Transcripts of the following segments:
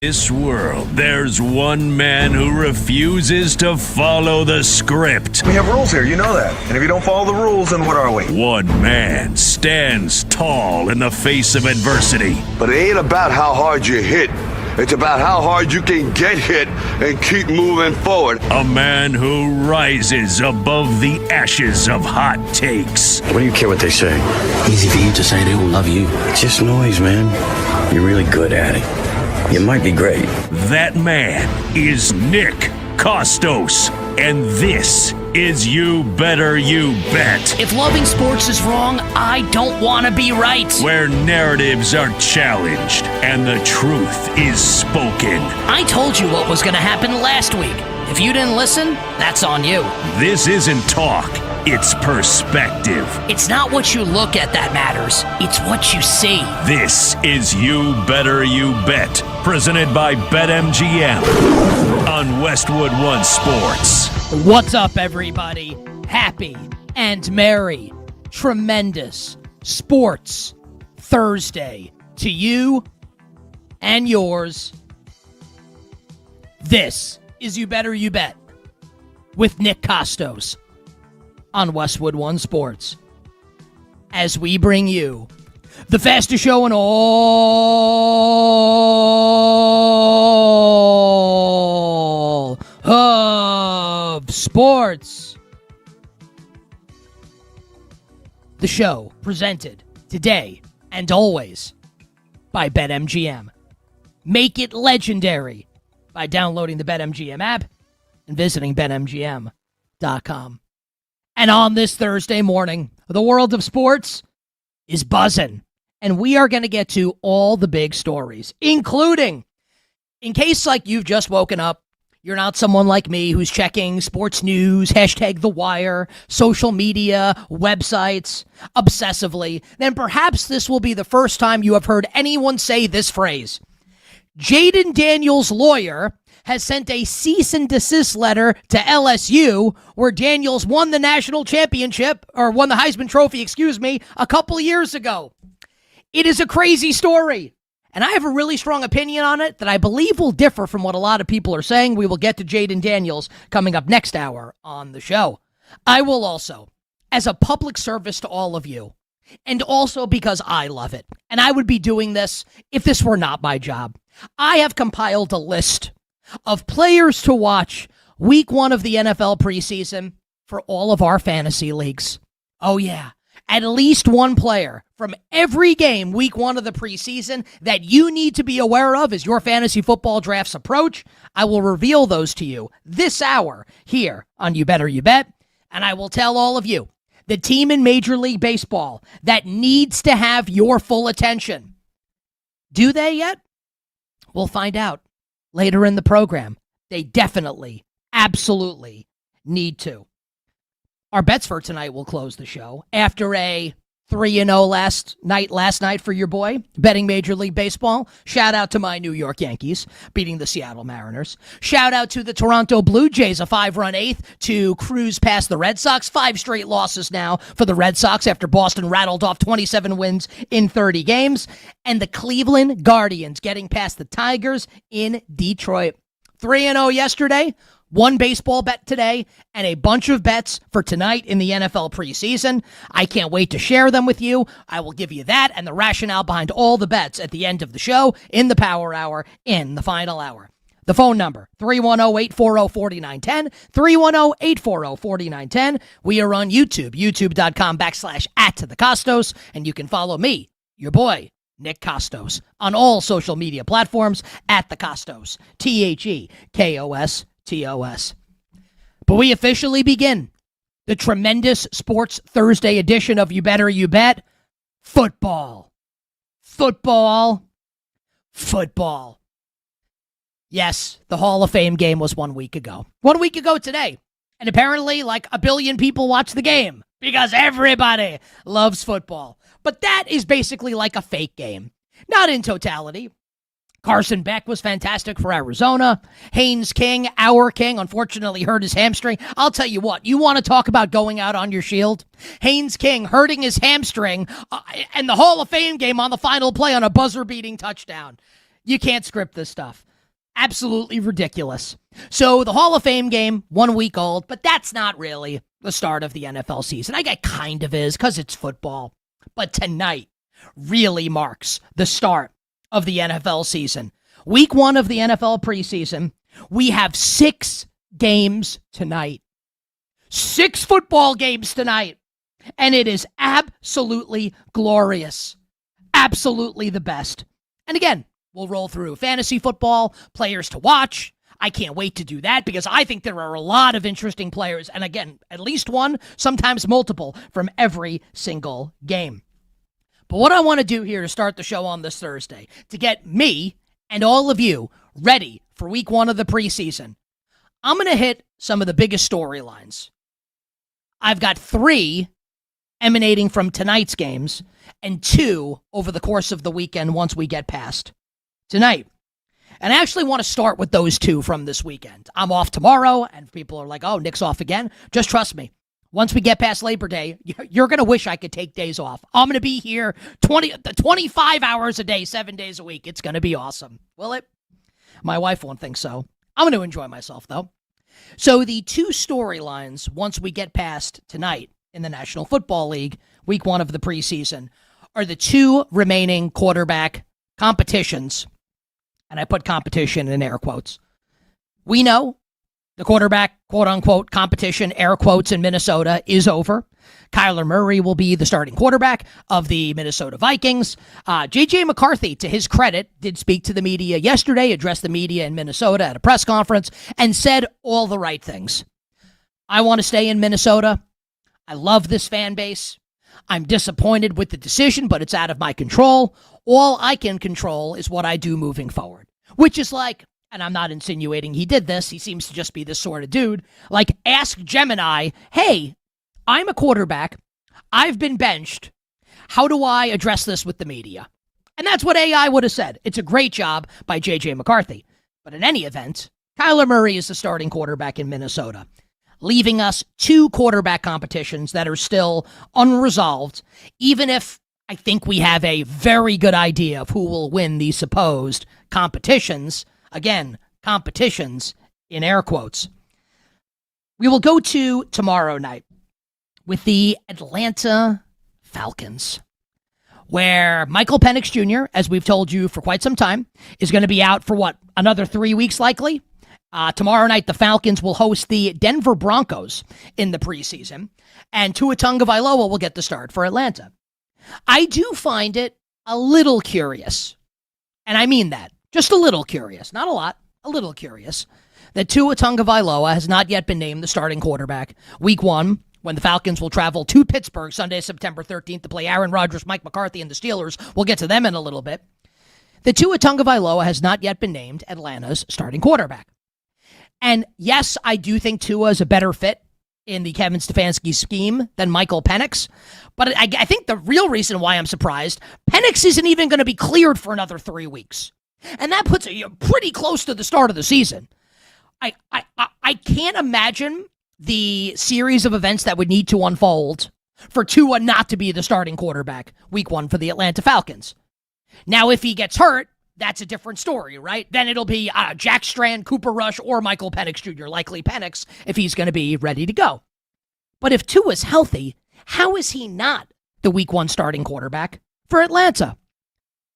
This world, there's one man who refuses to follow the script. We have rules here, you know that. And if you don't follow the rules, then what are we? One man stands tall in the face of adversity. But it ain't about how hard you hit. It's about how hard you can get hit and keep moving forward. A man who rises above the ashes of hot takes. What do you care what they say? Easy for you to say they will love you. It's just noise, man. You're really good at it. You might be great. That man is Nick Kostos. And this is You Better You Bet. If loving sports is wrong, I don't want to be right. Where narratives are challenged and the truth is spoken. I told you what was going to happen last week. If you didn't listen, that's on you. This isn't talk, it's perspective. It's not what you look at that matters. It's what you see. This is You Better You Bet, presented by BetMGM on Westwood One Sports. What's up, everybody? Happy and merry, tremendous Sports Thursday to you and yours. This is You Better You Bet with Nick Kostos on Westwood One Sports, as we bring you the fastest show in all of sports. The show presented today and always by BetMGM. Make it legendary by downloading the BetMGM app and visiting BetMGM.com. And on this Thursday morning, the world of sports is buzzing. And we are going to get to all the big stories, including, in case like you've just woken up, you're not someone like me who's checking sports news, hashtag The Wire, social media, websites, obsessively, then perhaps this will be the first time you have heard anyone say this phrase. Jaden Daniels' lawyer has sent a cease and desist letter to LSU, where Daniels won the national championship, or won the Heisman Trophy, a couple years ago. It is a crazy story, and I have a really strong opinion on it that I believe will differ from what a lot of people are saying. We will get to Jaden Daniels coming up next hour on the show. I will also, as a public service to all of you, and also because I love it, and I would be doing this if this were not my job, I have compiled a list of players to watch week one of the NFL preseason for all of our fantasy leagues. Oh yeah, at least one player from every game week one of the preseason that you need to be aware of as your fantasy football drafts approach. I will reveal those to you this hour here on You Better You Bet, and I will tell all of you the team in Major League Baseball that needs to have your full attention. Do they yet? We'll find out later in the program. They definitely, absolutely need to. Our bets for tonight will close the show after a 3-0 last night for your boy, betting Major League Baseball. Shout out to my New York Yankees beating the Seattle Mariners. Shout out to the Toronto Blue Jays, a 5-run eighth to cruise past the Red Sox. 5 straight losses now for the Red Sox after Boston rattled off 27 wins in 30 games. And the Cleveland Guardians getting past the Tigers in Detroit. 3-0 yesterday. One baseball bet today, and a bunch of bets for tonight in the NFL preseason. I can't wait to share them with you. I will give you that and the rationale behind all the bets at the end of the show, in the Power Hour, in the final hour. The phone number, 310-840-4910, 310-840-4910. We are on YouTube, youtube.com/@thekostos, and you can follow me, your boy, Nick Kostos, on all social media platforms, @thekostos, TheKostos. But we officially begin the tremendous Sports Thursday edition of You Better You Bet. Football. Yes, the Hall of Fame game was 1 week ago. 1 week ago today. And apparently, like a billion people watched the game because everybody loves football. But that is basically like a fake game. Not in totality. Carson Beck was fantastic for Arizona. Haynes King, our king, unfortunately hurt his hamstring. I'll tell you what, you want to talk about going out on your shield? Haynes King hurting his hamstring and the Hall of Fame game on the final play on a buzzer-beating touchdown. You can't script this stuff. Absolutely ridiculous. So the Hall of Fame game, 1 week old, but that's not really the start of the NFL season. I guess kind of is because it's football. But tonight really marks the start of the NFL season. Week 1 of the NFL preseason. We have 6 games tonight. 6 football games tonight. And it is absolutely glorious. Absolutely the best. And again, we'll roll through fantasy football, players to watch. I can't wait to do that because I think there are a lot of interesting players. And again, at least one, sometimes multiple, from every single game. But what I want to do here to start the show on this Thursday, to get me and all of you ready for week 1 of the preseason, I'm going to hit some of the biggest storylines. I've got 3 emanating from tonight's games and 2 over the course of the weekend once we get past tonight. And I actually want to start with those 2 from this weekend. I'm off tomorrow, and people are like, oh, Nick's off again. Just trust me. Once we get past Labor Day, you're going to wish I could take days off. I'm going to be here 25 hours a day, 7 days a week. It's going to be awesome. Will it? My wife won't think so. I'm going to enjoy myself, though. So the 2 storylines, once we get past tonight in the National Football League, week 1 of the preseason, are the 2 remaining quarterback competitions. And I put competition in air quotes. We know the quarterback, quote-unquote, competition, air quotes, in Minnesota is over. Kyler Murray will be the starting quarterback of the Minnesota Vikings. J.J. McCarthy, to his credit, did speak to the media yesterday, addressed the media in Minnesota at a press conference, and said all the right things. I want to stay in Minnesota. I love this fan base. I'm disappointed with the decision, but it's out of my control. All I can control is what I do moving forward, which is like, and I'm not insinuating he did this, he seems to just be this sort of dude, like ask Gemini, hey, I'm a quarterback, I've been benched, how do I address this with the media? And that's what AI would have said. It's a great job by J.J. McCarthy. But in any event, Kyler Murray is the starting quarterback in Minnesota, leaving us 2 quarterback competitions that are still unresolved, even if I think we have a very good idea of who will win these supposed competitions. Again, competitions in air quotes. We will go to tomorrow night with the Atlanta Falcons, where Michael Penix Jr., as we've told you for quite some time, is going to be out for another 3 weeks likely? Tomorrow night, the Falcons will host the Denver Broncos in the preseason, and Tua Tagovailoa will get the start for Atlanta. I do find it a little curious, and I mean that, just a little curious, not a lot, a little curious, that Tua Tagovailoa has not yet been named the starting quarterback week 1, when the Falcons will travel to Pittsburgh Sunday, September 13th to play Aaron Rodgers, Mike McCarthy, and the Steelers. We'll get to them in a little bit. The Tua Tagovailoa has not yet been named Atlanta's starting quarterback. And yes, I do think Tua is a better fit in the Kevin Stefanski scheme than Michael Penix. But I think the real reason why I'm surprised, Penix isn't even going to be cleared for another 3 weeks. And that puts it pretty close to the start of the season. I can't imagine the series of events that would need to unfold for Tua not to be the starting quarterback week 1 for the Atlanta Falcons. Now, if he gets hurt, that's a different story, right? Then it'll be Jack Strand, Cooper Rush, or Michael Penix Jr., likely Penix, if he's going to be ready to go. But if Tua's healthy, how is he not the week 1 starting quarterback for Atlanta?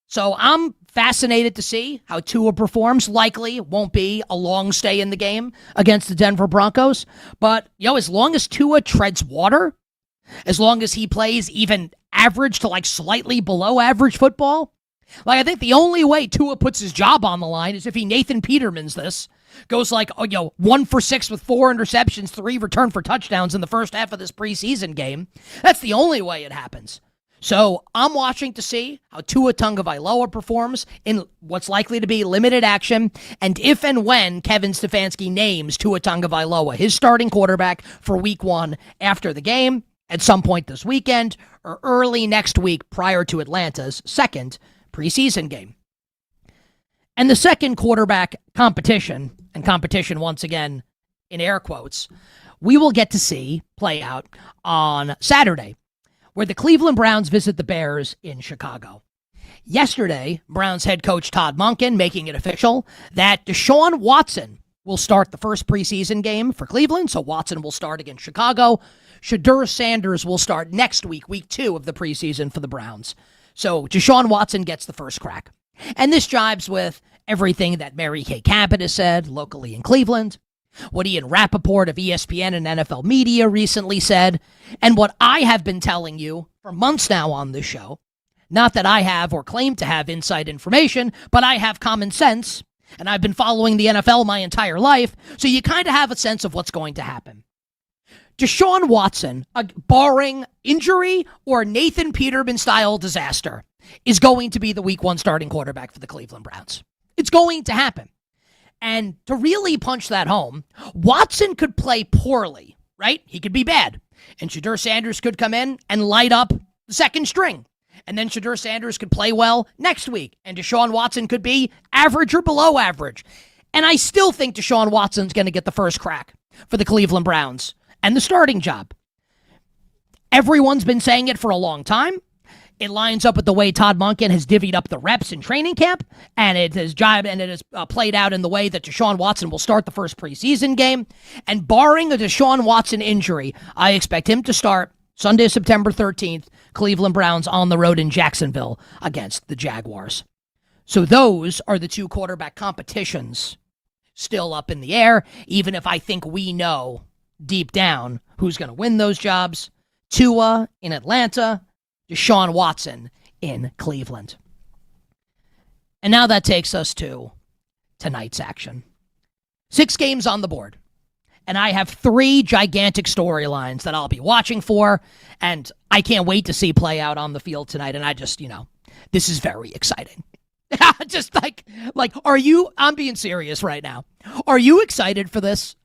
So I'm fascinated to see how Tua performs. Likely won't be a long stay in the game against the Denver Broncos. But, as long as Tua treads water, as long as he plays even average to slightly below average football, I think the only way Tua puts his job on the line is if he Nathan Petermans this, goes 1 for 6 with 4 interceptions, 3 return for touchdowns in the first half of this preseason game. That's the only way it happens. So I'm watching to see how Tua Tagovailoa performs in what's likely to be limited action, and if and when Kevin Stefanski names Tua Tagovailoa his starting quarterback for week 1 after the game, at some point this weekend, or early next week prior to Atlanta's second preseason game. And the second quarterback competition, and competition once again in air quotes, we will get to see play out on Saturday, where the Cleveland Browns visit the Bears in Chicago. Yesterday, Browns head coach Todd Monken making it official that Deshaun Watson will start the first preseason game for Cleveland, so Watson will start against Chicago. Shedeur Sanders will start next week, week 2 of the preseason for the Browns. So Deshaun Watson gets the first crack. And this jives with everything that Mary Kay Cabot has said locally in Cleveland, what Ian Rappaport of ESPN and NFL Media recently said, and what I have been telling you for months now on this show. Not that I have or claim to have inside information, but I have common sense, and I've been following the NFL my entire life, so you kind of have a sense of what's going to happen. Deshaun Watson, barring injury or Nathan Peterman-style disaster, is going to be the Week 1 starting quarterback for the Cleveland Browns. It's going to happen. And to really punch that home, Watson could play poorly, right? He could be bad. And Shedeur Sanders could come in and light up the second string. And then Shedeur Sanders could play well next week. And Deshaun Watson could be average or below average. And I still think Deshaun Watson's going to get the first crack for the Cleveland Browns and the starting job. Everyone's been saying it for a long time. It lines up with the way Todd Monken has divvied up the reps in training camp, and it has played out in the way that Deshaun Watson will start the first preseason game. And barring a Deshaun Watson injury, I expect him to start Sunday, September 13th, Cleveland Browns on the road in Jacksonville against the Jaguars. So those are the two quarterback competitions still up in the air, even if I think we know deep down who's going to win those jobs. Tua in Atlanta, Deshaun Watson in Cleveland. And now that takes us to tonight's action. 6 games on the board. And I have 3 gigantic storylines that I'll be watching for, and I can't wait to see play out on the field tonight. And I just, this is very exciting. Just like, I'm being serious right now. Are you excited for this?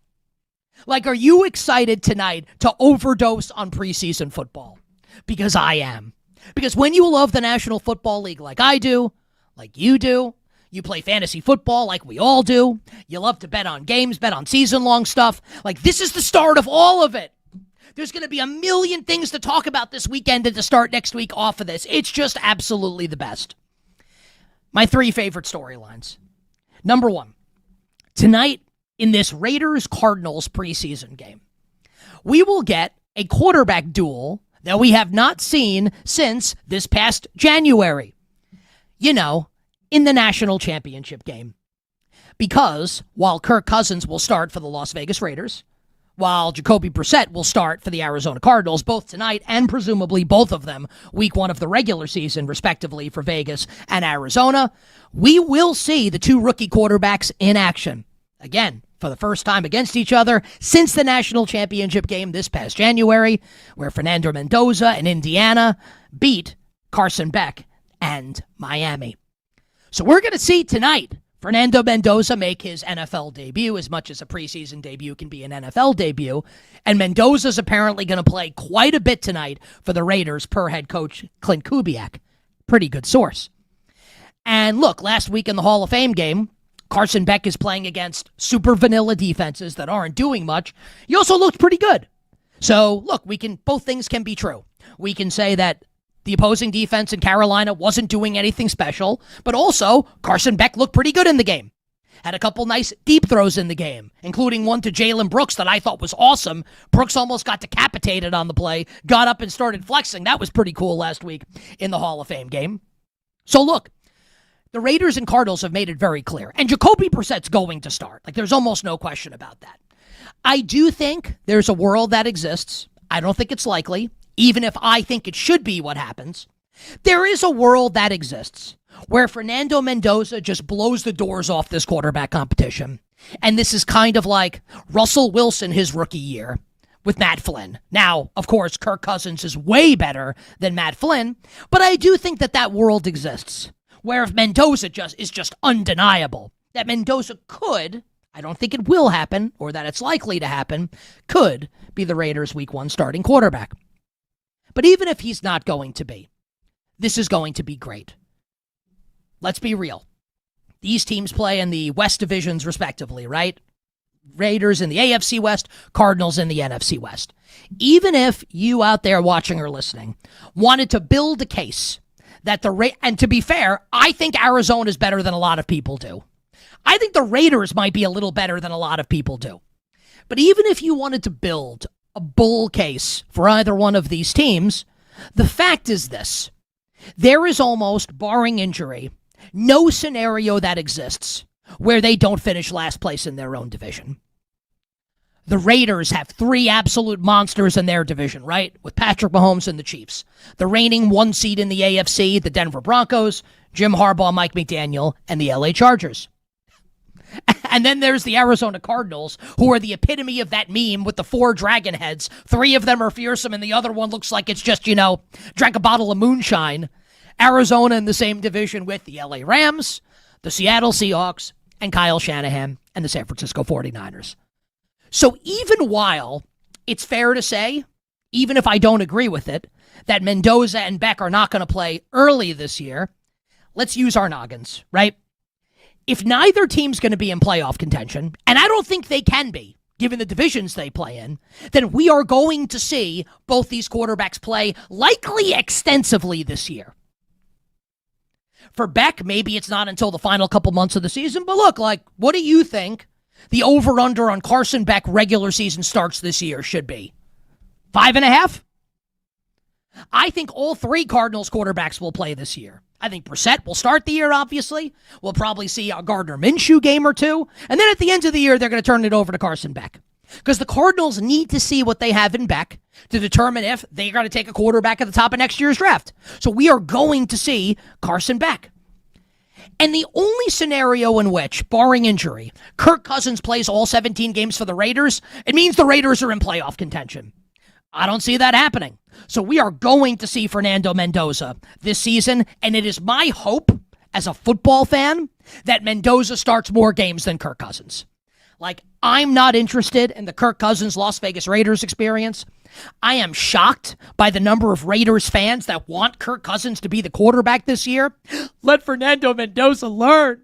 Are you excited tonight to overdose on preseason football? Because I am. Because when you love the National Football League like I do, like you do, you play fantasy football like we all do, you love to bet on games, bet on season-long stuff, this is the start of all of it. There's going to be a million things to talk about this weekend and to start next week off of this. It's just absolutely the best. My 3 favorite storylines. Number 1, tonight in this Raiders-Cardinals preseason game, we will get a quarterback duel that we have not seen since this past January. In the national championship game. Because while Kirk Cousins will start for the Las Vegas Raiders, while Jacoby Brissett will start for the Arizona Cardinals, both tonight and presumably both of them week 1 of the regular season, respectively, for Vegas and Arizona, we will see the 2 rookie quarterbacks in action. Again, for the first time against each other since the national championship game this past January, where Fernando Mendoza and Indiana beat Carson Beck and Miami. So we're going to see tonight Fernando Mendoza make his NFL debut, as much as a preseason debut can be an NFL debut. And Mendoza's apparently going to play quite a bit tonight for the Raiders, per head coach Clint Kubiak. Pretty good source. And look, last week in the Hall of Fame game, Carson Beck is playing against super vanilla defenses that aren't doing much. He also looked pretty good. So, look, both things can be true. We can say that the opposing defense in Carolina wasn't doing anything special, but also Carson Beck looked pretty good in the game. Had a couple nice deep throws in the game, including one to Jalen Brooks that I thought was awesome. Brooks almost got decapitated on the play, got up and started flexing. That was pretty cool last week in the Hall of Fame game. So, look. The Raiders and Cardinals have made it very clear. And Jacoby Brissett's going to start. There's almost no question about that. I do think there's a world that exists. I don't think it's likely, even if I think it should be what happens. There is a world that exists where Fernando Mendoza just blows the doors off this quarterback competition. And this is kind of like Russell Wilson his rookie year with Matt Flynn. Now, of course, Kirk Cousins is way better than Matt Flynn, but I do think that world exists. Where if Mendoza is just undeniable, that Mendoza could, I don't think it will happen, or that it's likely to happen, could be the Raiders' Week 1 starting quarterback. But even if he's not going to be, this is going to be great. Let's be real. These teams play in the West divisions respectively, right? Raiders in the AFC West, Cardinals in the NFC West. Even if you out there watching or listening wanted to build a case that and to be fair, I think Arizona is better than a lot of people do. I think the Raiders might be a little better than a lot of people do. But even if you wanted to build a bull case for either one of these teams, the fact is this. There is almost, barring injury, no scenario that exists where they don't finish last place in their own division. The Raiders have 3 absolute monsters in their division, right? With Patrick Mahomes and the Chiefs. The reigning 1 seed in the AFC, the Denver Broncos, Jim Harbaugh, Mike McDaniel, and the LA Chargers. And then there's the Arizona Cardinals, who are the epitome of that meme with the 4 dragon heads. 3 of them are fearsome, and the other one looks like it's just, drank a bottle of moonshine. Arizona in the same division with the LA Rams, the Seattle Seahawks, and Kyle Shanahan and the San Francisco 49ers. So even while it's fair to say, even if I don't agree with it, that Mendoza and Beck are not going to play early this year, let's use our noggins, right? If neither team's going to be in playoff contention, and I don't think they can be, given the divisions they play in, then we are going to see both these quarterbacks play likely extensively this year. For Beck, maybe it's not until the final couple months of the season, but look, what do you think the over-under on Carson Beck regular season starts this year should be? 5.5? I think all 3 Cardinals quarterbacks will play this year. I think Brissett will start the year, obviously. We'll probably see a Gardner Minshew game or 2. And then at the end of the year, they're going to turn it over to Carson Beck. Because the Cardinals need to see what they have in Beck to determine if they're going to take a quarterback at the top of next year's draft. So we are going to see Carson Beck. And the only scenario in which, barring injury, Kirk Cousins plays all 17 games for the Raiders, it means the Raiders are in playoff contention. I don't see that happening. So we are going to see Fernando Mendoza this season, and it is my hope as a football fan that Mendoza starts more games than Kirk Cousins. I'm not interested in the Kirk Cousins Las Vegas Raiders experience. I am shocked by the number of Raiders fans that want Kirk Cousins to be the quarterback this year. Let Fernando Mendoza learn.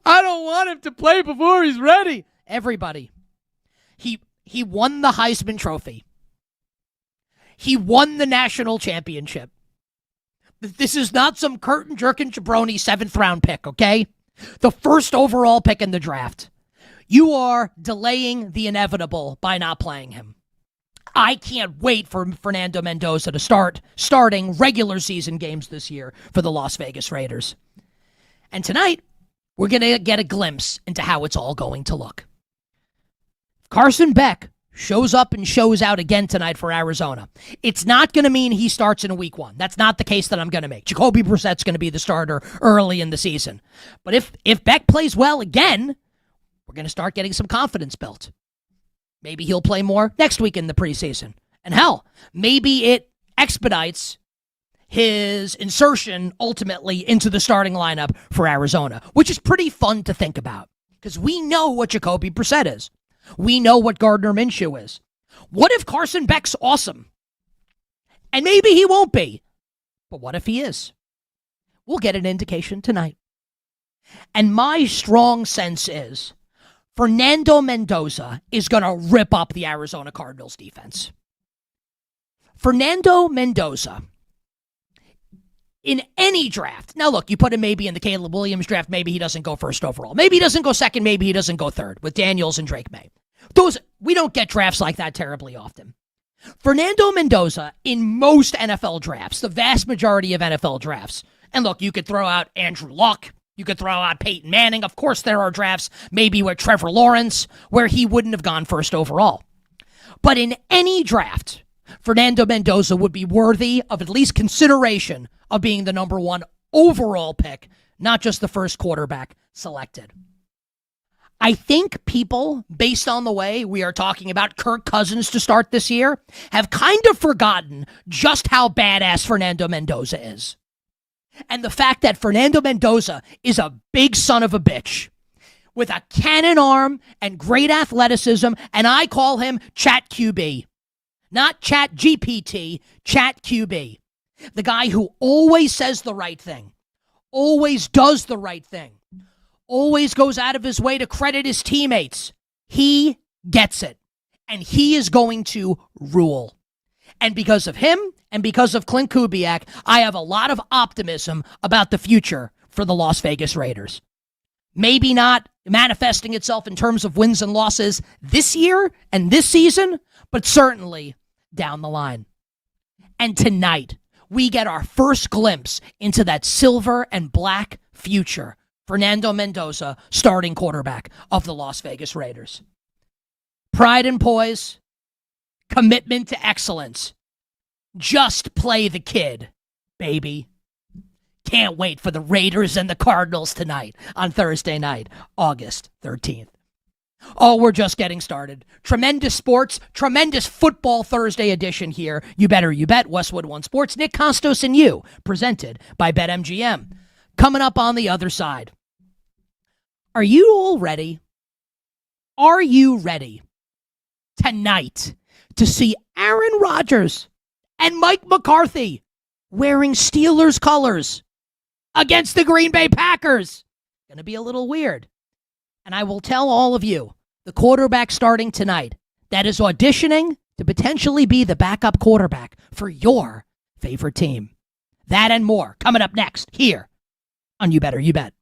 I don't want him to play before he's ready. Everybody. He won the Heisman Trophy. He won the national championship. This is not some curtain-jerking jabroni 7th round pick, okay? The first overall pick in the draft. You are delaying the inevitable by not playing him. I can't wait for Fernando Mendoza to starting regular season games this year for the Las Vegas Raiders. And tonight, we're going to get a glimpse into how it's all going to look. Carson Beck shows up and shows out again tonight for Arizona. It's not going to mean he starts in week 1. That's not the case that I'm going to make. Jacoby Brissett's going to be the starter early in the season. But if Beck plays well again, we're going to start getting some confidence built. Maybe he'll play more next week in the preseason. And hell, maybe it expedites his insertion ultimately into the starting lineup for Arizona, which is pretty fun to think about because we know what Jacoby Brissett is. We know what Gardner Minshew is. What if Carson Beck's awesome? And maybe he won't be. But what if he is? We'll get an indication tonight. And my strong sense is Fernando Mendoza is going to rip up the Arizona Cardinals defense. Fernando Mendoza, in any draft. Now, look, you put him maybe in the Caleb Williams draft. Maybe he doesn't go first overall. Maybe he doesn't go second. Maybe he doesn't go third with Daniels and Drake May. We don't get drafts like that terribly often. Fernando Mendoza, in most NFL drafts, the vast majority of NFL drafts, and look, you could throw out Andrew Luck. You could throw out Peyton Manning. Of course, there are drafts maybe with Trevor Lawrence where he wouldn't have gone first overall. But in any draft, Fernando Mendoza would be worthy of at least consideration of being the number 1 overall pick, not just the first quarterback selected. I think people, based on the way we are talking about Kirk Cousins to start this year, have kind of forgotten just how badass Fernando Mendoza is. And the fact that Fernando Mendoza is a big son of a bitch with a cannon arm and great athleticism, and I call him Chat QB. Not Chat GPT, Chat QB. The guy who always says the right thing, always does the right thing, always goes out of his way to credit his teammates. He gets it, and he is going to rule. And because of him And because of Clint Kubiak, I have a lot of optimism about the future for the Las Vegas Raiders. Maybe not manifesting itself in terms of wins and losses this year and this season, but certainly down the line. And tonight, we get our first glimpse into that silver and black future. Fernando Mendoza, starting quarterback of the Las Vegas Raiders. Pride and poise, commitment to excellence. Just play the kid, baby. Can't wait for the Raiders and the Cardinals tonight on Thursday night, August 13th. Oh, we're just getting started. Tremendous sports, tremendous football Thursday edition here. You better, you bet. Westwood One Sports, Nick Kostos and you, presented by BetMGM. Coming up on the other side. Are you all ready? Are you ready tonight to see Aaron Rodgers and Mike McCarthy wearing Steelers colors against the Green Bay Packers? Going to be a little weird. And I will tell all of you, the quarterback starting tonight that is auditioning to potentially be the backup quarterback for your favorite team. That and more coming up next here on You Better You Bet.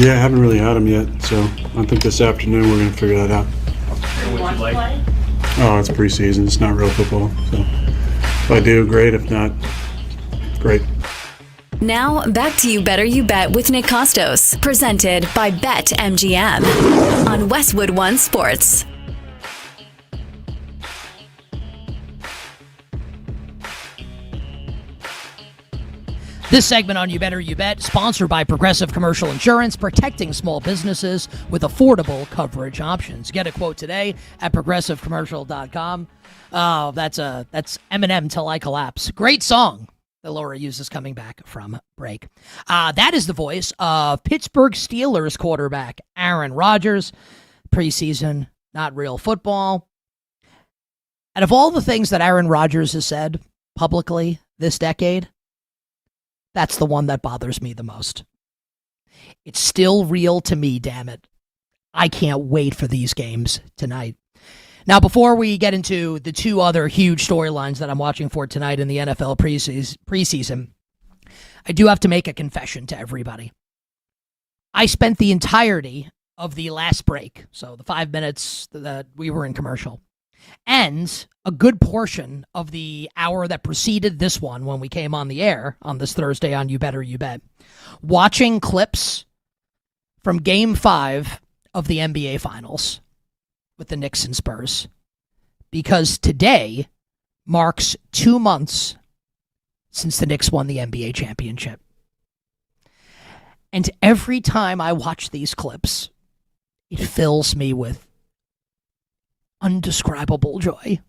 Yeah, I haven't really had them yet, so I think this afternoon we're going to figure that out. Oh, it's preseason. It's not real football. So if I do, great. If not, great. Now, back to You Better You Bet with Nick Kostos, presented by BetMGM on Westwood One Sports. This segment on You Better You Bet, sponsored by Progressive Commercial Insurance, protecting small businesses with affordable coverage options. Get a quote today at progressivecommercial.com. Oh, that's Eminem Till I Collapse. Great song that Laura uses coming back from break. That is the voice of Pittsburgh Steelers quarterback Aaron Rodgers. Preseason, not real football. And of all the things that Aaron Rodgers has said publicly this decade, that's the one that bothers me the most. It's still real to me, damn it. I can't wait for these games tonight. Now, before we get into the two other huge storylines that I'm watching for tonight in the NFL preseason, I do have to make a confession to everybody. I spent the entirety of the last break, so the 5 minutes that we were in commercial, and a good portion of the hour that preceded this one when we came on the air on this Thursday on You Better You Bet, watching clips from Game 5 of the NBA Finals with the Knicks and Spurs. Because today marks 2 months since the Knicks won the NBA championship. And every time I watch these clips, it fills me with undescribable joy.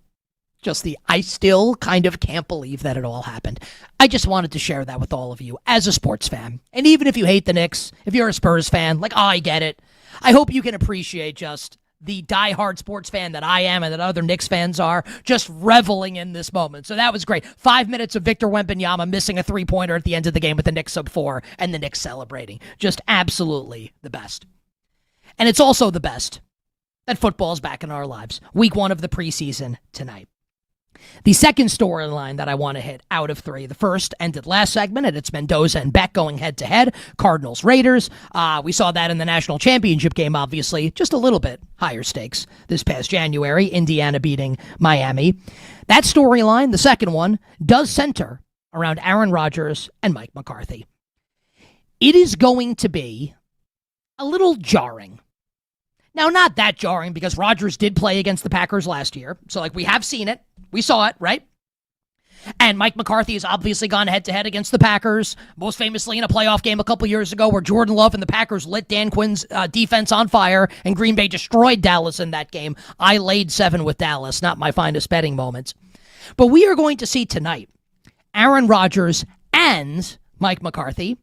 I still kind of can't believe that it all happened. I just wanted to share that with all of you as a sports fan. And even if you hate the Knicks, if you're a Spurs fan, I get it. I hope you can appreciate just the diehard sports fan that I am and that other Knicks fans are, just reveling in this moment. So that was great. 5 minutes of Victor Wembanyama missing a three-pointer at the end of the game with the Knicks sub 4 and the Knicks celebrating. Just absolutely the best. And it's also the best that football's back in our lives. Week 1 of the preseason tonight. The second storyline that I want to hit out of 3. The first ended last segment, and it's Mendoza and Beck going head-to-head. Cardinals-Raiders. We saw that in the national championship game, obviously. Just a little bit higher stakes this past January. Indiana beating Miami. That storyline, the second one, does center around Aaron Rodgers and Mike McCarthy. It is going to be a little jarring. Now, not that jarring because Rodgers did play against the Packers last year. So, we have seen it. We saw it, right? And Mike McCarthy has obviously gone head-to-head against the Packers, most famously in a playoff game a couple years ago where Jordan Love and the Packers lit Dan Quinn's defense on fire, and Green Bay destroyed Dallas in that game. I laid 7 with Dallas, not my finest betting moments. But we are going to see tonight Aaron Rodgers and Mike McCarthy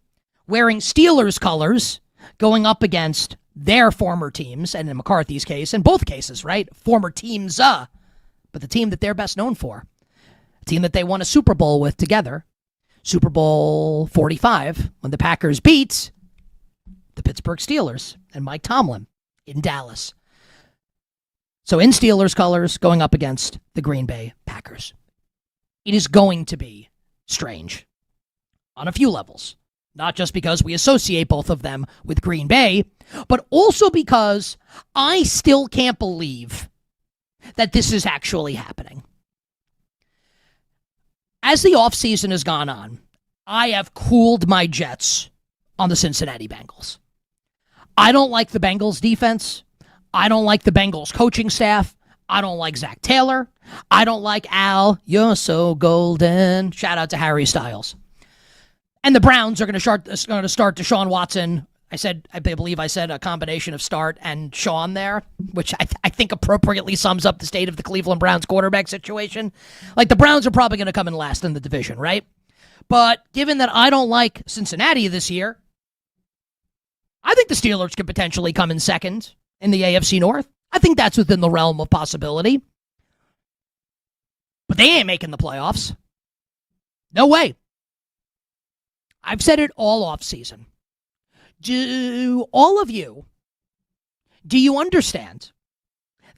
wearing Steelers colors going up against their former teams, and in McCarthy's case, in both cases, right? Former teams, but the team that they're best known for. A team that they won a Super Bowl with together. Super Bowl 45, when the Packers beat the Pittsburgh Steelers and Mike Tomlin in Dallas. So in Steelers colors, going up against the Green Bay Packers. It is going to be strange on a few levels. Not just because we associate both of them with Green Bay, but also because I still can't believe that this is actually happening. As the offseason has gone on, I have cooled my jets on the Cincinnati Bengals. I don't like the Bengals defense. I don't like the Bengals coaching staff. I don't like Zach Taylor. I don't like Al. You're so golden. Shout out to Harry Styles. And the Browns are going to start Deshaun Watson. I believe I said a combination of start and Sean there, which I think appropriately sums up the state of the Cleveland Browns quarterback situation. The Browns are probably going to come in last in the division, right? But given that I don't like Cincinnati this year, I think the Steelers could potentially come in second in the AFC North. I think that's within the realm of possibility. But they ain't making the playoffs. No way. I've said it all offseason. Do you understand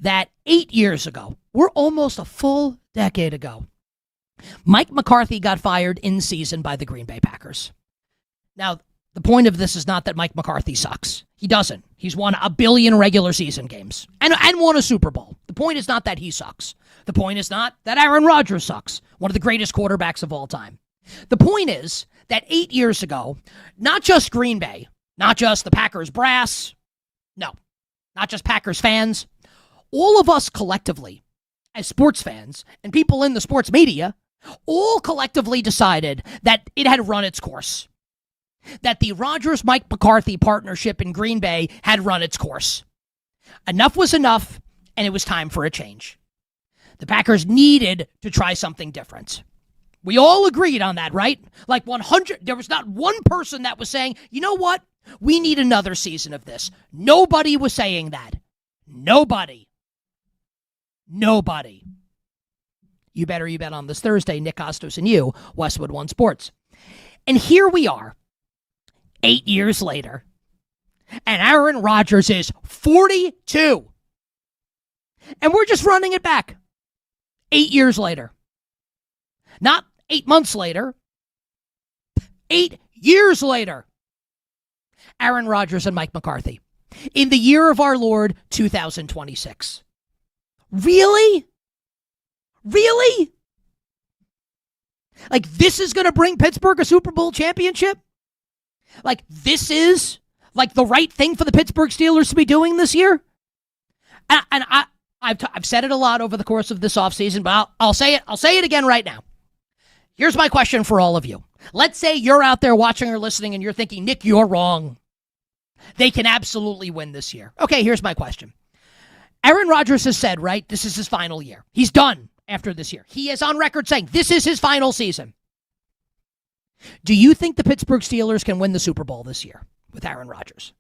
that 8 years ago, we're almost a full decade ago, Mike McCarthy got fired in season by the Green Bay Packers. Now, The point of this is not that Mike McCarthy sucks. He doesn't. He's won 1 billion regular season games and won a Super Bowl. The point is not that he sucks. The point is not that Aaron Rodgers sucks, one of the greatest quarterbacks of all time. The point is that 8 years ago, not just Green Bay, not just the Packers brass, no, not just Packers fans, all of us collectively, as sports fans and people in the sports media, all collectively decided that it had run its course. That the Rodgers-Mike McCarthy partnership in Green Bay had run its course. Enough was enough, and it was time for a change. The Packers needed to try something different. We all agreed on that, right? Like 100, there was not one person that was saying, you know what? We need another season of this. Nobody was saying that. Nobody. You bet on this Thursday, Nick Kostos and you, Westwood One Sports. And here we are, 8 years later, and Aaron Rodgers is 42. And we're just running it back 8 years later. Not 8 months later. 8 years later. Aaron Rodgers and Mike McCarthy. In the year of our Lord, 2026. Really? Really? Like, this is going to bring Pittsburgh a Super Bowl championship? Like, this is, like, the right thing for the Pittsburgh Steelers to be doing this year? And I've said it a lot over the course of this offseason, but I'll say it again right now. Here's my question for all of you. Let's say you're out there watching or listening and you're thinking, Nick, you're wrong. They can absolutely win this year. Okay, here's my question. Aaron Rodgers has said, right, this is his final year. He's done after this year. He is on record saying this is his final season. Do you think the Pittsburgh Steelers can win the Super Bowl this year with Aaron Rodgers?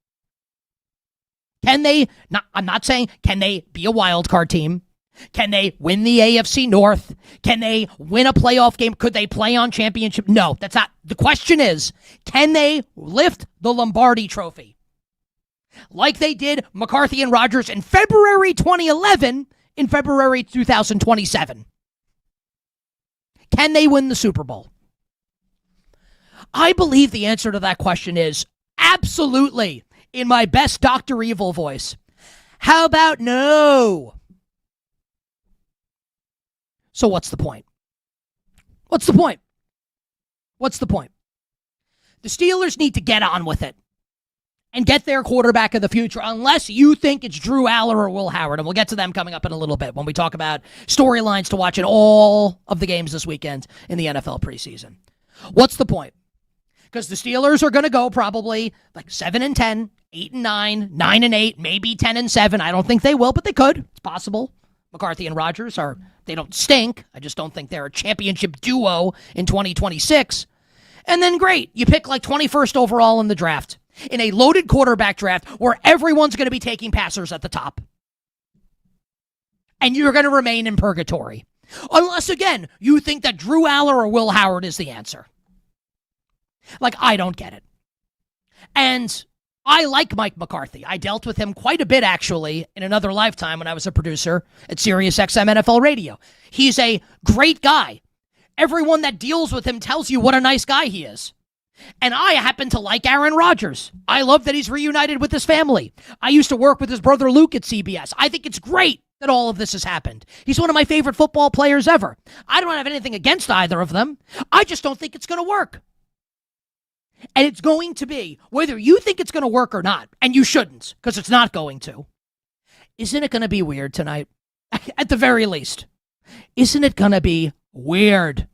Can they? I'm not saying, can they be a wild card team? Can they win the AFC North? Can they win a playoff game? Could they play on championship? No, that's not. The question is, can they lift the Lombardi Trophy? Like they did McCarthy and Rodgers in February 2011, in February 2027. Can they win the Super Bowl? I believe the answer to that question is absolutely, in my best Dr. Evil voice. How about no? So what's the point? What's the point? What's the point? The Steelers need to get on with it and get their quarterback of the future, unless you think it's Drew Aller or Will Howard. And we'll get to them coming up in a little bit when we talk about storylines to watch in all of the games this weekend in the NFL preseason. What's the point? Because the Steelers are going to go probably like 7-10, 8-9, 9-8, maybe 10-7. I don't think they will, but they could. It's possible. McCarthy and Rodgers they don't stink. I just don't think they're a championship duo in 2026. And then great, you pick like 21st overall in the draft, in a loaded quarterback draft where everyone's going to be taking passers at the top. And you're going to remain in purgatory. Unless, again, you think that Drew Aller or Will Howard is the answer. Like, I don't get it. And I like Mike McCarthy. I dealt with him quite a bit, actually, in another lifetime when I was a producer at SiriusXM NFL Radio. He's a great guy. Everyone that deals with him tells you what a nice guy he is. And I happen to like Aaron Rodgers. I love that he's reunited with his family. I used to work with his brother Luke at CBS. I think it's great that all of this has happened. He's one of my favorite football players ever. I don't have anything against either of them. I just don't think it's going to work. And it's going to be, whether you think it's going to work or not, and you shouldn't, because it's not going to. Isn't it going to be weird tonight? At the very least. Isn't it going to be weird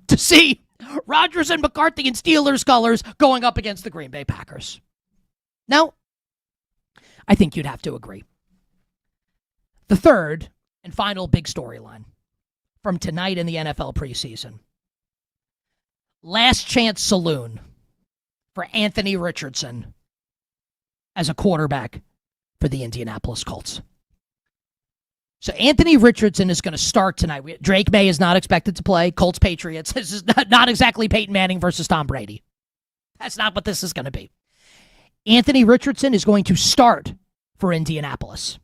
to see Rodgers and McCarthy in Steelers colors going up against the Green Bay Packers? No, I think you'd have to agree. The third and final big storyline from tonight in the NFL preseason. Last chance saloon for Anthony Richardson as a quarterback for the Indianapolis Colts. So Anthony Richardson is going to start tonight. Drake May is not expected to play. Colts Patriots. This is not exactly Peyton Manning versus Tom Brady. That's not what this is going to be. Anthony Richardson is going to start for Indianapolis.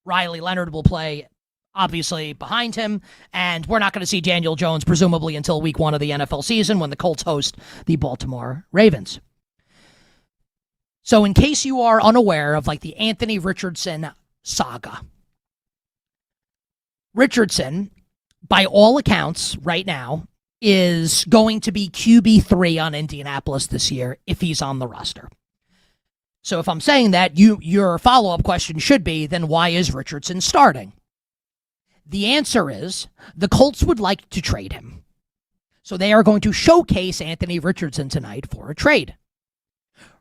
Riley Leonard will play, obviously, behind him, and we're not going to see Daniel Jones, presumably, until week 1 of the NFL season when the Colts host the Baltimore Ravens. So in case you are unaware of like the Anthony Richardson saga, Richardson, by all accounts right now, is going to be QB3 on Indianapolis this year if he's on the roster. So if I'm saying that, your follow-up question should be, then why is Richardson starting? The answer is the Colts would like to trade him. So they are going to showcase Anthony Richardson tonight for a trade.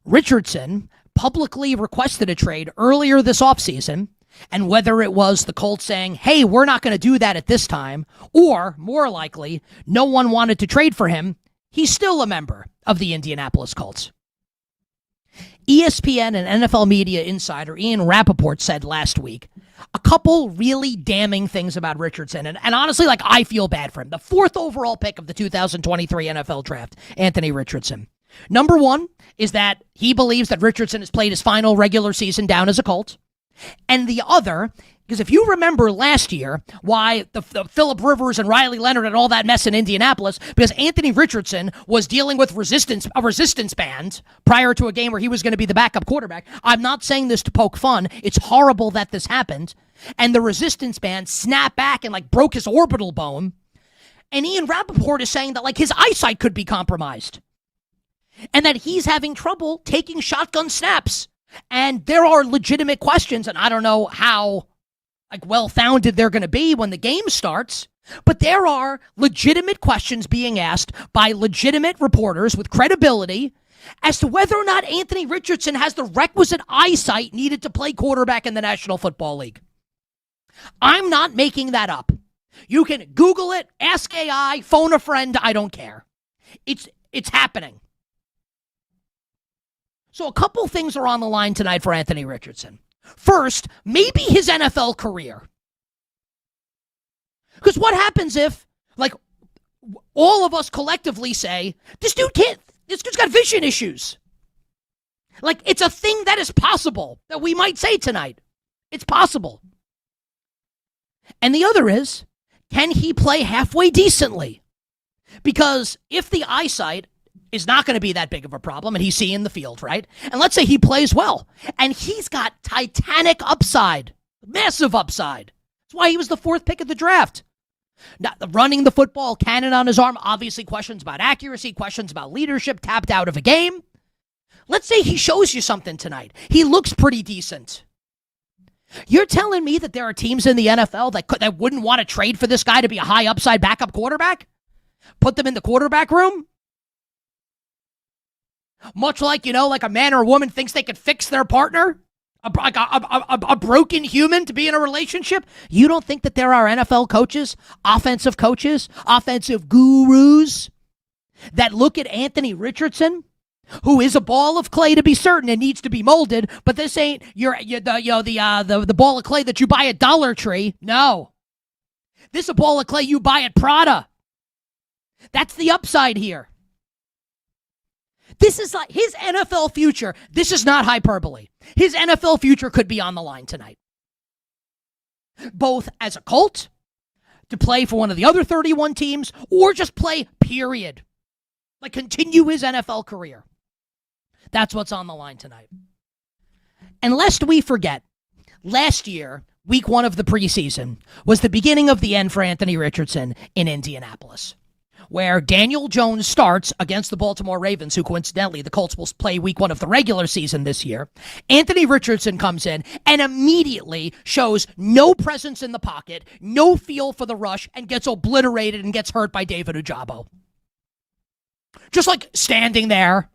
Richardson publicly requested a trade earlier this offseason, and whether it was the Colts saying, hey, we're not going to do that at this time, or more likely, no one wanted to trade for him, he's still a member of the Indianapolis Colts. ESPN and NFL media insider Ian Rappaport said last week a couple really damning things about Richardson. And honestly, like, I feel bad for him. The 4th overall pick of the 2023 NFL draft, Anthony Richardson. Number one is that he believes that Richardson has played his final regular season down as a Colt. And the other, because if you remember last year, why the Phillip Rivers and Riley Leonard and all that mess in Indianapolis, because Anthony Richardson was dealing with a resistance band prior to a game where he was going to be the backup quarterback. I'm not saying this to poke fun. It's horrible that this happened. And the resistance band snapped back and like broke his orbital bone. And Ian Rappaport is saying that like his eyesight could be compromised. And that he's having trouble taking shotgun snaps. And there are legitimate questions, and I don't know how like well-founded they're going to be when the game starts, but there are legitimate questions being asked by legitimate reporters with credibility as to whether or not Anthony Richardson has the requisite eyesight needed to play quarterback in the National Football League. I'm not making that up. You can Google it, ask AI, phone a friend, I don't care. It's happening. So a couple things are on the line tonight for Anthony Richardson. First, maybe his NFL career. Because what happens if, like, all of us collectively say, this dude's got vision issues. Like, it's a thing that is possible that we might say tonight. It's possible. And the other is, can he play halfway decently? Because if the eyesight is not going to be that big of a problem, and he's seeing the field, right? And let's say he plays well, and he's got titanic upside, massive upside. That's why he was the 4th pick of the draft. Now, running the football, cannon on his arm, obviously questions about accuracy, questions about leadership, tapped out of a game. Let's say he shows you something tonight. He looks pretty decent. You're telling me that there are teams in the NFL that wouldn't want to trade for this guy to be a high upside backup quarterback? Put them in the quarterback room? Much like, like a man or a woman thinks they could fix their partner, a broken human to be in a relationship. You don't think that there are NFL coaches, offensive gurus that look at Anthony Richardson, who is a ball of clay to be certain and needs to be molded, but this ain't the ball of clay that you buy at Dollar Tree. No, this is a ball of clay you buy at Prada. That's the upside here. This is like his NFL future. This is not hyperbole. His NFL future could be on the line tonight. Both as a Colt, to play for one of the other 31 teams, or just play, period. Like, continue his NFL career. That's what's on the line tonight. And lest we forget, last year, week 1 of the preseason, was the beginning of the end for Anthony Richardson in Indianapolis, where Daniel Jones starts against the Baltimore Ravens, who coincidentally the Colts will play week 1 of the regular season this year. Anthony Richardson comes in and immediately shows no presence in the pocket, no feel for the rush, and gets obliterated and gets hurt by David Ojabo. Just like standing there.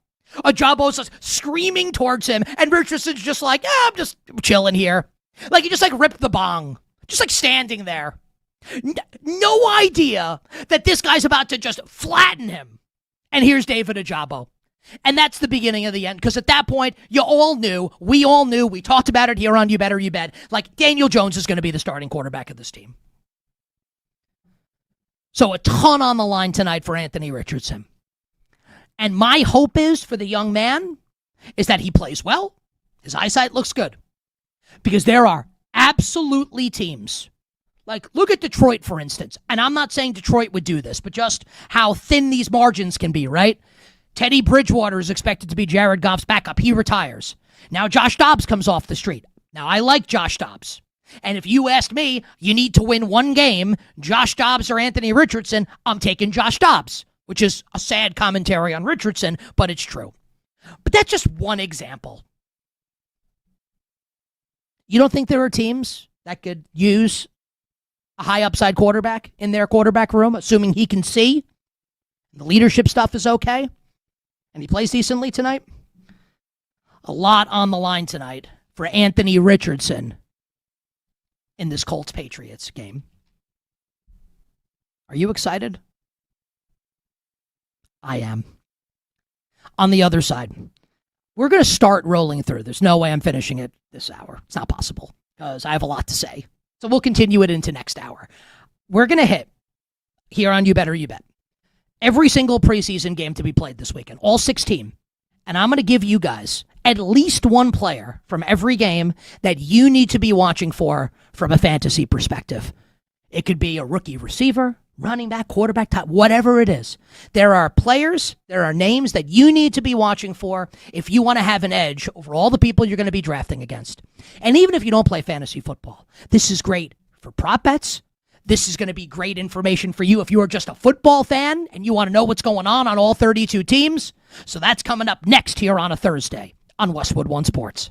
Ojabo's just screaming towards him, and Richardson's just like, I'm just chilling here. Like he just like ripped the bong. Just like standing there. No idea that this guy's about to just flatten him. And here's David Ojabo. And that's the beginning of the end. Because at that point, we all knew, we talked about it here on You Better You Bet, like Daniel Jones is going to be the starting quarterback of this team. So a ton on the line tonight for Anthony Richardson. And my hope is for the young man is that he plays well. His eyesight looks good. Because there are absolutely teams. Like, look at Detroit, for instance. And I'm not saying Detroit would do this, but just how thin these margins can be, right? Teddy Bridgewater is expected to be Jared Goff's backup. He retires. Now Josh Dobbs comes off the street. Now I like Josh Dobbs. And if you ask me, you need to win one game, Josh Dobbs or Anthony Richardson, I'm taking Josh Dobbs, which is a sad commentary on Richardson, but it's true. But that's just one example. You don't think there are teams that could use a high upside quarterback in their quarterback room, assuming he can see, the leadership stuff is okay, and he plays decently tonight? A lot on the line tonight for Anthony Richardson in this Colts-Patriots game. Are you excited? I am. On the other side, we're going to start rolling through. There's no way I'm finishing it this hour. It's not possible because I have a lot to say. So we'll continue it into next hour. We're going to hit, here on You Better You Bet, every single preseason game to be played this weekend, all 16. And I'm going to give you guys at least one player from every game that you need to be watching for from a fantasy perspective. It could be a rookie receiver, running back, quarterback, top, whatever it is. There are players, there are names that you need to be watching for if you want to have an edge over all the people you're going to be drafting against. And even if you don't play fantasy football, this is great for prop bets. This is going to be great information for you if you are just a football fan and you want to know what's going on all 32 teams. So that's coming up next here on a Thursday on Westwood One Sports.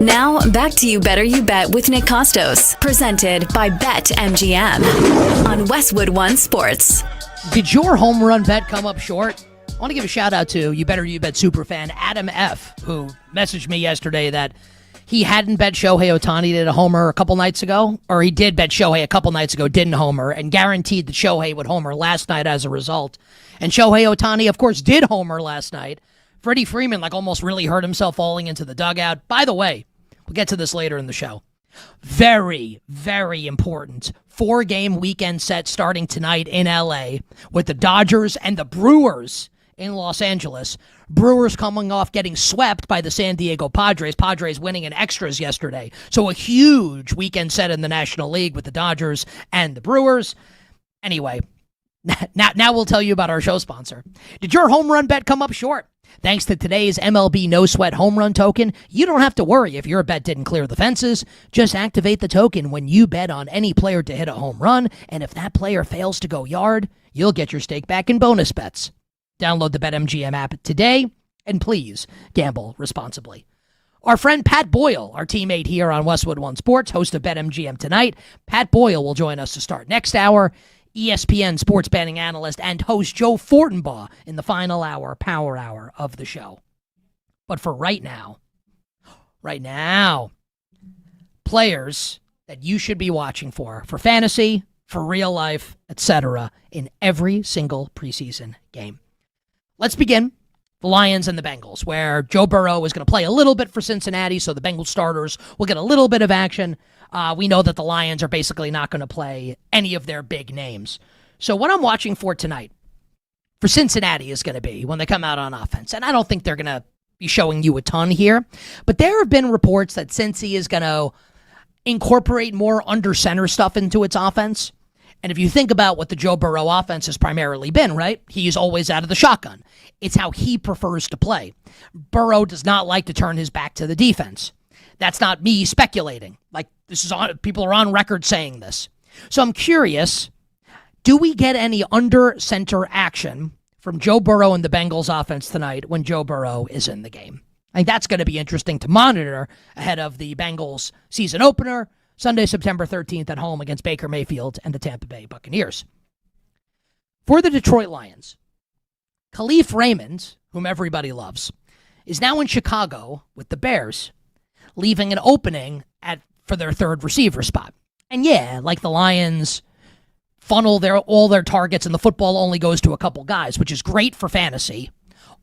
Now, back to You Better You Bet with Nick Kostos, presented by BetMGM on Westwood One Sports. Did your home run bet come up short? I want to give a shout out to You Better You Bet superfan Adam F., who messaged me yesterday that he hadn't bet Shohei Ohtani did a homer a couple nights ago, or he did bet Shohei a couple nights ago, didn't homer, and guaranteed that Shohei would homer last night as a result. And Shohei Ohtani, of course, did homer last night. Freddie Freeman, almost really hurt himself falling into the dugout. By the way, we'll get to this later in the show. Very, very important 4-game weekend set starting tonight in LA with the Dodgers and the Brewers in Los Angeles. Brewers coming off getting swept by the San Diego Padres. Padres winning in extras yesterday. So a huge weekend set in the National League with the Dodgers and the Brewers. Anyway, now we'll tell you about our show sponsor. Did your home run bet come up short? Thanks to today's MLB No Sweat Home Run Token, you don't have to worry if your bet didn't clear the fences. Just activate the token when you bet on any player to hit a home run, and if that player fails to go yard, you'll get your stake back in bonus bets. Download the BetMGM app today, and please gamble responsibly. Our friend Pat Boyle, our teammate here on Westwood One Sports, host of BetMGM Tonight. Pat Boyle will join us to start next hour. ESPN sports betting analyst and host Joe Fortenbaugh in the final hour, power hour of the show. But for right now, players that you should be watching for fantasy, for real life, etc., in every single preseason game. Let's begin. The Lions and the Bengals, where Joe Burrow is going to play a little bit for Cincinnati, so the Bengals starters will get a little bit of action. We know that the Lions are basically not going to play any of their big names. So what I'm watching for tonight for Cincinnati is going to be when they come out on offense. And I don't think they're going to be showing you a ton here, but there have been reports that Cincy is going to incorporate more under center stuff into its offense. And if you think about what the Joe Burrow offense has primarily been, right? He's always out of the shotgun. It's how he prefers to play. Burrow does not like to turn his back to the defense. That's not me speculating. This is on, people are on record saying this. So I'm curious, do we get any under center action from Joe Burrow and the Bengals offense tonight when Joe Burrow is in the game? I think that's going to be interesting to monitor ahead of the Bengals season opener, Sunday, September 13th at home against Baker Mayfield and the Tampa Bay Buccaneers. For the Detroit Lions, Khalif Raymond, whom everybody loves, is now in Chicago with the Bears, leaving an opening for their third receiver spot. And yeah, like the Lions funnel all their targets and the football only goes to a couple guys, which is great for fantasy.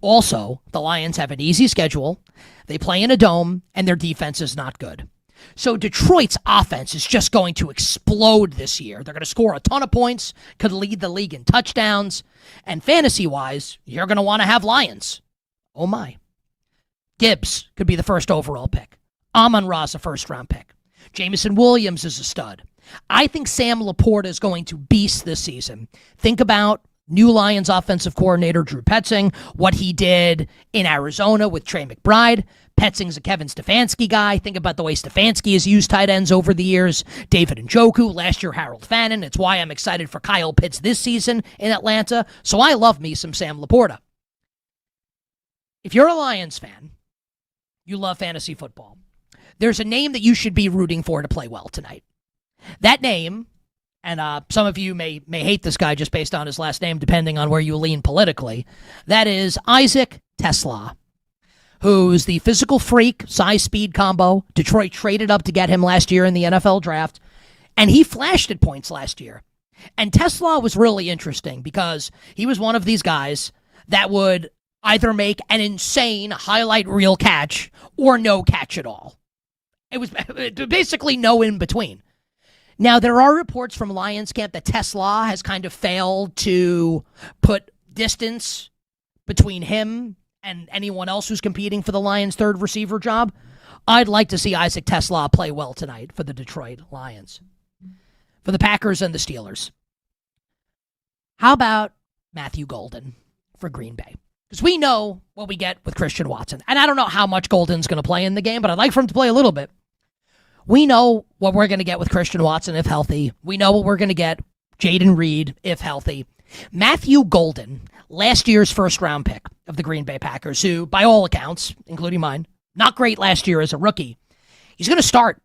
Also, the Lions have an easy schedule. They play in a dome, and their defense is not good. So Detroit's offense is just going to explode this year. They're going to score a ton of points, could lead the league in touchdowns, and fantasy-wise, you're going to want to have Lions. Oh my. Gibbs could be the first overall pick. Amon-Ra's a first-round pick. Jameson Williams is a stud. I think Sam Laporta is going to beast this season. Think about new Lions offensive coordinator Drew Petzing, what he did in Arizona with Trey McBride. Petzing's a Kevin Stefanski guy. Think about the way Stefanski has used tight ends over the years. David Njoku, last year Harold Fannin. It's why I'm excited for Kyle Pitts this season in Atlanta. So I love me some Sam Laporta. If you're a Lions fan, you love fantasy football, there's a name that you should be rooting for to play well tonight. That name, and some of you may hate this guy just based on his last name, depending on where you lean politically, that is Isaac Tesla, who's the physical freak, size-speed combo. Detroit traded up to get him last year in the NFL draft, and he flashed at points last year. And Tesla was really interesting because he was one of these guys that would either make an insane highlight reel catch or no catch at all. It was basically no in between. Now, there are reports from Lions camp that Tesla has kind of failed to put distance between him and anyone else who's competing for the Lions' third receiver job. I'd like to see Isaac Tesla play well tonight for the Detroit Lions. For the Packers and the Steelers, how about Matthew Golden for Green Bay? Because we know what we get with Christian Watson. And I don't know how much Golden's going to play in the game, but I'd like for him to play a little bit. We know what we're going to get with Christian Watson if healthy. We know what we're going to get Jaden Reed if healthy. Matthew Golden, last year's first-round pick of the Green Bay Packers, who, by all accounts, including mine, not great last year as a rookie. He's going to start,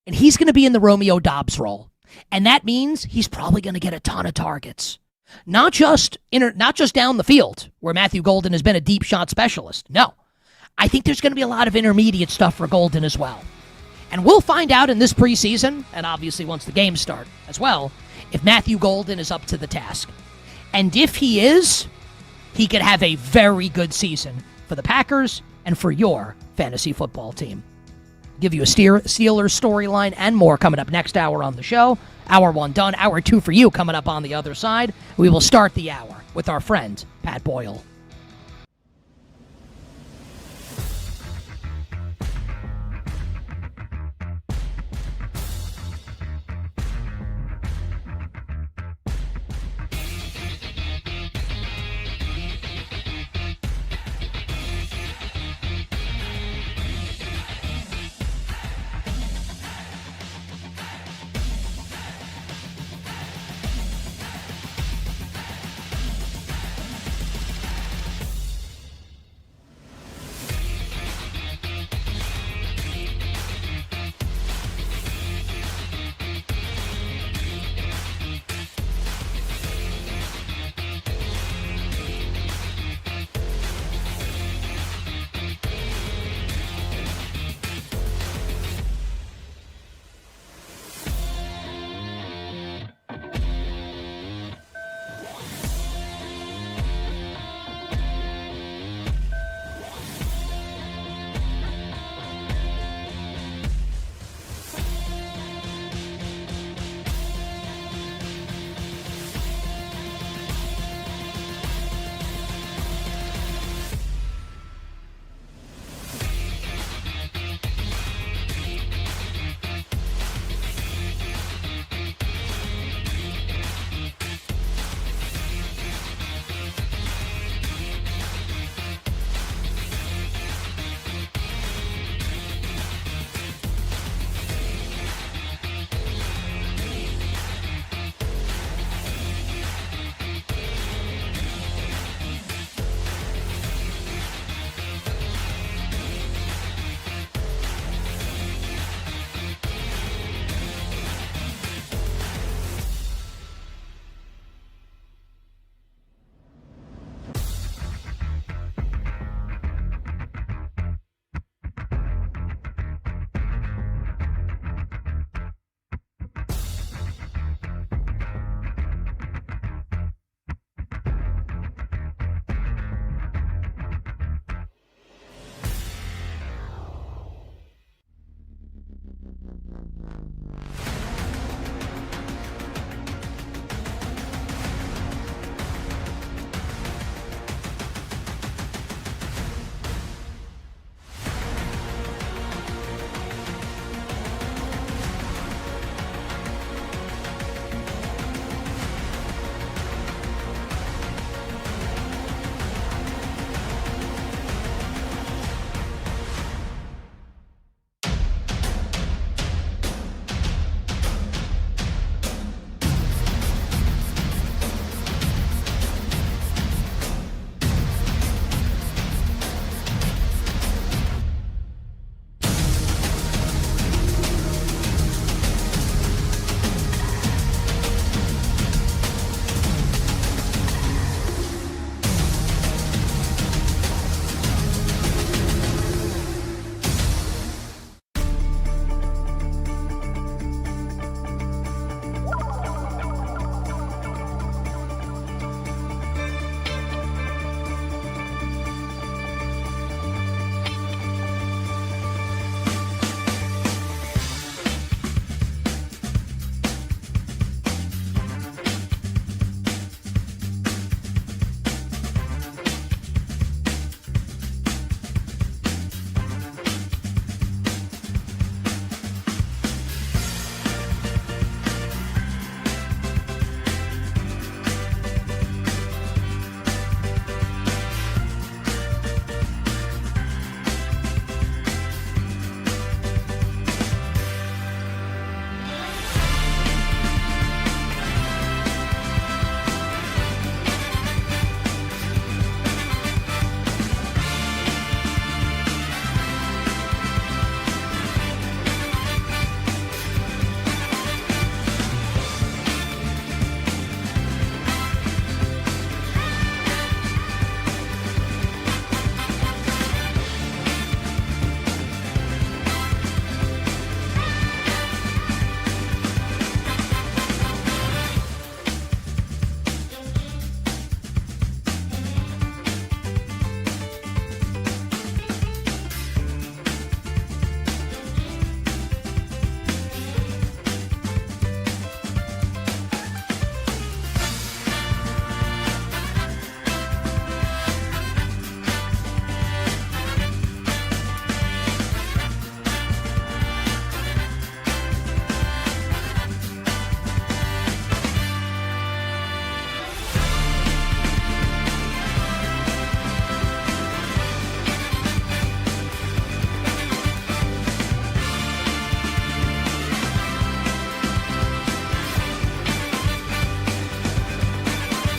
and he's going to be in the Romeo Dobbs role. And that means he's probably going to get a ton of targets. Not just down the field, where Matthew Golden has been a deep shot specialist. No. I think there's going to be a lot of intermediate stuff for Golden as well. And we'll find out in this preseason, and obviously once the games start as well, if Matthew Golden is up to the task. And if he is, he could have a very good season for the Packers and for your fantasy football team. Give you a Steelers storyline and more coming up next hour on the show. Hour 1 done. Hour 2 for you coming up on the other side. We will start the hour with our friend, Pat Boyle.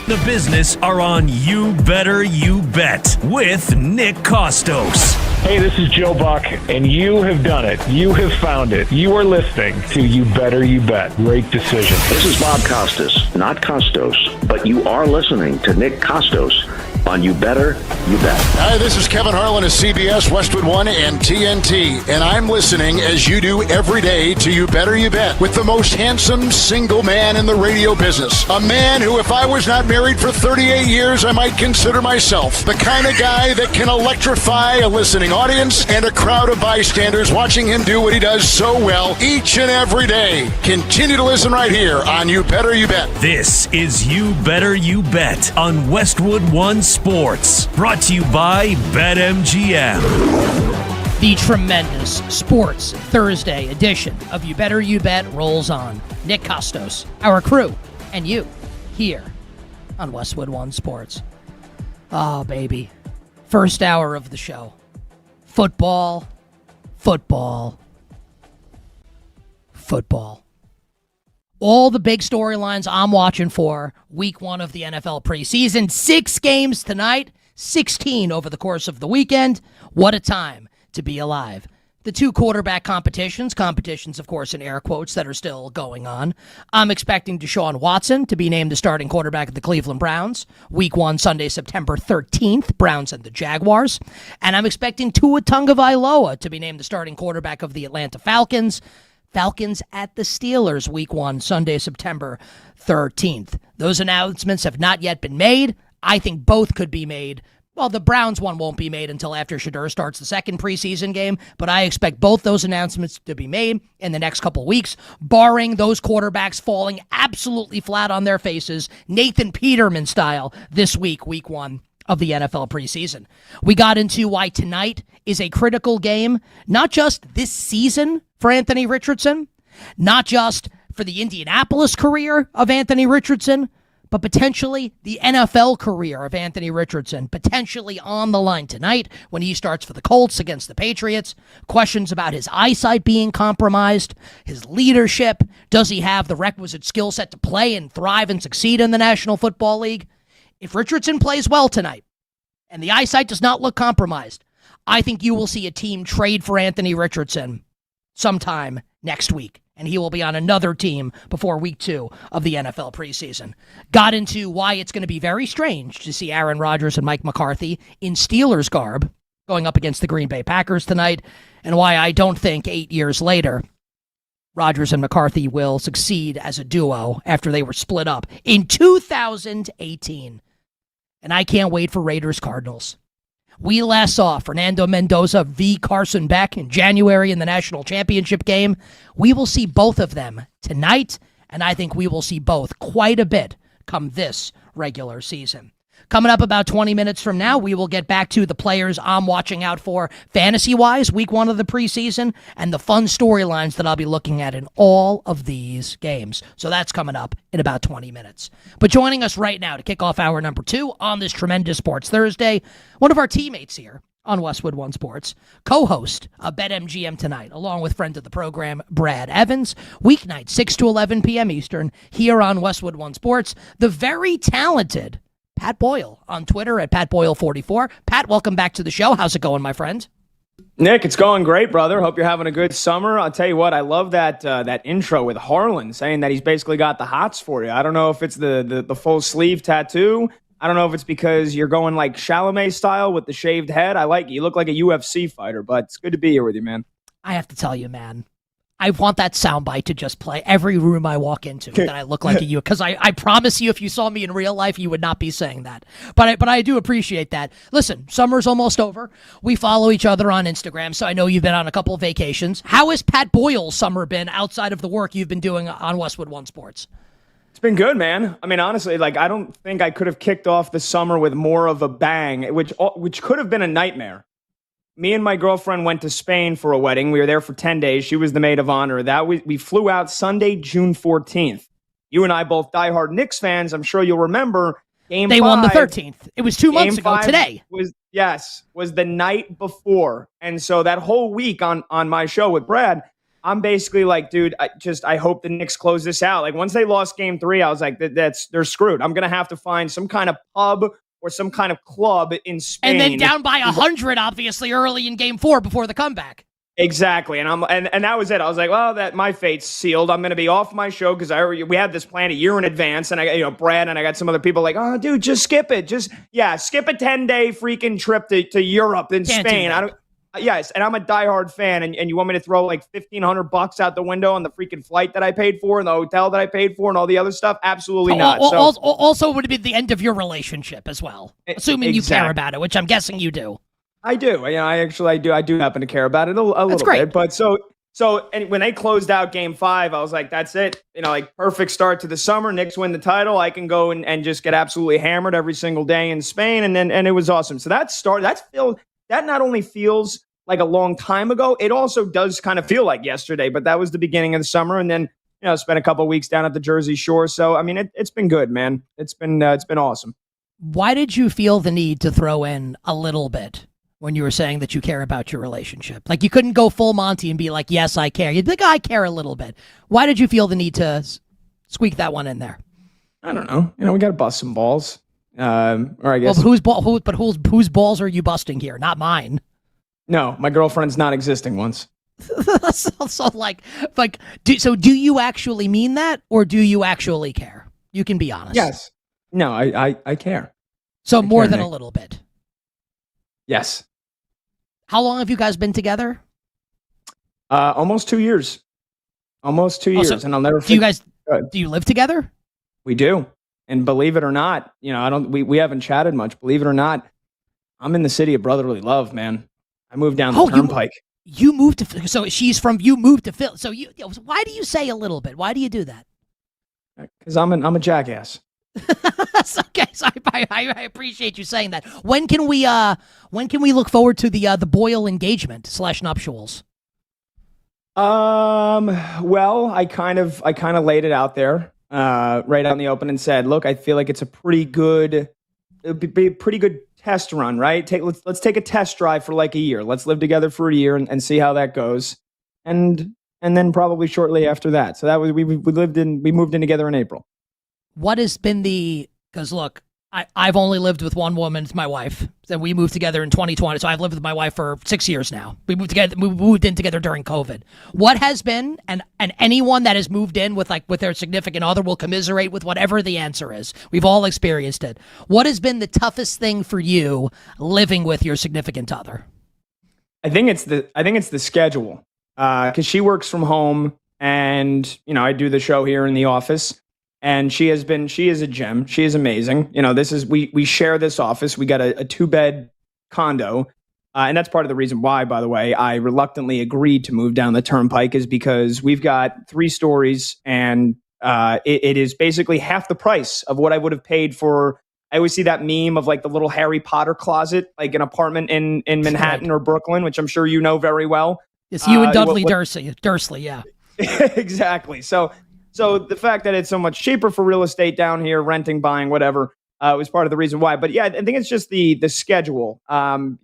the business are on You Better You Bet with Nick Kostos. Hey, this is Joe Buck, and you have done it. You have found it. You are listening to You Better You Bet. Great decision. This is Bob Costas, not Kostos, but you are listening to Nick Kostos on You Better You Bet. Hi, this is Kevin Harlan of CBS, Westwood One, and TNT, and I'm listening as you do every day to You Better You Bet with the most handsome single man in the radio business. A man who, if I was not married for 38 years, I might consider myself the kind of guy that can electrify a listening audience and a crowd of bystanders watching him do what he does so well each and every day. Continue to listen right here on You Better You Bet. This is You Better You Bet on Westwood One Sports, brought to you by BetMGM. The tremendous Sports Thursday edition of You Better You Bet rolls on. Nick Kostos, our crew, and you here on Westwood One Sports. Oh, baby. First hour of the show. Football, football, football. All the big storylines I'm watching for week one of the NFL preseason. 6 games tonight, 16 over the course of the weekend. What a time to be alive. The 2 quarterback competitions, of course, in air quotes, that are still going on. I'm expecting Deshaun Watson to be named the starting quarterback of the Cleveland Browns. Week 1, Sunday, September 13th, Browns and the Jaguars. And I'm expecting Tua Tagovailoa to be named the starting quarterback of the Atlanta Falcons. Falcons at the Steelers, Week 1, Sunday, September 13th. Those announcements have not yet been made. I think both could be made. Well, the Browns one won't be made until after Shedeur starts the second preseason game, but I expect both those announcements to be made in the next couple weeks, barring those quarterbacks falling absolutely flat on their faces, Nathan Peterman style, this week, Week 1 of the NFL preseason. We got into why tonight is a critical game, not just this season for Anthony Richardson, not just for the Indianapolis career of Anthony Richardson, but potentially the NFL career of Anthony Richardson, potentially on the line tonight when he starts for the Colts against the Patriots. Questions about his eyesight being compromised, his leadership. Does he have the requisite skill set to play and thrive and succeed in the National Football League? If Richardson plays well tonight and the eyesight does not look compromised, I think you will see a team trade for Anthony Richardson sometime next week, and he will be on another team before week 2 of the NFL preseason. Got into why it's going to be very strange to see Aaron Rodgers and Mike McCarthy in Steelers garb going up against the Green Bay Packers tonight, and why I don't think 8 years later Rodgers and McCarthy will succeed as a duo after they were split up in 2018. And I can't wait for Raiders-Cardinals. We last saw Fernando Mendoza v. Carson Beck in January in the national championship game. We will see both of them tonight, and I think we will see both quite a bit come this regular season. Coming up about 20 minutes from now, we will get back to the players I'm watching out for fantasy-wise, week 1 of the preseason, and the fun storylines that I'll be looking at in all of these games. So that's coming up in about 20 minutes. But joining us right now to kick off hour number 2 on this tremendous Sports Thursday, one of our teammates here on Westwood One Sports, co-host of BetMGM Tonight, along with friend of the program, Brad Evans, weeknight 6 to 11 p.m. Eastern, here on Westwood One Sports, the very talented Pat Boyle on Twitter at PatBoyle44. Pat, welcome back to the show. How's it going, my friend? Nick, it's going great, brother. Hope you're having a good summer. I'll tell you what, I love that intro with Harlan saying that he's basically got the hots for you. I don't know if it's the full sleeve tattoo. I don't know if it's because you're going like Chalamet style with the shaved head. I like you. You look like a UFC fighter, but it's good to be here with you, man. I have to tell you, man, I want that soundbite to just play every room I walk into that I look like a you, because I promise you, if you saw me in real life, you would not be saying that. But I do appreciate that. Listen, summer's almost over. We follow each other on Instagram, so I know you've been on a couple of vacations. How has Pat Boyle's summer been outside of the work you've been doing on Westwood One Sports? It's been good, man. I mean, honestly, I don't think I could have kicked off the summer with more of a bang, which could have been a nightmare. Me and my girlfriend went to Spain for a wedding. We were there for 10 days. She was the maid of honor. We flew out Sunday, June 14th. You and I both diehard Knicks fans. I'm sure you'll remember. They won the 13th. It was 2 months ago today. Was the night before. And so that whole week on my show with Brad, I'm basically like, dude, I hope the Knicks close this out. Like once they lost game 3, I was like, they're screwed. I'm gonna have to find some kind of pub or some kind of club in Spain. And then down by 100, obviously, early in game 4 before the comeback. Exactly, and that was it. I was like, well, that my fate's sealed. I'm going to be off my show because we had this plan a year in advance, and I, Brad and I got some other people like, oh, dude, just skip it, skip a 10-day freaking trip to Europe and Spain. I don't. Yes, and I'm a diehard fan, and you want me to throw like $1,500 out the window on the freaking flight that I paid for and the hotel that I paid for and all the other stuff? Absolutely not. Also, would it be the end of your relationship as well? Assuming you care about it, which I'm guessing you do. I do. I do happen to care about it a little bit. But and when they closed out game 5, I was like, that's it. Like perfect start to the summer. Knicks win the title. I can go and just get absolutely hammered every single day in Spain. And it was awesome. So that not only feels like a long time ago, it also does kind of feel like yesterday, but that was the beginning of the summer. And then, spent a couple of weeks down at the Jersey Shore. So, I mean, it's been good, man. It's been awesome. Why did you feel the need to throw in a little bit when you were saying that you care about your relationship? Like you couldn't go full Monty and be like, yes, I care. You'd be like, I care a little bit. Why did you feel the need to squeak that one in there? I don't know. We got to bust some balls. Or I guess. Well, whose balls are you busting here? Not mine. No, my girlfriend's non-existing ones. So do you actually mean that, or do you actually care? You can be honest. Yes. No, I care. So more than a little bit. Yes. How long have you guys been together? Almost 2 years. Almost 2 years, and I'll never. Do you live together? We do, and believe it or not, we haven't chatted much. Believe it or not, I'm in the city of brotherly love, man. I moved down the Turnpike. You moved to you moved to Philly. So why do you say a little bit? Why do you do that? Because I'm a jackass. Okay, so I appreciate you saying that. When can we look forward to the Boyle engagement / nuptials? Well, I kind of laid it out there, right out in the open and said, look, I feel like it's it'd be a pretty good test run, right? Let's take a test drive for like a year. Let's live together for a year and see how that goes. And then probably shortly after that. So that was we moved in together in April. What has been because look, I've only lived with one woman, it's my wife. Then we moved together in 2020. So I've lived with my wife for 6 years now. We moved in together during COVID. What has been, and anyone that has moved in with their significant other will commiserate with whatever the answer is. We've all experienced it. What has been the toughest thing for you living with your significant other? I think it's the schedule. Because she works from home, and I do the show here in the office. And she is a gem. She is amazing. We share this office. We got a 2-bed condo. And that's part of the reason why, by the way, I reluctantly agreed to move down the Turnpike is because we've got 3 stories and it is basically half the price of what I would have paid for. I always see that meme of like the little Harry Potter closet, like an apartment in Manhattan or Brooklyn, which I'm sure you know very well. It's you and Dudley Dursley, yeah. Exactly. So the fact that it's so much cheaper for real estate down here, renting, buying, whatever, was part of the reason why. But yeah, I think it's just the schedule.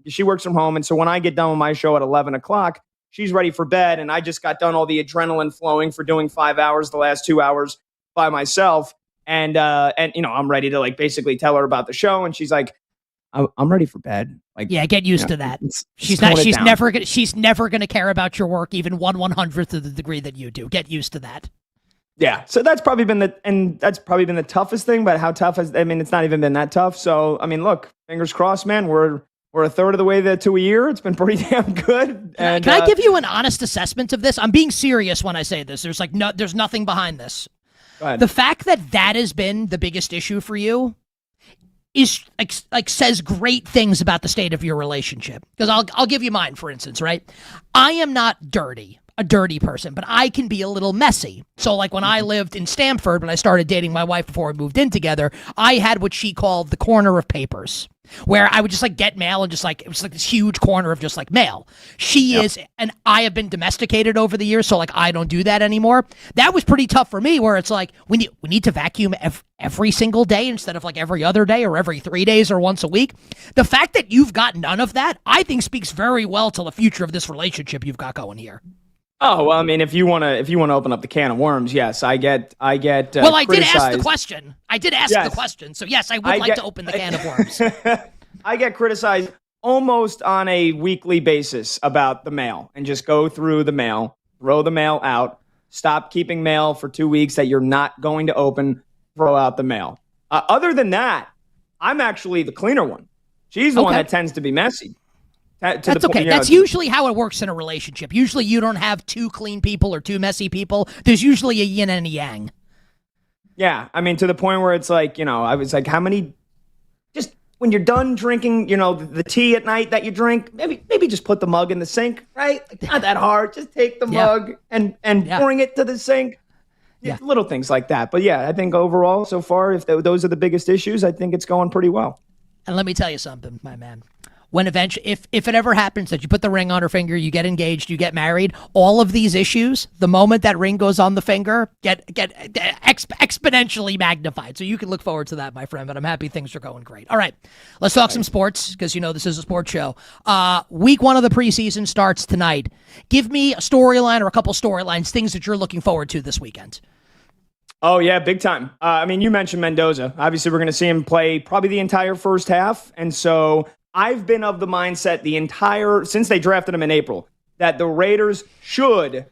She works from home. And so when I get done with my show at 11 o'clock, she's ready for bed. And I just got done all the adrenaline flowing for doing 5 hours, the last 2 hours by myself. And I'm ready to like basically tell her about the show. And she's like, I'm ready for bed. Like, yeah, get used to that. She's never gonna care about your work even 1/100th of the degree that you do. Get used to that. Yeah, so that's probably been the toughest thing. But how tough it's not even been that tough. So I mean, look, fingers crossed, man. We're a third of the way there to a year. It's been pretty damn good. And, can I give you an honest assessment of this? I'm being serious when I say this. There's nothing behind this. Go ahead. The fact that has been the biggest issue for you is like says great things about the state of your relationship. Because I'll give you mine, for instance, right? I am not a dirty person, but I can be a little messy. So like when I lived in Stamford, when I started dating my wife before we moved in together, I had what she called the corner of papers, where I would just like get mail and just like, it was like this huge corner of just like mail. She is, and I have been domesticated over the years, so like I don't do that anymore. That was pretty tough for me, where it's like, we need to vacuum every single day instead of like every other day or every 3 days or once a week. The fact that you've got none of that, I think speaks very well to the future of this relationship you've got going here. Oh well, I mean, if you want to open up the can of worms, yes, I get. Well, I did ask the criticized. question. I did ask the question, so yes, I would like to open the can of worms. I get criticized almost on a weekly basis about the mail, and just go through the mail, throw the mail out, stop keeping mail for 2 weeks that you're not going to open, throw out the mail. Other than that, I'm actually the cleaner one. She's the one that tends to be messy. That's okay. That's usually how it works in a relationship. Usually you don't have two clean people or two messy people. There's usually a yin and a yang. Yeah. I mean, to the point where it's like, I was like, how many, just when you're done drinking, the tea at night that you drink, maybe just put the mug in the sink, right? Like, not that hard. Just take the mug and bring it to the sink. Yeah. Little things like that. But yeah, I think overall so far, if those are the biggest issues, I think it's going pretty well. And let me tell you something, my man. When eventually, if it ever happens that you put the ring on her finger, you get engaged, you get married, all of these issues, the moment that ring goes on the finger, get exponentially magnified. So you can look forward to that, my friend, but I'm happy things are going great. All right, let's talk some sports, because this is a sports show. Week 1 of the preseason starts tonight. Give me a storyline or a couple storylines, things that you're looking forward to this weekend. Oh, yeah, big time. I mean, you mentioned Mendoza. Obviously, we're going to see him play probably the entire first half, and so I've been of the mindset since they drafted him in April, that the Raiders should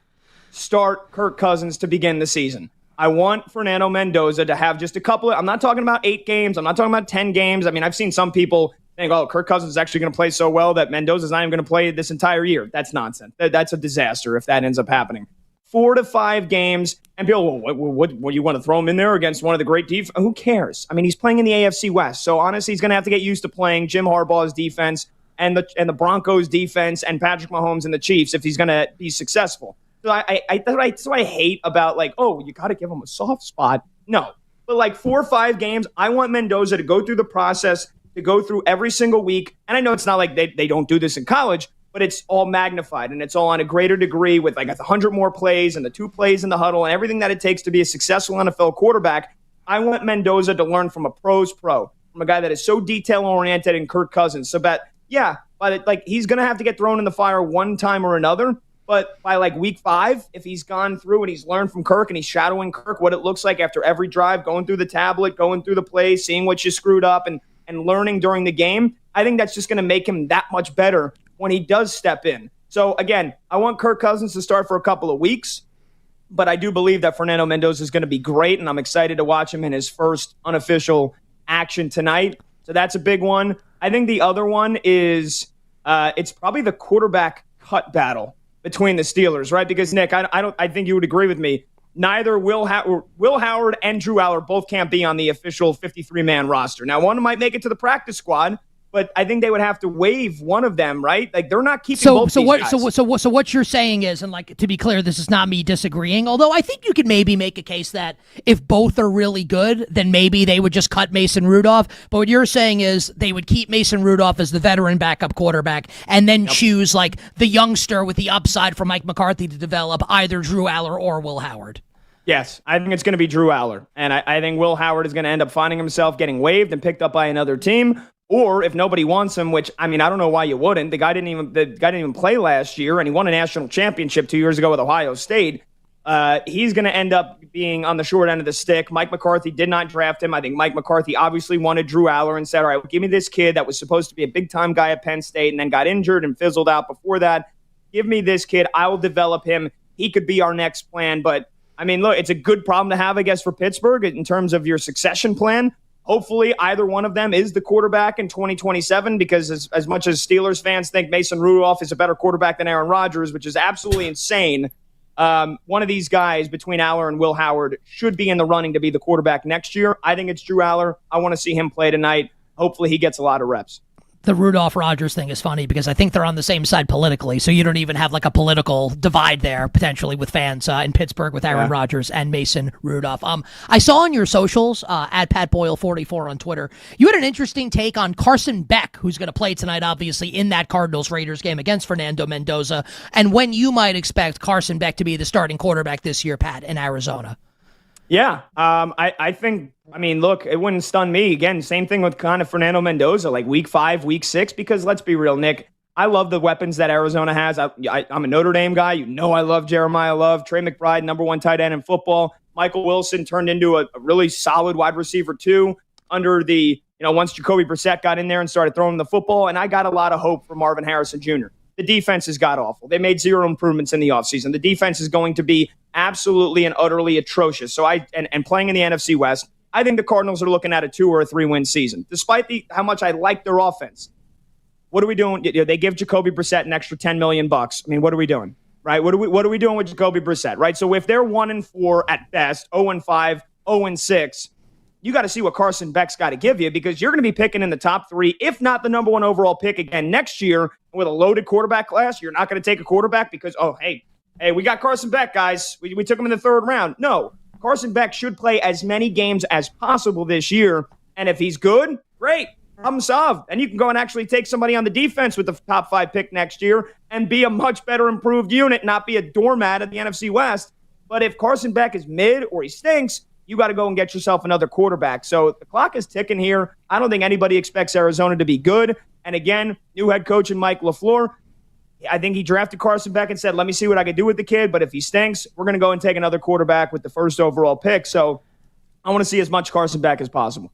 start Kirk Cousins to begin the season. I want Fernando Mendoza to have just a couple I'm not talking about 8 games. I'm not talking about 10 games. I mean, I've seen some people think, Kirk Cousins is actually going to play so well that Mendoza's not even going to play this entire year. That's nonsense. That's a disaster if that ends up happening. 4 to 5 games, and people, what you want to throw him in there against one of the great defense? Who cares? I mean, he's playing in the AFC West, so honestly, he's going to have to get used to playing Jim Harbaugh's defense and the Broncos defense and Patrick Mahomes and the Chiefs if he's going to be successful. So that's what I hate about you got to give him a soft spot. No, but 4 or 5 games, I want Mendoza to go through the process, to go through every single week, and I know it's not like they don't do this in college, but it's all magnified, and it's all on a greater degree with 100 more plays and the 2 plays in the huddle and everything that it takes to be a successful NFL quarterback. I want Mendoza to learn from a pro's pro, from a guy that is so detail-oriented in Kirk Cousins. So he's going to have to get thrown in the fire one time or another, but by week 5, if he's gone through and he's learned from Kirk and he's shadowing Kirk what it looks like after every drive, going through the tablet, going through the plays, seeing what you screwed up and learning during the game, I think that's just going to make him that much better when he does step in. So again, I want Kirk Cousins to start for a couple of weeks, but I do believe that Fernando Mendoza is going to be great, and I'm excited to watch him in his first unofficial action tonight. So that's a big one. I think the other one is it's probably the quarterback cut battle between the Steelers, right? Because Nick, I think you would agree with me. Neither Will Howard and Drew Aller both can't be on the official 53-man roster. Now, one might make it to the practice squad, but I think they would have to waive one of them, right? They're not keeping both these guys. So what you're saying is, and to be clear, this is not me disagreeing, although I think you could maybe make a case that if both are really good, then maybe they would just cut Mason Rudolph. But what you're saying is they would keep Mason Rudolph as the veteran backup quarterback and then choose the youngster with the upside for Mike McCarthy to develop, either Drew Aller or Will Howard. Yes, I think it's going to be Drew Aller. And I think Will Howard is going to end up finding himself getting waived and picked up by another team. Or if nobody wants him, which, I don't know why you wouldn't. The guy didn't even play last year, and he won a national championship 2 years ago with Ohio State. He's going to end up being on the short end of the stick. Mike McCarthy did not draft him. I think Mike McCarthy obviously wanted Drew Aller and said, all right, give me this kid that was supposed to be a big-time guy at Penn State and then got injured and fizzled out before that. Give me this kid. I will develop him. He could be our next plan. But, look, it's a good problem to have, I guess, for Pittsburgh in terms of your succession plan. Hopefully, either one of them is the quarterback in 2027, because as much as Steelers fans think Mason Rudolph is a better quarterback than Aaron Rodgers, which is absolutely insane, one of these guys between Aller and Will Howard should be in the running to be the quarterback next year. I think it's Drew Aller. I want to see him play tonight. Hopefully, he gets a lot of reps. The Rudolph-Rodgers thing is funny because I think they're on the same side politically, so you don't even have a political divide there, potentially, with fans in Pittsburgh with Aaron Rodgers and Mason Rudolph. I saw on your socials, at PatBoyle44 on Twitter, you had an interesting take on Carson Beck, who's going to play tonight, obviously, in that Cardinals-Raiders game against Fernando Mendoza, and when you might expect Carson Beck to be the starting quarterback this year, Pat, in Arizona. Yeah, I think, look, it wouldn't stun me. Again, same thing with kind of Fernando Mendoza, week 5, week 6, because let's be real, Nick, I love the weapons that Arizona has. I'm a Notre Dame guy. You know I love Jeremiah Love. Trey McBride, number one tight end in football. Michael Wilson turned into a really solid wide receiver, too, under once Jacoby Brissett got in there and started throwing the football. And I got a lot of hope for Marvin Harrison Jr. The defense has got awful. They made zero improvements in the offseason. The defense is going to be absolutely and utterly atrocious. So and playing in the NFC West, I think the Cardinals are looking at a 2 or a 3-win season, despite how much I like their offense. What are we doing? They give Jacoby Brissett an extra $10 million. I mean, what are we doing? Right? What are we doing with Jacoby Brissett? Right? So if they're 1-4 at best, 0-5, 0-6, you got to see what Carson Beck's got to give you, because you're going to be picking in the top 3, if not the number 1 overall pick again next year with a loaded quarterback class. You're not going to take a quarterback because, hey, we got Carson Beck, guys. We took him in the 3rd round. No, Carson Beck should play as many games as possible this year. And if he's good, great. Problem solved. And you can go and actually take somebody on the defense with the top 5 pick next year and be a much better improved unit, not be a doormat of the NFC West. But if Carson Beck is mid or he stinks, you got to go and get yourself another quarterback. So the clock is ticking here. I don't think anybody expects Arizona to be good. And again, new head coach in Mike LaFleur, I think he drafted Carson Beck and said, let me see what I can do with the kid. But if he stinks, we're going to go and take another quarterback with the 1st overall pick. So I want to see as much Carson Beck as possible.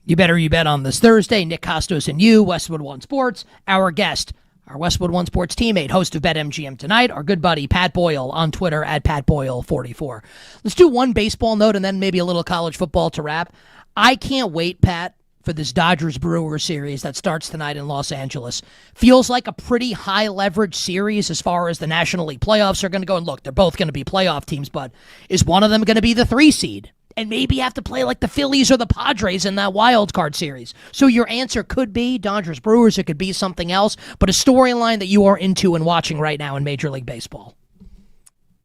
You better you bet on this Thursday. Nick Kostos and you, Westwood One Sports. Our guest, our Westwood One Sports teammate, host of BetMGM Tonight, our good buddy Pat Boyle on Twitter at PatBoyle44. Let's do one baseball note and then maybe a little college football to wrap. I can't wait, Pat, for this Dodgers-Brewers series that starts tonight in Los Angeles. Feels like a pretty high-leverage series as far as the National League playoffs are going to go. And look, they're both going to be playoff teams, but is one of them going to be the 3 seed? And maybe have to play like the Phillies or the Padres in that wild card series. So your answer could be Dodgers-Brewers. It could be something else, but a storyline that you are into and watching right now in Major League Baseball.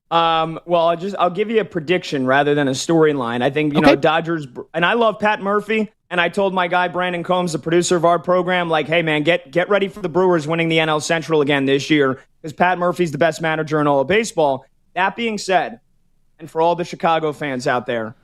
Well, I'll give you a prediction rather than a storyline. I think, Dodgers, and I love Pat Murphy, and I told my guy Brandon Combs, the producer of our program, like, hey, man, get ready for the Brewers winning the NL Central again this year, because Pat Murphy's the best manager in all of baseball. That being said, and for all the Chicago fans out there,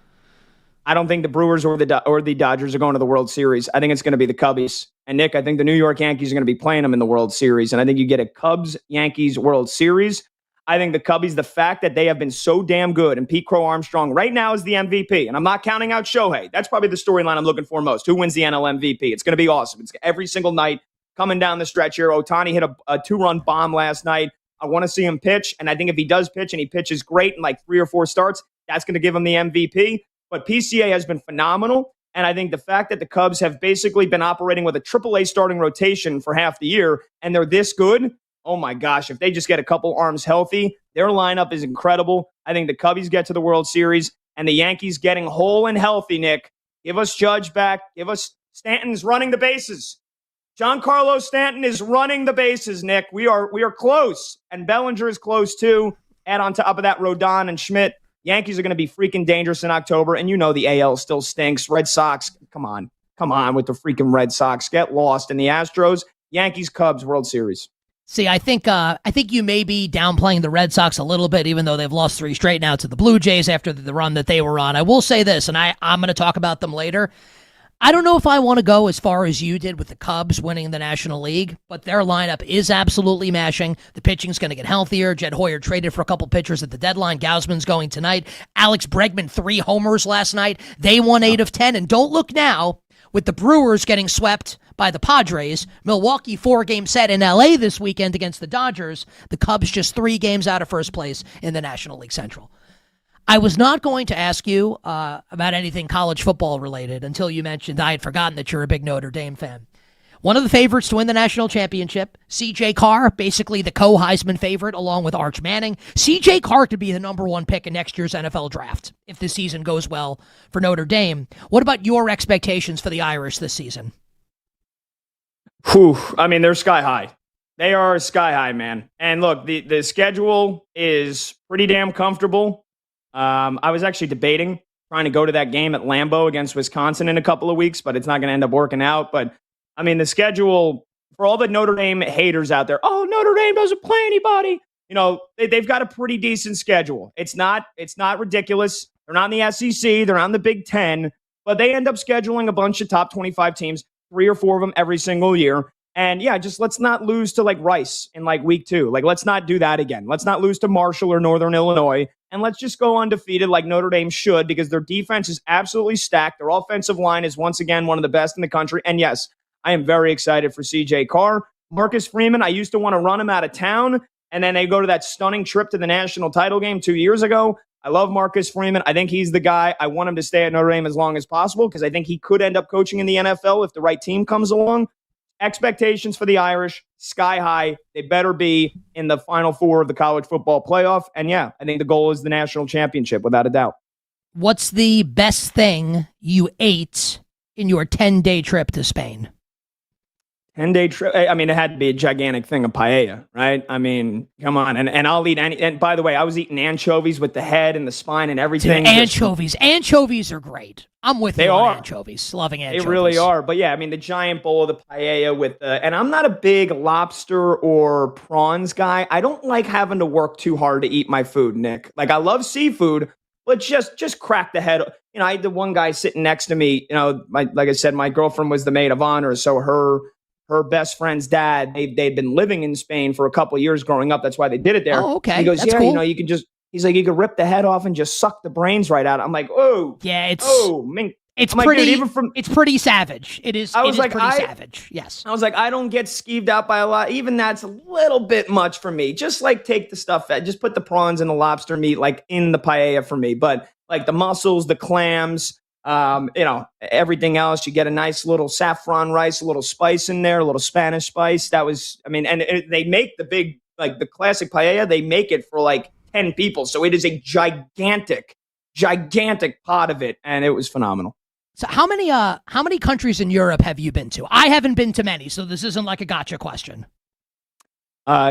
I don't think the Brewers or the Dodgers are going to the World Series. I think it's going to be the Cubbies. And Nick, I think the New York Yankees are going to be playing them in the World Series. And I think you get a Cubs-Yankees World Series. I think the Cubbies, the fact that they have been so damn good, and Pete Crow Armstrong right now is the MVP. And I'm not counting out Shohei. That's probably the storyline I'm looking for most. Who wins the NL MVP? It's going to be awesome. It's every single night coming down the stretch here. Ohtani hit a 2-run bomb last night. I want to see him pitch. And I think if he does pitch and he pitches great in like 3 or 4 starts, that's going to give him the MVP. But PCA has been phenomenal, and I think the fact that the Cubs have basically been operating with a AAA starting rotation for half the year, and they're this good, oh my gosh, if they just get a couple arms healthy, their lineup is incredible. I think the Cubbies get to the World Series, and the Yankees getting whole and healthy, Nick. Give us Judge back. Give us Stanton's running the bases. Giancarlo Stanton is running the bases, Nick. We are close, and Bellinger is close too. Add on top of that Rodon and Schmidt. Yankees are going to be freaking dangerous in October, and the AL still stinks. Red Sox, come on with the freaking Red Sox. Get lost. In the Astros, Yankees, Cubs, World Series. See, I think you may be downplaying the Red Sox a little bit, even though they've lost 3 straight now to the Blue Jays after the run that they were on. I will say this, and I'm going to talk about them later. I don't know if I want to go as far as you did with the Cubs winning the National League, but their lineup is absolutely mashing. The pitching's going to get healthier. Jed Hoyer traded for a couple pitchers at the deadline. Gausman's going tonight. Alex Bregman, 3 homers last night. They won 8 of 10. And don't look now, with the Brewers getting swept by the Padres, Milwaukee 4-game set in LA this weekend against the Dodgers. The Cubs just 3 games out of first place in the National League Central. I was not going to ask you about anything college football related until you mentioned I had forgotten that you're a big Notre Dame fan. One of the favorites to win the national championship, C.J. Carr, basically the co-Heisman favorite along with Arch Manning. C.J. Carr could be the number 1 pick in next year's NFL draft if the season goes well for Notre Dame. What about your expectations for the Irish this season? Whew. I mean, they're sky high. They are sky high, man. And look, the schedule is pretty damn comfortable. I was actually debating trying to go to that game at Lambeau against Wisconsin in a couple of weeks, but it's not going to end up working out. But, I mean, the schedule, for all the Notre Dame haters out there, oh, Notre Dame doesn't play anybody. They've got a pretty decent schedule. It's not ridiculous. They're not in the SEC. They're not in the Big Ten. But they end up scheduling a bunch of top 25 teams, 3 or 4 of them every single year. And yeah, just let's not lose to like Rice in like week 2. Like, let's not do that again. Let's not lose to Marshall or Northern Illinois. And let's just go undefeated like Notre Dame should, because their defense is absolutely stacked. Their offensive line is once again one of the best in the country. And yes, I am very excited for CJ Carr. Marcus Freeman, I used to want to run him out of town. And then they go to that stunning trip to the national title game 2 years ago. I love Marcus Freeman. I think he's the guy. I want him to stay at Notre Dame as long as possible, because I think he could end up coaching in the NFL if the right team comes along. Expectations for the Irish, sky high. They better be in the Final Four of the college football playoff. And yeah, I think the goal is the national championship, without a doubt. What's the best thing you ate in your 10-day trip to Spain? 10-day trip. I mean, it had to be a gigantic thing of paella, right? I mean, come on. And I'll eat any. And by the way, I was eating anchovies with the head and the spine and everything. Dude, anchovies are great. I'm with you on anchovies. Loving anchovies. They really are. But yeah, I mean, the giant bowl of the paella with the. And I'm not a big lobster or prawns guy. I don't like having to work too hard to eat my food, Nick. Like, I love seafood, but just crack the head. You know, I had the one guy sitting next to me. You know, like I said, my girlfriend was the maid of honor, so her best friend's dad, they'd been living in Spain for a couple of years growing up. That's why they did it there. Oh, okay. He goes, That's yeah, cool. you know, you can just, he's like, you can rip the head off and just suck the brains right out. I'm like, oh. Yeah, it's pretty savage. It is pretty savage. Yes. I was like, I don't get skeeved out by a lot. Even that's a little bit much for me. Just like take the stuff, just put the prawns and the lobster meat like in the paella for me. But like the mussels, the clams, you know, everything else, you get a nice little saffron rice, a little spice in there, a little Spanish spice. That was, I mean, and they make the big, like the classic paella, they make it for like 10 people. So it is a gigantic pot of it. And it was phenomenal. So how many countries in Europe have you been to? I haven't been to many, so this isn't like a gotcha question.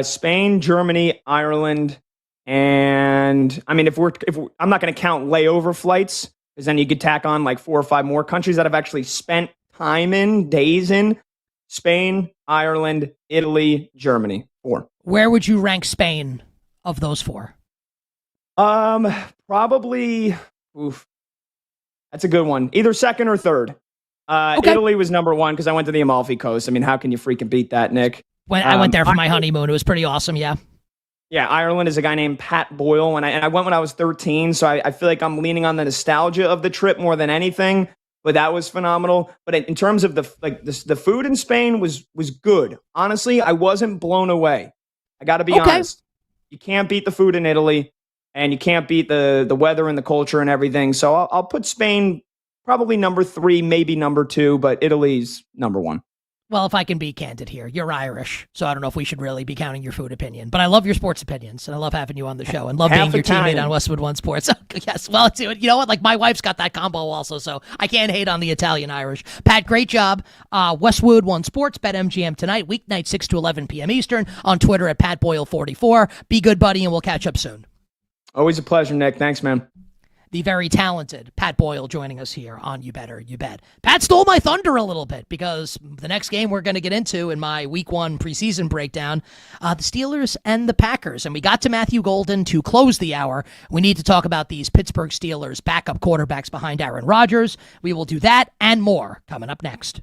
Spain, Germany, Ireland. And I mean, if we're I'm not going to count layover flights, because then you could tack on like 4 or 5 more countries that I've actually spent days in. Spain, Ireland, Italy, Germany. 4. Where would you rank Spain of those 4? Probably, that's a good one. Either second or third. Okay. Italy was number 1 because I went to the Amalfi Coast. I mean, how can you freaking beat that, Nick? I went there for my honeymoon. It was pretty awesome, yeah. Yeah, Ireland is a guy named Pat Boyle, and I went when I was 13, so I feel like I'm leaning on the nostalgia of the trip more than anything. But that was phenomenal. But in terms of the food in Spain was good. Honestly, I wasn't blown away. I got to be honest. You can't beat the food in Italy, and you can't beat the weather and the culture and everything. So I'll put Spain probably number 3, maybe number 2, but Italy's number 1. Well, if I can be candid here, you're Irish, so I don't know if we should really be counting your food opinion. But I love your sports opinions, and I love having you on the show, and love being your teammate on Westwood One Sports. Yes, well, you know what? Like, my wife's got that combo also, so I can't hate on the Italian-Irish. Pat, great job. Westwood One Sports, BetMGM tonight, weeknight 6 to 11 p.m. Eastern, on Twitter at PatBoyle44. Be good, buddy, and we'll catch up soon. Always a pleasure, Nick. Thanks, man. The very talented Pat Boyle joining us here on You Better You Bet. Pat stole my thunder a little bit, because the next game we're going to get into in my Week 1 preseason breakdown, the Steelers and the Packers. And we got to Matthew Golden to close the hour. We need to talk about these Pittsburgh Steelers backup quarterbacks behind Aaron Rodgers. We will do that and more coming up next.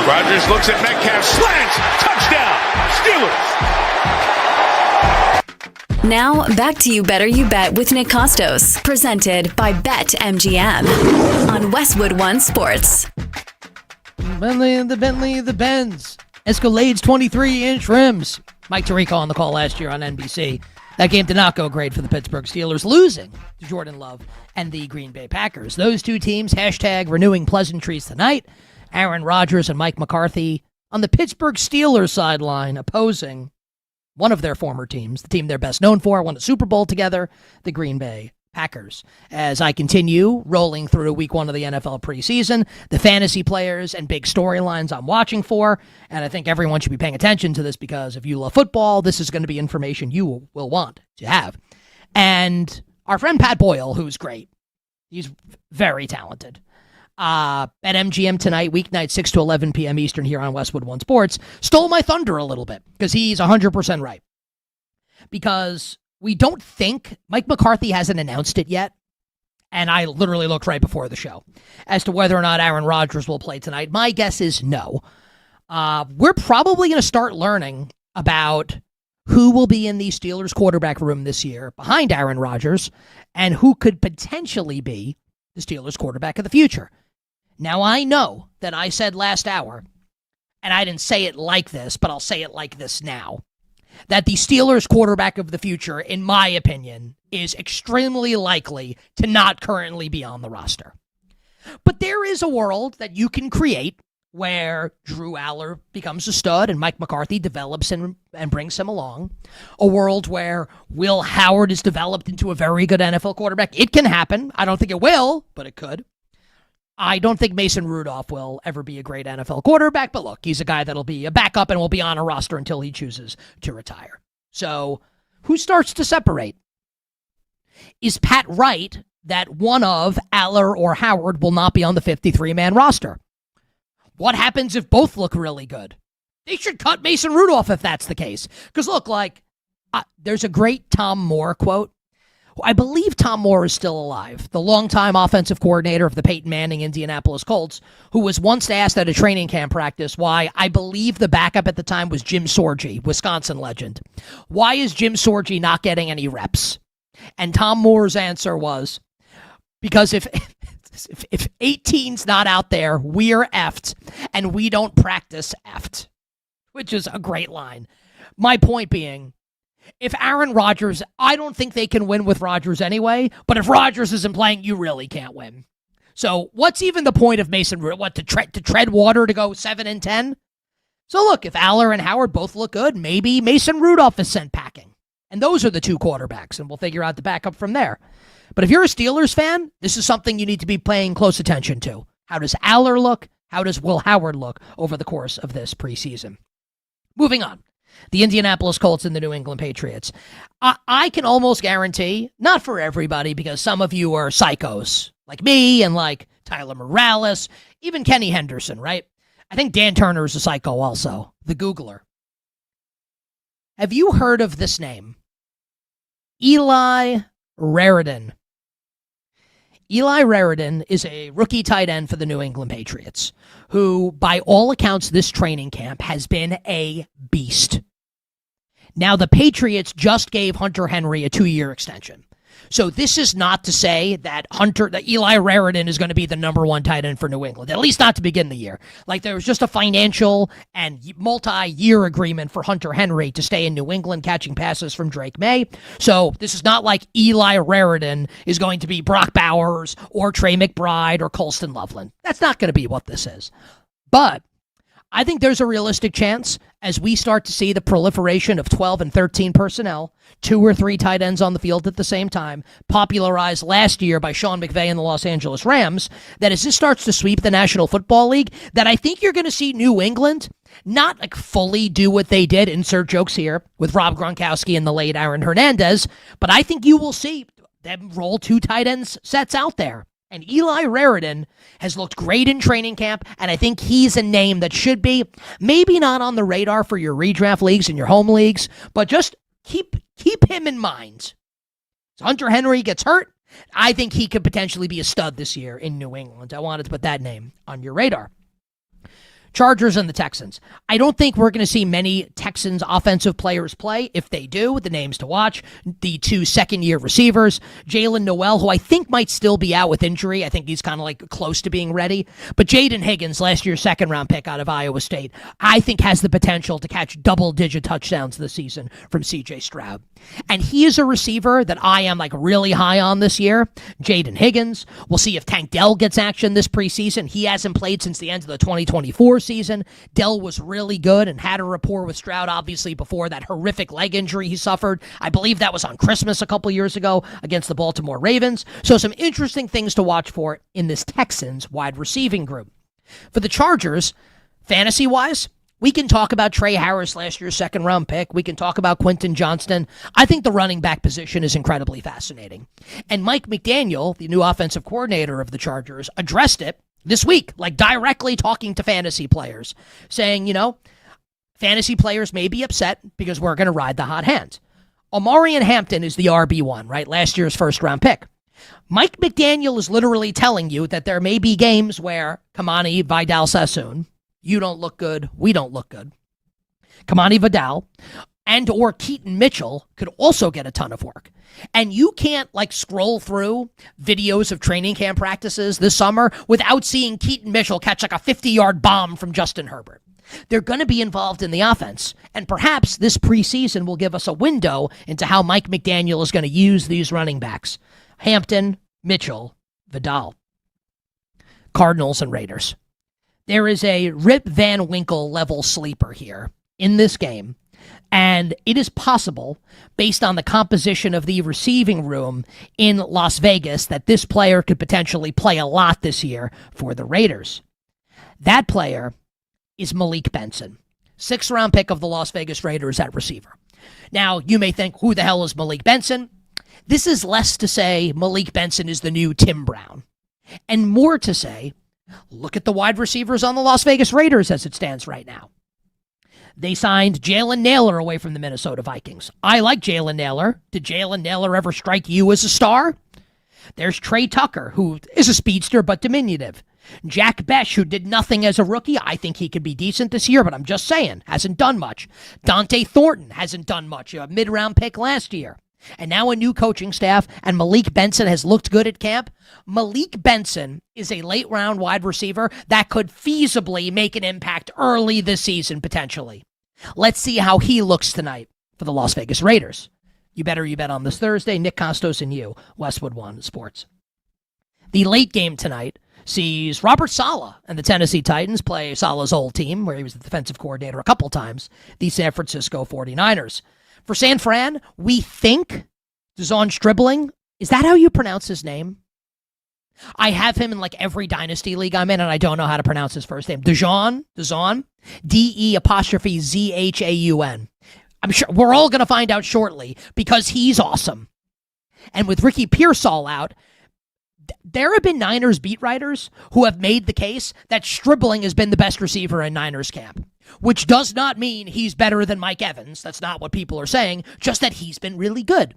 Rodgers looks at Metcalf, slants, touchdown, Steelers. Now, back to You Better You Bet with Nick Kostos, presented by BetMGM on Westwood One Sports. The Benz. Escalade's 23-inch rims. Mike Tirico on the call last year on NBC. That game did not go great for the Pittsburgh Steelers, losing to Jordan Love and the Green Bay Packers. Those two teams, #renewing pleasantries tonight. Aaron Rodgers and Mike McCarthy on the Pittsburgh Steelers sideline opposing one of their former teams, the team they're best known for, won a Super Bowl together, the Green Bay Packers. As I continue rolling through week one of the NFL preseason, the fantasy players and big storylines I'm watching for, and I think everyone should be paying attention to this because if you love football, this is going to be information you will want to have. And our friend Pat Boyle, who's great, he's very talented. At MGM tonight, weeknight, 6 to 11 p.m. Eastern here on Westwood One Sports, stole my thunder a little bit because he's 100% right. Because we don't think, Mike McCarthy hasn't announced it yet, and I literally looked right before the show, as to whether or not Aaron Rodgers will play tonight. My guess is no. We're probably going to start learning about who will be in the Steelers quarterback room this year behind Aaron Rodgers and who could potentially be the Steelers quarterback of the future. Now, I know that I said last hour, and I didn't say it like this, but I'll say it like this now, that the Steelers quarterback of the future, in my opinion, is extremely likely to not currently be on the roster. But there is a world that you can create where Drew Aller becomes a stud and Mike McCarthy develops and brings him along. A world where Will Howard is developed into a very good NFL quarterback. It can happen. I don't think it will, but it could. I don't think Mason Rudolph will ever be a great NFL quarterback, but look, he's a guy that'll be a backup and will be on a roster until he chooses to retire. So who starts to separate? Is Pat right that one of Aller or Howard will not be on the 53-man roster? What happens if both look really good? They should cut Mason Rudolph if that's the case. Because look, there's a great Tom Moore quote. I believe Tom Moore is still alive, the longtime offensive coordinator of the Peyton Manning Indianapolis Colts, who was once asked at a training camp practice why I believe the backup at the time was Jim Sorgi, Wisconsin legend. Why is Jim Sorgi not getting any reps? And Tom Moore's answer was, because if 18's not out there, we're effed, and we don't practice effed, which is a great line. My point being, if Aaron Rodgers, I don't think they can win with Rodgers anyway, but if Rodgers isn't playing, you really can't win. So what's even the point of Mason Rudolph? To tread water to go 7-10? So look, if Aller and Howard both look good, maybe Mason Rudolph is sent packing. And those are the two quarterbacks, and we'll figure out the backup from there. But if you're a Steelers fan, this is something you need to be paying close attention to. How does Aller look? How does Will Howard look over the course of this preseason? Moving on. The Indianapolis Colts and the New England Patriots. I can almost guarantee, not for everybody, because some of you are psychos, like me and like Tyler Morales, even Kenny Henderson, right? I think Dan Turner is a psycho also, the Googler. Have you heard of this name? Eli Raridan. Eli Raridan is a rookie tight end for the New England Patriots, who, by all accounts, this training camp has been a beast. Now, the Patriots just gave Hunter Henry a 2-year extension. So this is not to say that Eli Raridan is going to be the number one tight end for New England, at least not to begin the year. Like, there was just a financial and multi-year agreement for Hunter Henry to stay in New England catching passes from Drake May. So this is not like Eli Raridan is going to be Brock Bowers or Trey McBride or Colston Loveland. That's not going to be what this is. But I think there's a realistic chance as we start to see the proliferation of 12 and 13 personnel, 2 or 3 tight ends on the field at the same time, popularized last year by Sean McVay and the Los Angeles Rams, that as this starts to sweep the National Football League, that I think you're going to see New England not like fully do what they did, insert jokes here, with Rob Gronkowski and the late Aaron Hernandez, but I think you will see them roll 2 tight ends sets out there. And Eli Raridan has looked great in training camp, and I think he's a name that should be maybe not on the radar for your redraft leagues and your home leagues, but just keep him in mind. As Hunter Henry gets hurt, I think he could potentially be a stud this year in New England. I wanted to put that name on your radar. Chargers and the Texans. I don't think we're going to see many Texans offensive players play. If they do, the names to watch, the 2 second-year receivers, Jalen Noel, who I think might still be out with injury. I think he's kind of like close to being ready. But Jaden Higgins, last year's second-round pick out of Iowa State, I think has the potential to catch double-digit touchdowns this season from C.J. Stroud. And he is a receiver that I am like really high on this year. Jaden Higgins. We'll see if Tank Dell gets action this preseason. He hasn't played since the end of the 2024 season. Dell was really good and had a rapport with Stroud, obviously, before that horrific leg injury he suffered. I believe that was on Christmas a couple years ago against the Baltimore Ravens. So some interesting things to watch for in this Texans wide receiving group. For the Chargers, fantasy-wise, we can talk about Trey Harris, last year's second-round pick. We can talk about Quentin Johnston. I think the running back position is incredibly fascinating. And Mike McDaniel, the new offensive coordinator of the Chargers, addressed it this week, like directly talking to fantasy players, saying, fantasy players may be upset because we're going to ride the hot hand. Omarion Hampton is the RB1, right? Last year's first-round pick. Mike McDaniel is literally telling you that there may be games where Kamani Vidal-Sassoon, you don't look good, we don't look good, Kamani Vidal, and or Keaton Mitchell could also get a ton of work. And you can't scroll through videos of training camp practices this summer without seeing Keaton Mitchell catch a 50-yard bomb from Justin Herbert. They're going to be involved in the offense, and perhaps this preseason will give us a window into how Mike McDaniel is going to use these running backs. Hampton, Mitchell, Vidal. Cardinals and Raiders. There is a Rip Van Winkle level sleeper here in this game, and it is possible, based on the composition of the receiving room in Las Vegas, that this player could potentially play a lot this year for the Raiders. That player is Malik Benson, 6th-round pick of the Las Vegas Raiders at receiver. Now, you may think, who the hell is Malik Benson? This is less to say Malik Benson is the new Tim Brown, and more to say, look at the wide receivers on the Las Vegas Raiders as it stands right now. They signed Jalen Nailor away from the Minnesota Vikings. I like Jalen Nailor. Did Jalen Nailor ever strike you as a star? There's Trey Tucker, who is a speedster but diminutive. Jack Besh, who did nothing as a rookie. I think he could be decent this year, but I'm just saying, hasn't done much. Dante Thornton hasn't done much. A mid-round pick last year. And now a new coaching staff, and Malik Benson has looked good at camp. Malik Benson is a late-round wide receiver that could feasibly make an impact early this season, potentially. Let's see how he looks tonight for the Las Vegas Raiders. You bet on this Thursday. Nick Kostos and you, Westwood One Sports. The late game tonight sees Robert Saleh and the Tennessee Titans play Saleh's old team, where he was the defensive coordinator a couple times, the San Francisco 49ers. For San Fran, we think Dejon Stribling, is that how you pronounce his name? I have him in every dynasty league I'm in, and I don't know how to pronounce his first name. Dejon, D-E'-Zhaun. I'm sure we're all going to find out shortly because he's awesome. And with Ricky Pearsall out, there have been Niners beat writers who have made the case that Stribling has been the best receiver in Niners camp, which does not mean he's better than Mike Evans. That's not what people are saying, just that he's been really good.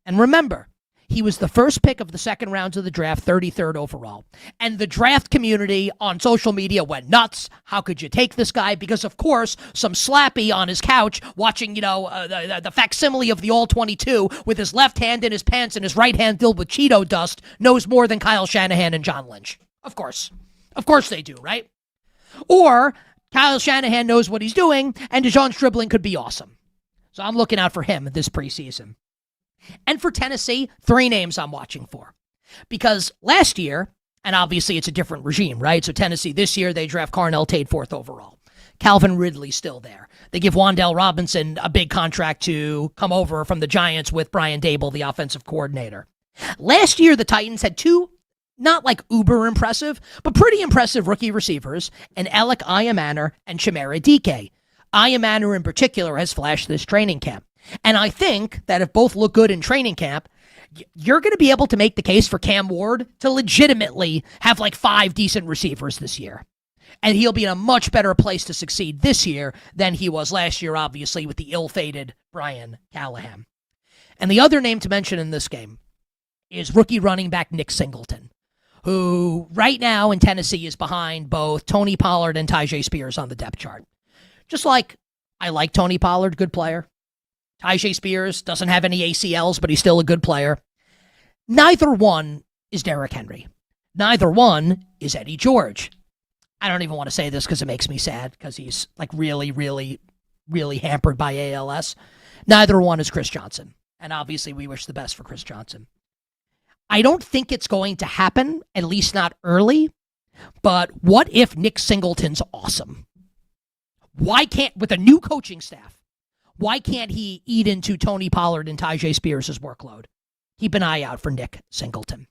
And remember, he was the first pick of the second round of the draft, 33rd overall. And the draft community on social media went nuts. How could you take this guy? Because, of course, some slappy on his couch watching, the facsimile of the All-22 with his left hand in his pants and his right hand filled with Cheeto dust knows more than Kyle Shanahan and John Lynch. Of course. Of course they do, right? Or Kyle Shanahan knows what he's doing, and Dejon Stribling could be awesome. So I'm looking out for him this preseason. And for Tennessee, 3 names I'm watching for. Because last year, and obviously it's a different regime, right? So Tennessee this year, they draft Carnell Tate 4th overall. Calvin Ridley's still there. They give Wan'Dale Robinson a big contract to come over from the Giants with Brian Daboll, the offensive coordinator. Last year, the Titans had 2, not uber impressive, but pretty impressive rookie receivers, and Alec Ayamaner and Chimere Dike. Ayamaner in particular has flashed this training camp. And I think that if both look good in training camp, you're going to be able to make the case for Cam Ward to legitimately have 5 decent receivers this year. And he'll be in a much better place to succeed this year than he was last year, obviously, with the ill-fated Brian Callahan. And the other name to mention in this game is rookie running back Nick Singleton, who right now in Tennessee is behind both Tony Pollard and Tyjae Spears on the depth chart. Just like I like Tony Pollard, good player. Tyjae Spears doesn't have any ACLs, but he's still a good player. Neither one is Derrick Henry. Neither one is Eddie George. I don't even want to say this because it makes me sad because he's like really, really, really hampered by ALS. Neither one is Chris Johnson. And obviously we wish the best for Chris Johnson. I don't think it's going to happen, at least not early. But what if Nick Singleton's awesome? Why can't, with a new coaching staff, why can't he eat into Tony Pollard and Tyjae Spears' workload? Keep an eye out for Nick Singleton.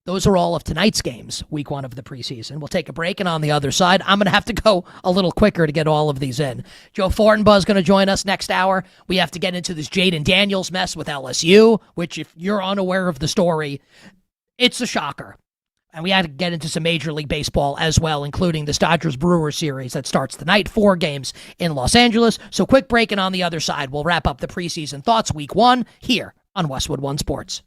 Those are all of tonight's games, week 1 of the preseason. We'll take a break, and on the other side, I'm going to have to go a little quicker to get all of these in. Joe Fortenbaugh is going to join us next hour. We have to get into this Jaden Daniels mess with LSU, which if you're unaware of the story, it's a shocker. And we had to get into some Major League Baseball as well, including this Dodgers-Brewers series that starts tonight, 4 games in Los Angeles. So quick break, and on the other side, we'll wrap up the preseason thoughts week 1 here on Westwood One Sports.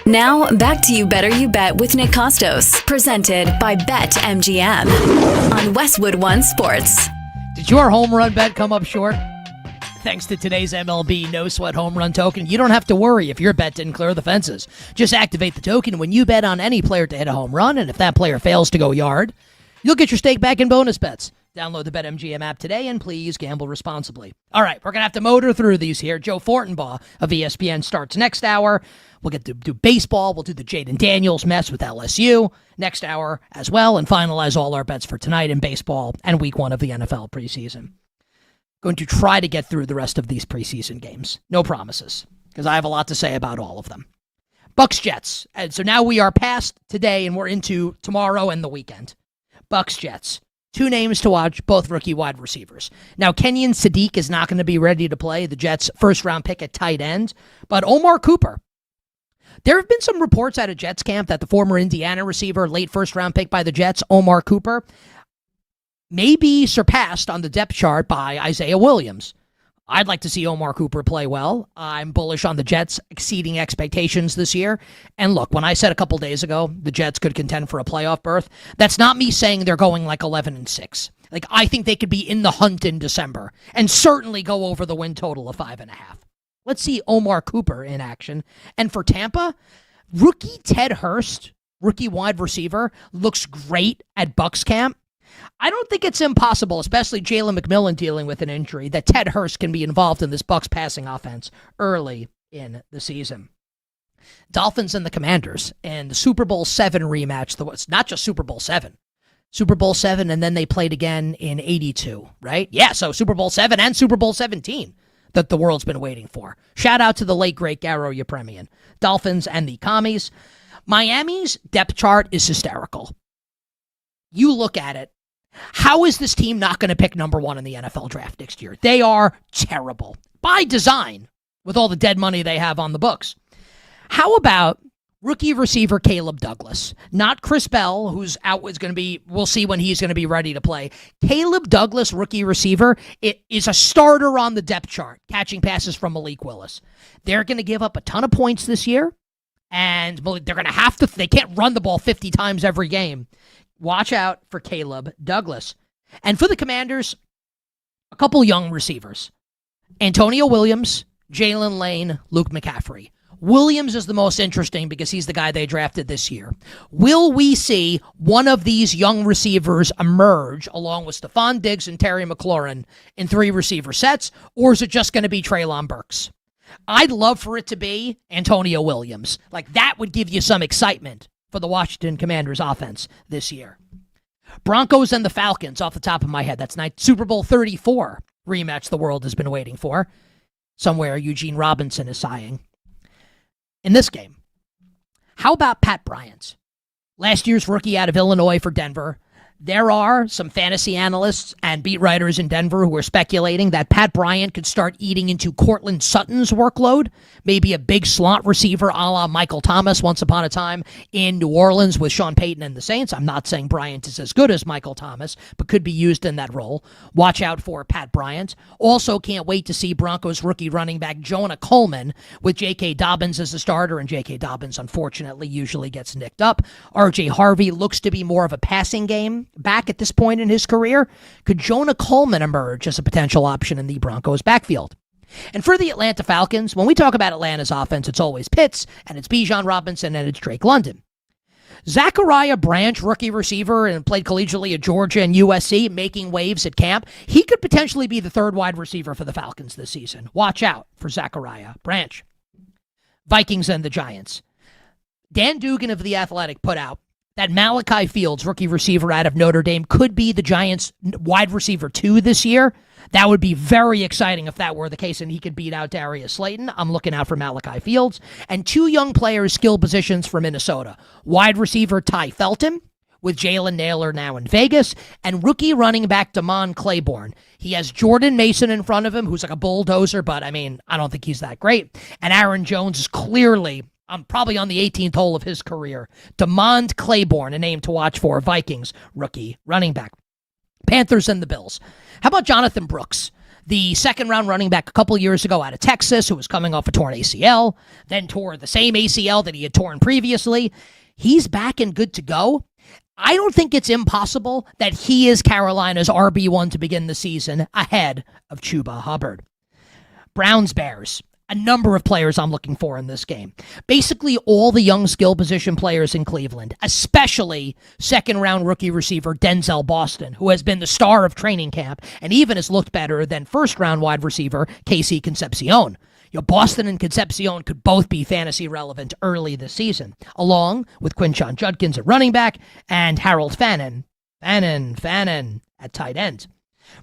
Now, back to You Better You Bet with Nick Kostos, presented by BetMGM on Westwood One Sports. Did your home run bet come up short? Thanks to today's MLB No Sweat Home Run Token, you don't have to worry if your bet didn't clear the fences. Just activate the token when you bet on any player to hit a home run, and if that player fails to go yard, you'll get your stake back in bonus bets. Download the BetMGM app today, and please gamble responsibly. All right, we're going to have to motor through these here. Joe Fortenbaugh of ESPN starts next hour. We'll get to do baseball. We'll do the Jaden Daniels mess with LSU next hour as well, and finalize all our bets for tonight in baseball and week 1 of the NFL preseason. Going to try to get through the rest of these preseason games. No promises, because I have a lot to say about all of them. Bucks Jets. And so now we are past today and we're into tomorrow and the weekend. Bucks Jets. 2 names to watch, both rookie wide receivers. Now, Kenyon Sadiq is not going to be ready to play, the Jets' first-round pick at tight end, but Omar Cooper. There have been some reports out of Jets camp that the former Indiana receiver, late first-round pick by the Jets, Omar Cooper, may be surpassed on the depth chart by Isaiah Williams. I'd like to see Omar Cooper play well. I'm bullish on the Jets exceeding expectations this year. And look, when I said a couple days ago the Jets could contend for a playoff berth, that's not me saying they're going like 11-6. Like, I think they could be in the hunt in December and certainly go over the win total of 5.5. Let's see Omar Cooper in action. And for Tampa, rookie Ted Hurst, rookie wide receiver, looks great at Bucs camp. I don't think it's impossible, especially Jalen McMillan dealing with an injury, that Ted Hurst can be involved in this Bucs passing offense early in the season. Dolphins and the Commanders in the Super Bowl VII rematch. It's not just Super Bowl VII. Super Bowl VII, and then they played again in 82, right? Yeah, so Super Bowl VII and Super Bowl 17 that the world's been waiting for. Shout out to the late, great Garo Yepremian. Dolphins and the Commies. Miami's depth chart is hysterical. You look at it. How is this team not going to pick number 1 in the NFL draft next year? They are terrible by design with all the dead money they have on the books. How about rookie receiver Caleb Douglas? Not Chris Bell, who's out, is going to be, we'll see when he's going to be ready to play. Caleb Douglas, rookie receiver, it is a starter on the depth chart, catching passes from Malik Willis. They're going to give up a ton of points this year, and they're going to have to, they can't run the ball 50 times every game. Watch out for Caleb Douglas. And for the Commanders, a couple young receivers. Antonio Williams, Jalen Lane, Luke McCaffrey. Williams is the most interesting because he's the guy they drafted this year. Will we see one of these young receivers emerge along with Stephon Diggs and Terry McLaurin in 3 receiver sets, or is it just going to be Treylon Burks? I'd love for it to be Antonio Williams. Like, that would give you some excitement for the Washington Commanders offense this year. Broncos and the Falcons, off the top of my head. That's Super Bowl 34 rematch the world has been waiting for. Somewhere Eugene Robinson is sighing. In this game, how about Pat Bryant? Last year's rookie out of Illinois for Denver. There are some fantasy analysts and beat writers in Denver who are speculating that Pat Bryant could start eating into Cortland Sutton's workload, maybe a big slot receiver a la Michael Thomas once upon a time in New Orleans with Sean Payton and the Saints. I'm not saying Bryant is as good as Michael Thomas, but could be used in that role. Watch out for Pat Bryant. Also can't wait to see Broncos rookie running back Jonah Coleman with J.K. Dobbins as the starter, and J.K. Dobbins unfortunately usually gets nicked up. R.J. Harvey looks to be more of a passing game back at this point in his career. Could Jonah Coleman emerge as a potential option in the Broncos backfield? And for the Atlanta Falcons, when we talk about Atlanta's offense, it's always Pitts, and it's Bijan Robinson, and it's Drake London. Zachariah Branch, rookie receiver, and played collegiately at Georgia and USC, making waves at camp. He could potentially be the 3rd wide receiver for the Falcons this season. Watch out for Zachariah Branch. Vikings and the Giants. Dan Dugan of The Athletic put out that Malachi Fields, rookie receiver out of Notre Dame, could be the Giants' wide receiver 2 this year. That would be very exciting if that were the case and he could beat out Darius Slayton. I'm looking out for Malachi Fields. And 2 young players, skill positions for Minnesota. Wide receiver Ty Felton, with Jalen Naylor now in Vegas, and rookie running back Damon Claiborne. He has Jordan Mason in front of him, who's like a bulldozer, but I don't think he's that great. And Aaron Jones is clearly probably on the 18th hole of his career. DeMond Claiborne, a name to watch for. Vikings rookie running back. Panthers and the Bills. How about Jonathan Brooks? The second-round running back a couple years ago out of Texas who was coming off a torn ACL, then tore the same ACL that he had torn previously. He's back and good to go. I don't think it's impossible that he is Carolina's RB1 to begin the season ahead of Chuba Hubbard. Browns-Bears. A number of players I'm looking for in this game. Basically all the young skill position players in Cleveland, especially second-round rookie receiver Denzel Boston, who has been the star of training camp and even has looked better than first-round wide receiver Casey Concepcion. Boston and Concepcion could both be fantasy relevant early this season, along with Quinshon Judkins at running back and Harold Fannin at tight end.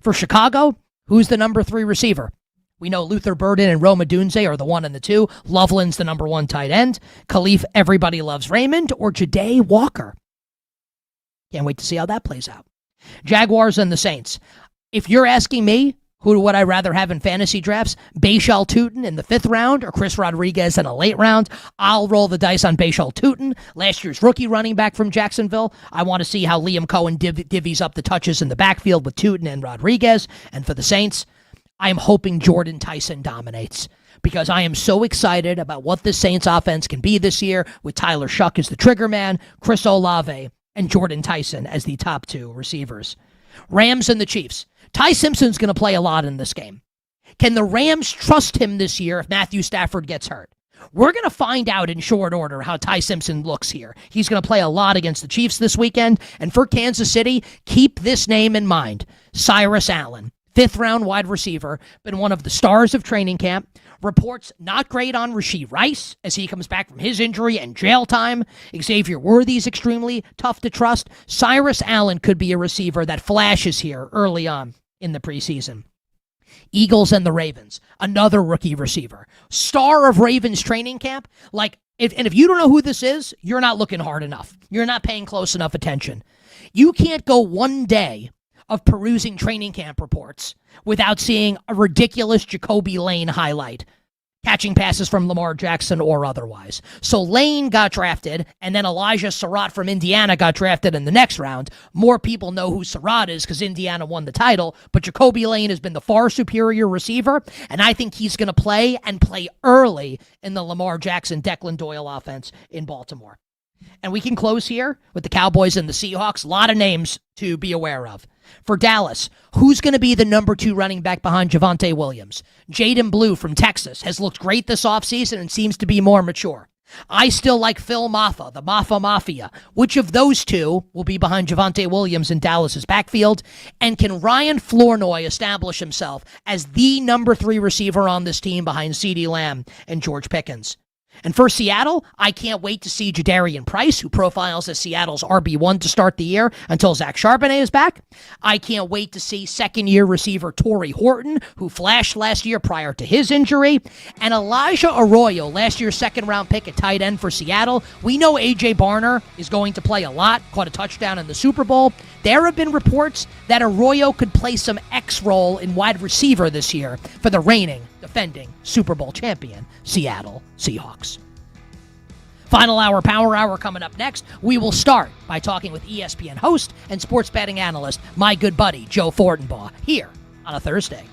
For Chicago, who's the number 3 receiver? We know Luther Burden and Rome Odunze are the 1 and the 2. Loveland's the number 1 tight end. Khalif Everybody Loves Raymond or Ja'Day Walker. Can't wait to see how that plays out. Jaguars and the Saints. If you're asking me, who would I rather have in fantasy drafts? Bashal Tutin in the 5th round or Chris Rodriguez in a late round? I'll roll the dice on Bashal Tutin, last year's rookie running back from Jacksonville. I want to see how Liam Cohen divvies up the touches in the backfield with Tutin and Rodriguez. And for the Saints, I'm hoping Jordan Tyson dominates because I am so excited about what the Saints offense can be this year with Tyler Shuck as the trigger man, Chris Olave, and Jordan Tyson as the top 2 receivers. Rams and the Chiefs. Ty Simpson's going to play a lot in this game. Can the Rams trust him this year if Matthew Stafford gets hurt? We're going to find out in short order how Ty Simpson looks here. He's going to play a lot against the Chiefs this weekend. And for Kansas City, keep this name in mind. Cyrus Allen, 5th-round wide receiver, been one of the stars of training camp. Reports not great on Rashee Rice as he comes back from his injury and jail time. Xavier Worthy's extremely tough to trust. Cyrus Allen could be a receiver that flashes here early on in the preseason. Eagles and the Ravens, another rookie receiver. Star of Ravens training camp. If you don't know who this is, you're not looking hard enough. You're not paying close enough attention. You can't go one day of perusing training camp reports without seeing a ridiculous Jacoby Lane highlight, catching passes from Lamar Jackson or otherwise. So Lane got drafted, and then Elijah Surratt from Indiana got drafted in the next round. More people know who Surratt is because Indiana won the title, but Jacoby Lane has been the far superior receiver, and I think he's going to play early in the Lamar Jackson, Declan Doyle offense in Baltimore. And we can close here with the Cowboys and the Seahawks. A lot of names to be aware of. For Dallas, who's going to be the number 2 running back behind Javonte Williams? Jaden Blue from Texas has looked great this offseason and seems to be more mature. I still like Phil Maffa, the Maffa Mafia. Which of those 2 will be behind Javonte Williams in Dallas's backfield? And can Ryan Flournoy establish himself as the number 3 receiver on this team behind CeeDee Lamb and George Pickens? And for Seattle, I can't wait to see Jadarian Price, who profiles as Seattle's RB1 to start the year until Zach Charbonnet is back. I can't wait to see second-year receiver Torrey Horton, who flashed last year prior to his injury. And Elijah Arroyo, last year's second-round pick at tight end for Seattle. We know A.J. Barner is going to play a lot, caught a touchdown in the Super Bowl. There have been reports that Arroyo could play some X role in wide receiver this year for the reigning, defending Super Bowl champion Seattle Seahawks. Final hour, Power Hour coming up next. We will start by talking with ESPN host and sports betting analyst, my good buddy, Joe Fortenbaugh, here on a Thursday.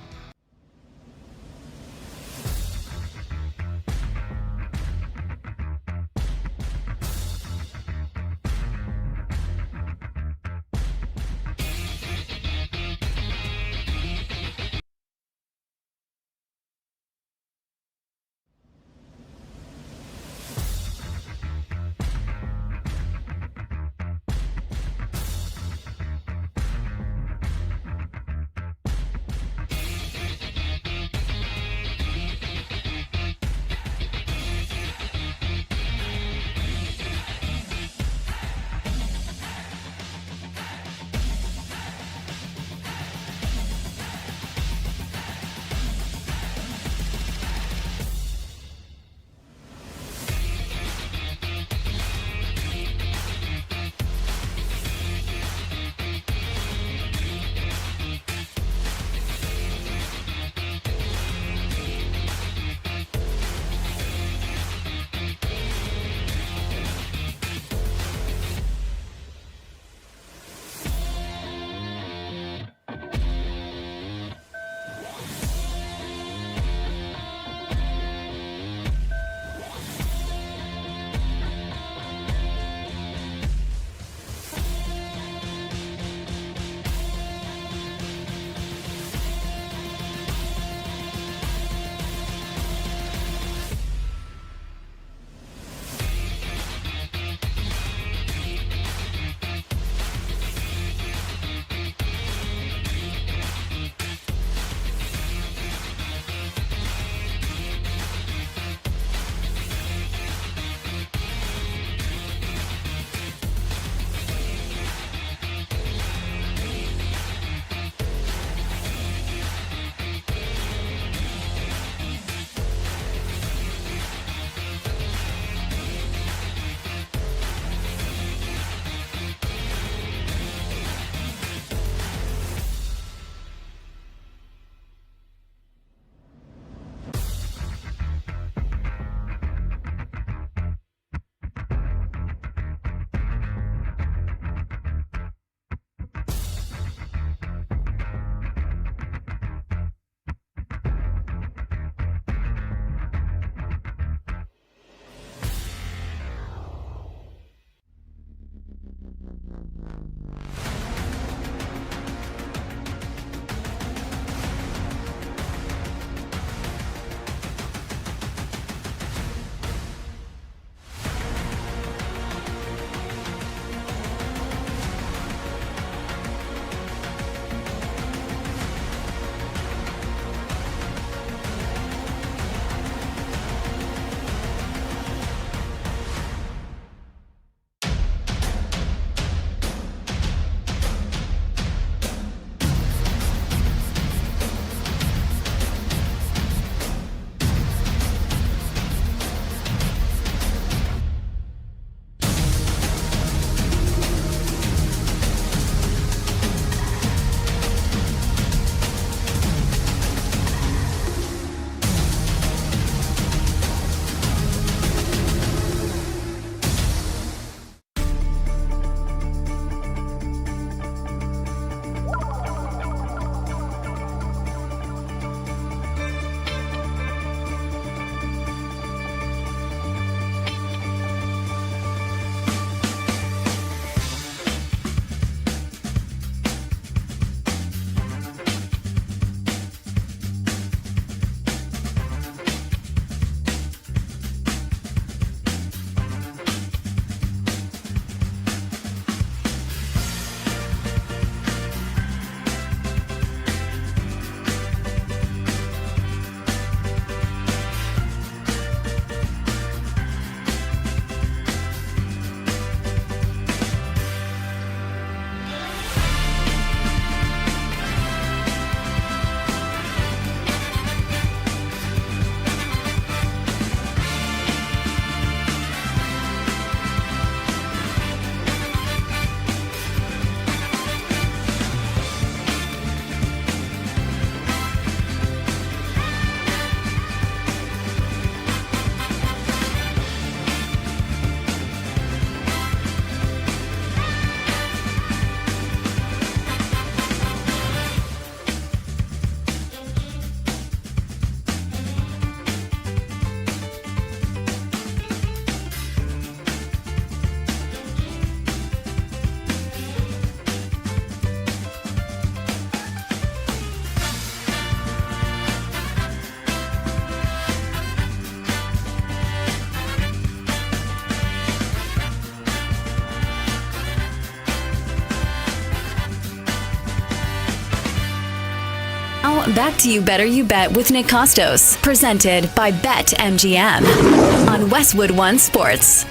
back to You Better You Bet with Nick Kostos, presented by BetMGM on Westwood One Sports.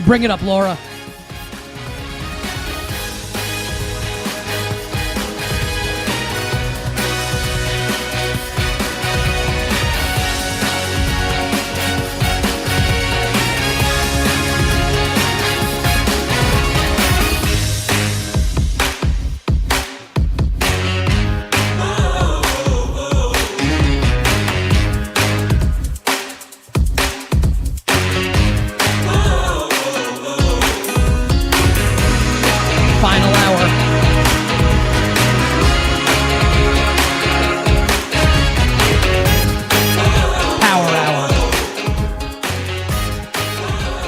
Bring it up, Laura.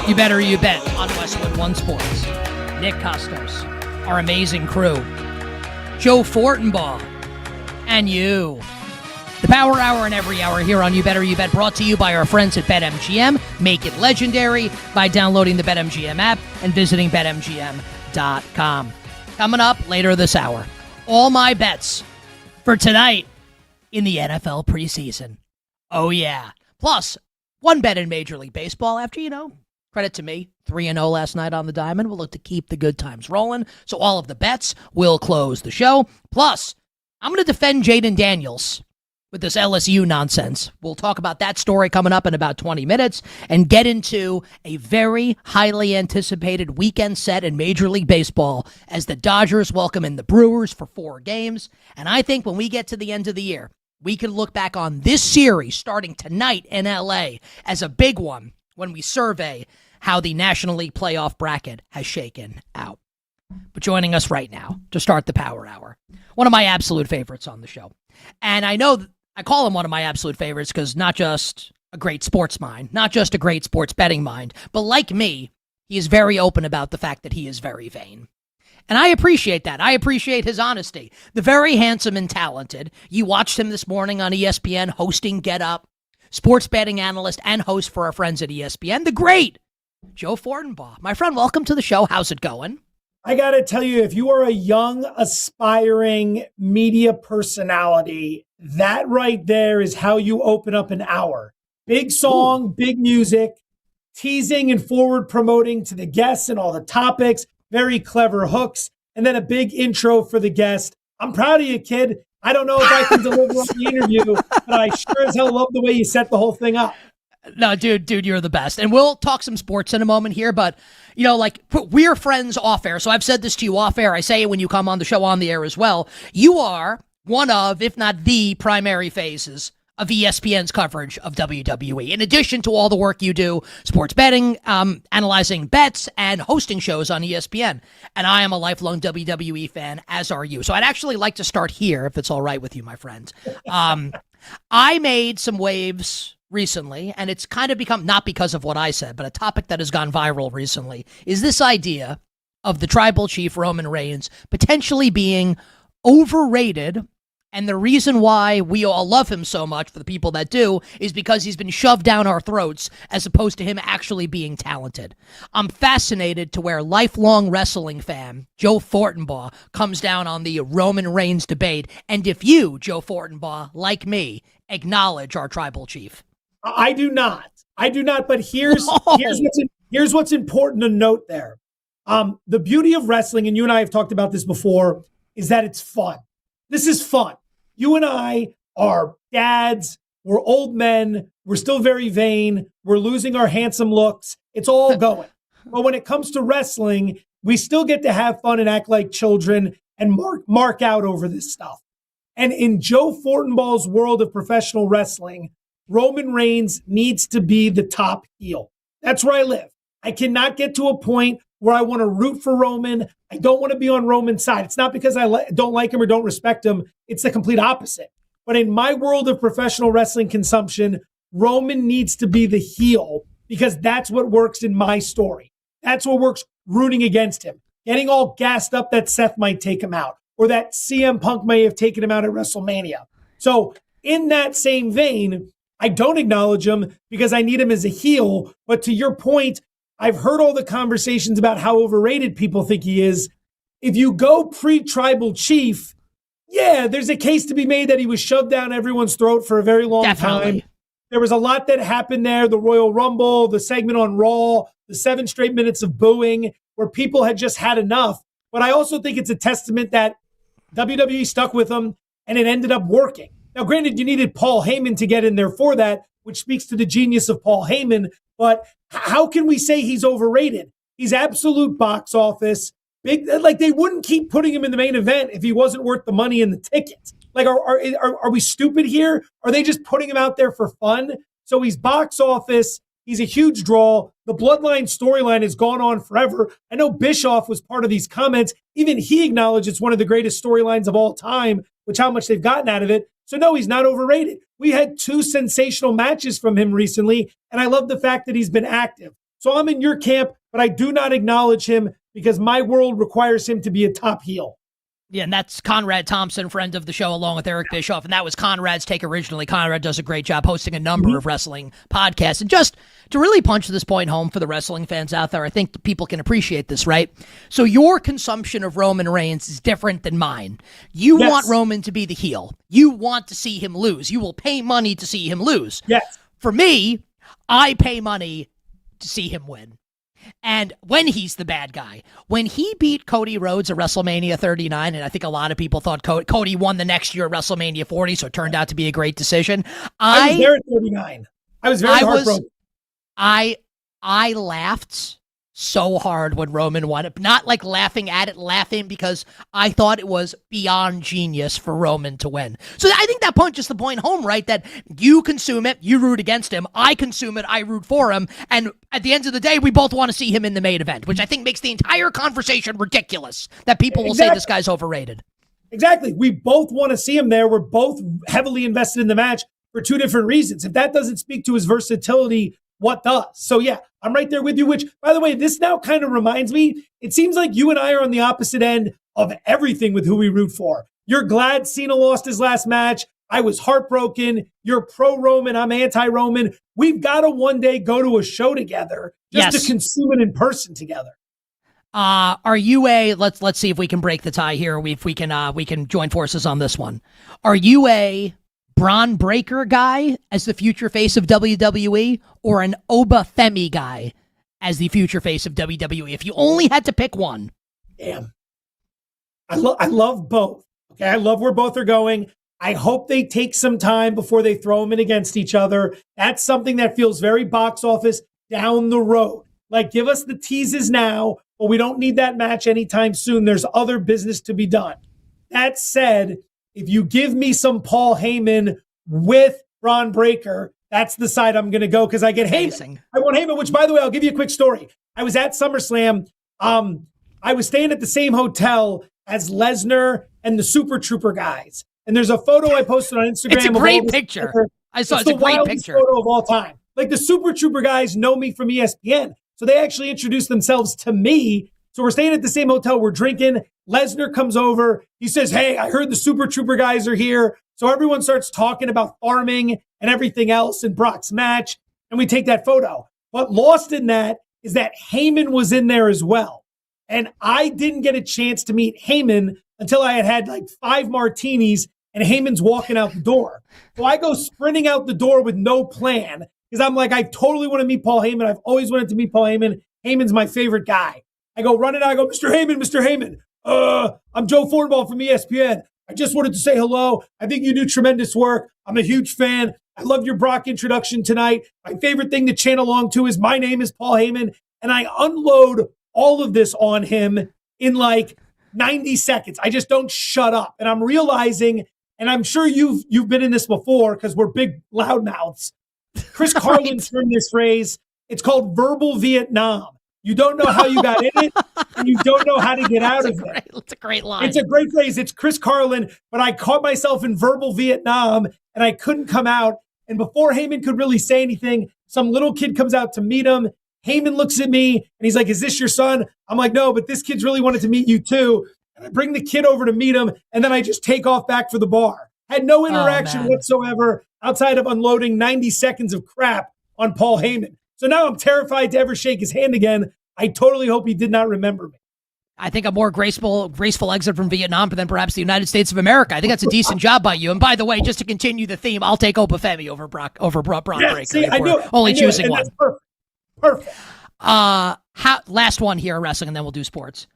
You Better You Bet on Westwood One Sports. Nick Kostos, our amazing crew, Joe Fortenbaugh, and you. The Power Hour and every hour here on You Better You Bet, brought to you by our friends at BetMGM. Make it legendary by downloading the BetMGM app and visiting BetMGM.com. Coming up later this hour, all my bets for tonight in the NFL preseason. Oh, yeah. Plus, one bet in Major League Baseball after, credit to me, 3-0 last night on the diamond. We'll look to keep the good times rolling. So all of the bets will close the show. Plus, I'm going to defend Jaden Daniels with this LSU nonsense. We'll talk about that story coming up in about 20 minutes and get into a very highly anticipated weekend set in Major League Baseball as the Dodgers welcome in the Brewers for 4 games. And I think when we get to the end of the year, we can look back on this series starting tonight in LA as a big one when we survey how the National League playoff bracket has shaken out. But joining us right now to start the Power Hour, one of my absolute favorites on the show. And I know I call him one of my absolute favorites because not just a great sports mind, not just a great sports betting mind, but like me, he is very open about the fact that he is very vain. And I appreciate that. I appreciate his honesty. The very handsome and talented. You watched him this morning on ESPN hosting Get Up, sports betting analyst and host for our friends at ESPN, the great Joe Fortenbaugh. My friend, welcome to the show. How's it going? I got to tell you, if you are a young, aspiring media personality, that right there is how you open up an hour. Big song, big music, teasing and forward promoting to the guests and all the topics, very clever hooks, and then a big intro for the guest. I'm proud of you, kid. I don't know if I can deliver on the interview, but I sure as hell love the way you set the whole thing up. No, dude, you're the best. And we'll talk some sports in a moment here, but, we're friends off air. So I've said this to you off air. I say it when you come on the show on the air as well. You are one of, if not the primary faces of ESPN's coverage of WWE. In addition to all the work you do, sports betting, analyzing bets, and hosting shows on ESPN. And I am a lifelong WWE fan, as are you. So I'd actually like to start here, if it's all right with you, my friend. I made some waves recently, and it's kind of become, not because of what I said, but a topic that has gone viral recently, is this idea of the tribal chief Roman Reigns potentially being overrated. And the reason why we all love him so much, for the people that do, is because he's been shoved down our throats as opposed to him actually being talented. I'm fascinated to where lifelong wrestling fan Joe Fortenbaugh comes down on the Roman Reigns debate. And if you, Joe Fortenbaugh, like me, acknowledge our tribal chief. I do not. But here's what's important to note there. The beauty of wrestling, and you and I have talked about this before, is that it's fun. This is fun. You and I are dads. We're old men. We're still very vain. We're losing our handsome looks. It's all going. But when it comes to wrestling, we still get to have fun and act like children and mark out over this stuff. And in Joe Fortenbaugh's world of professional wrestling, Roman Reigns needs to be the top heel. That's where I live. I cannot get to a point where I want to root for Roman. I don't want to be on Roman's side. It's not because I don't like him or don't respect him. It's the complete opposite. But in my world of professional wrestling consumption, Roman needs to be the heel because that's what works in my story. That's what works rooting against him. Getting all gassed up that Seth might take him out or that CM Punk may have taken him out at WrestleMania. So in that same vein, I don't acknowledge him because I need him as a heel. But to your point, I've heard all the conversations about how overrated people think he is. If you go pre-tribal chief, Yeah, there's a case to be made that he was shoved down everyone's throat for a very long time. There was a lot that happened there. The Royal Rumble, the segment on Raw, the 7 straight minutes of booing where people had just had enough. But I also think it's a testament that WWE stuck with him and it ended up working. Now, granted, you needed Paul Heyman to get in there for that, which speaks to the genius of Paul Heyman. But how can we say he's overrated? He's absolute box office. Big, like they wouldn't keep putting him in the main event if he wasn't worth the money in the tickets. Like, are we stupid here? Are they just putting him out there for fun? So he's box office. He's a huge draw. The Bloodline storyline has gone on forever. I know Bischoff was part of these comments. Even he acknowledged it's one of the greatest storylines of all time, which how much they've gotten out of it. So no, he's not overrated. We had 2 sensational matches from him recently, and I love the fact that he's been active. So I'm in your camp, but I do not acknowledge him because my world requires him to be a top heel. Yeah, and that's Conrad Thompson, friend of the show, along with Eric Bischoff. And that was Conrad's take originally. Conrad does a great job hosting a number of wrestling podcasts. And just to really punch this point home for the wrestling fans out there, I think people can appreciate this, right? So your consumption of Roman Reigns is different than mine. You want Roman to be the heel. You want to see him lose. You will pay money to see him lose. Yes. For me, I pay money to see him win. And when he's the bad guy, when he beat Cody Rhodes at WrestleMania 39, and I think a lot of people thought Cody won the next year at WrestleMania 40, so it turned out to be a great decision. I was there at 39. I was very heartbroken. I laughed so hard when Roman won it. Not like laughing at it, laughing because I thought it was beyond genius for Roman to win. So I think that punches the point home, right? That you consume it, you root against him. I consume it, I root for him. And at the end of the day, we both want to see him in the main event, which I think makes the entire conversation ridiculous that people will say this guy's overrated. Exactly. We both want to see him there. We're both heavily invested in the match for 2 different reasons. If that doesn't speak to his versatility, what does? So yeah, I'm right there with you, which, by the way, this now kind of reminds me, it seems like you and I are on the opposite end of everything with who we root for. You're glad Cena lost his last match. I was heartbroken. You're pro-Roman. I'm anti-Roman. We've got to one day go to a show together just to consume it in person together. Are you a, let's see if we can break the tie here. If we can join forces on this one. Are you a Braun Breaker guy as the future face of WWE or an Oba Femi guy as the future face of WWE? If you only had to pick one. Damn. I love both. Okay, I love where both are going. I hope they take some time before they throw them in against each other. That's something that feels very box office down the road. Like, give us the teases now, but we don't need that match anytime soon. There's other business to be done. That said, if you give me some Paul Heyman with Braun Breaker, that's the side I'm going to go because I get Heyman. I want Heyman, which, by the way, I'll give you a quick story. I was at SummerSlam. I was staying at the same hotel as Lesnar and the Super Trooper guys. And there's a photo I posted on Instagram. It's a great picture. I saw it's a great picture. Photo of all time. Like, the Super Trooper guys know me from ESPN. So they actually introduced themselves to me. So we're staying at the same hotel. We're drinking. Lesnar comes over. He says, hey, I heard the Super Trooper guys are here. So everyone starts talking about farming and everything else in Brock's match. And we take that photo. But lost in that is that Heyman was in there as well. And I didn't get a chance to meet Heyman until I had like 5 martinis and Heyman's walking out the door. So I go sprinting out the door with no plan because I'm like, I totally want to meet Paul Heyman. I've always wanted to meet Paul Heyman. Heyman's my favorite guy. I go running out. I go, Mr. Heyman. I'm Joe Fornball from ESPN. I just wanted to say hello. I think you do tremendous work. I'm a huge fan. I love your Brock introduction tonight. My favorite thing to chant along to is my name is Paul Heyman. And I unload all of this on him in like 90 seconds. I just don't shut up. And I'm realizing, and I'm sure you've been in this before because we're big loudmouths. Chris Carlin turned this phrase. It's called verbal Vietnam. You don't know how you got in it, and you don't know how to get out of it. It's a great line. It's a great phrase. It's Chris Carlin, but I caught myself in verbal Vietnam, and I couldn't come out. And before Heyman could really say anything, some little kid comes out to meet him. Heyman looks at me, and he's like, is this your son? I'm like, no, but this kid's really wanted to meet you too. And I bring the kid over to meet him, and then I just take off back for the bar. Had no interaction whatsoever outside of unloading 90 seconds of crap on Paul Heyman. So now I'm terrified to ever shake his hand again. I totally hope he did not remember me. I think a more graceful exit from Vietnam than perhaps the United States of America. I think that's a decent job by you. And by the way, just to continue the theme, I'll take Obafemi over Braun Breaker. See, I knew it. Choosing one. That's perfect. Last one here, wrestling, and then we'll do sports.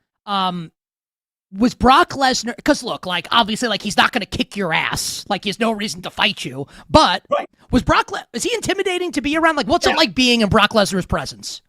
Was Brock Lesnar, because look, like, obviously, like, he's not going to kick your ass. Like, he has no reason to fight you. But is he intimidating to be around? Like, what's it like being in Brock Lesnar's presence?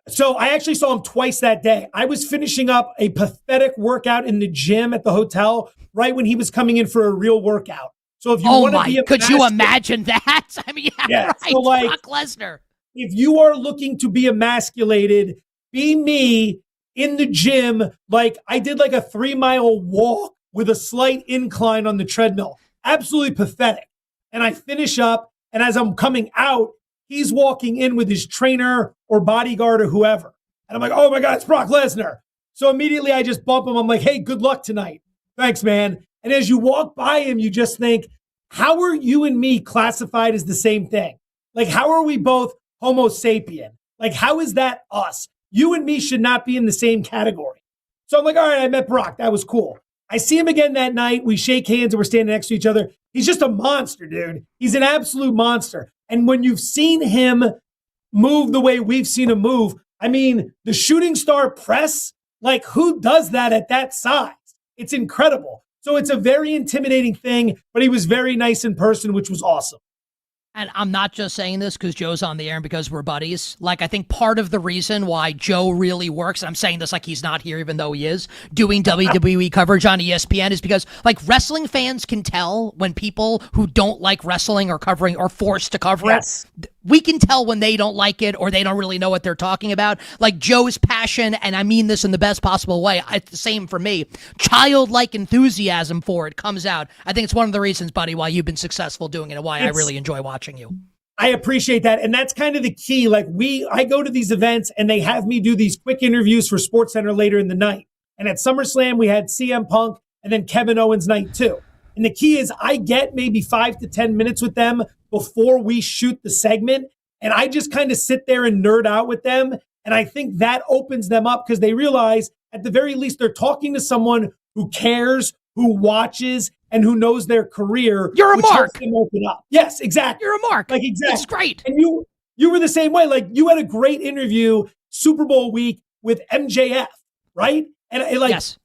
So I actually saw him twice that day. I was finishing up a pathetic workout in the gym at the hotel right when he was coming in for a real workout. So if you want to be could you imagine that? I mean, right. So like, Brock Lesnar. If you are looking to be emasculated, be me in the gym. Like, I did like a 3-mile walk with a slight incline on the treadmill. Absolutely pathetic. And I finish up, and as I'm coming out, he's walking in with his trainer or bodyguard or whoever. And I'm like, oh my God, it's Brock Lesnar. So immediately I just bump him. I'm like, hey, good luck tonight. Thanks, man. And as you walk by him, you just think, how are you and me classified as the same thing? Like, how are we both Homo sapien? Like, how is that us? You and me should not be in the same category. So I'm like, all right, I met Brock. That was cool. I see him again that night. We shake hands and we're standing next to each other. He's just a monster, dude. He's an absolute monster. And when you've seen him move the way we've seen him move, I mean, the shooting star press, like, who does that at that size? It's incredible. So it's a very intimidating thing, but he was very nice in person, which was awesome. And I'm not just saying this because Joe's on the air and because we're buddies. Like, I think part of the reason why Joe really works, and I'm saying this like he's not here even though he is, doing WWE coverage on ESPN is because, like, wrestling fans can tell when people who don't like wrestling or covering are forced to cover it. We can tell when they don't like it or they don't really know what they're talking about. Like, Joe's passion, and I mean this in the best possible way, it's the same for me. Childlike enthusiasm for it comes out. I think it's one of the reasons, buddy, why you've been successful doing it and why I really enjoy watching you. I appreciate that. And that's kind of the key. Like, I go to these events and they have me do these quick interviews for SportsCenter later in the night. And at SummerSlam, we had CM Punk and then Kevin Owens night too. And the key is I get maybe 5 to 10 minutes with them before we shoot the segment. And I just kind of sit there and nerd out with them. And I think that opens them up because they realize at the very least they're talking to someone who cares, who watches, and who knows their career. You're a mark. Them open up. Yes, exactly. You're a mark. Like, exactly. That's great. And you were the same way. Like, you had a great interview Super Bowl week with MJF, right? And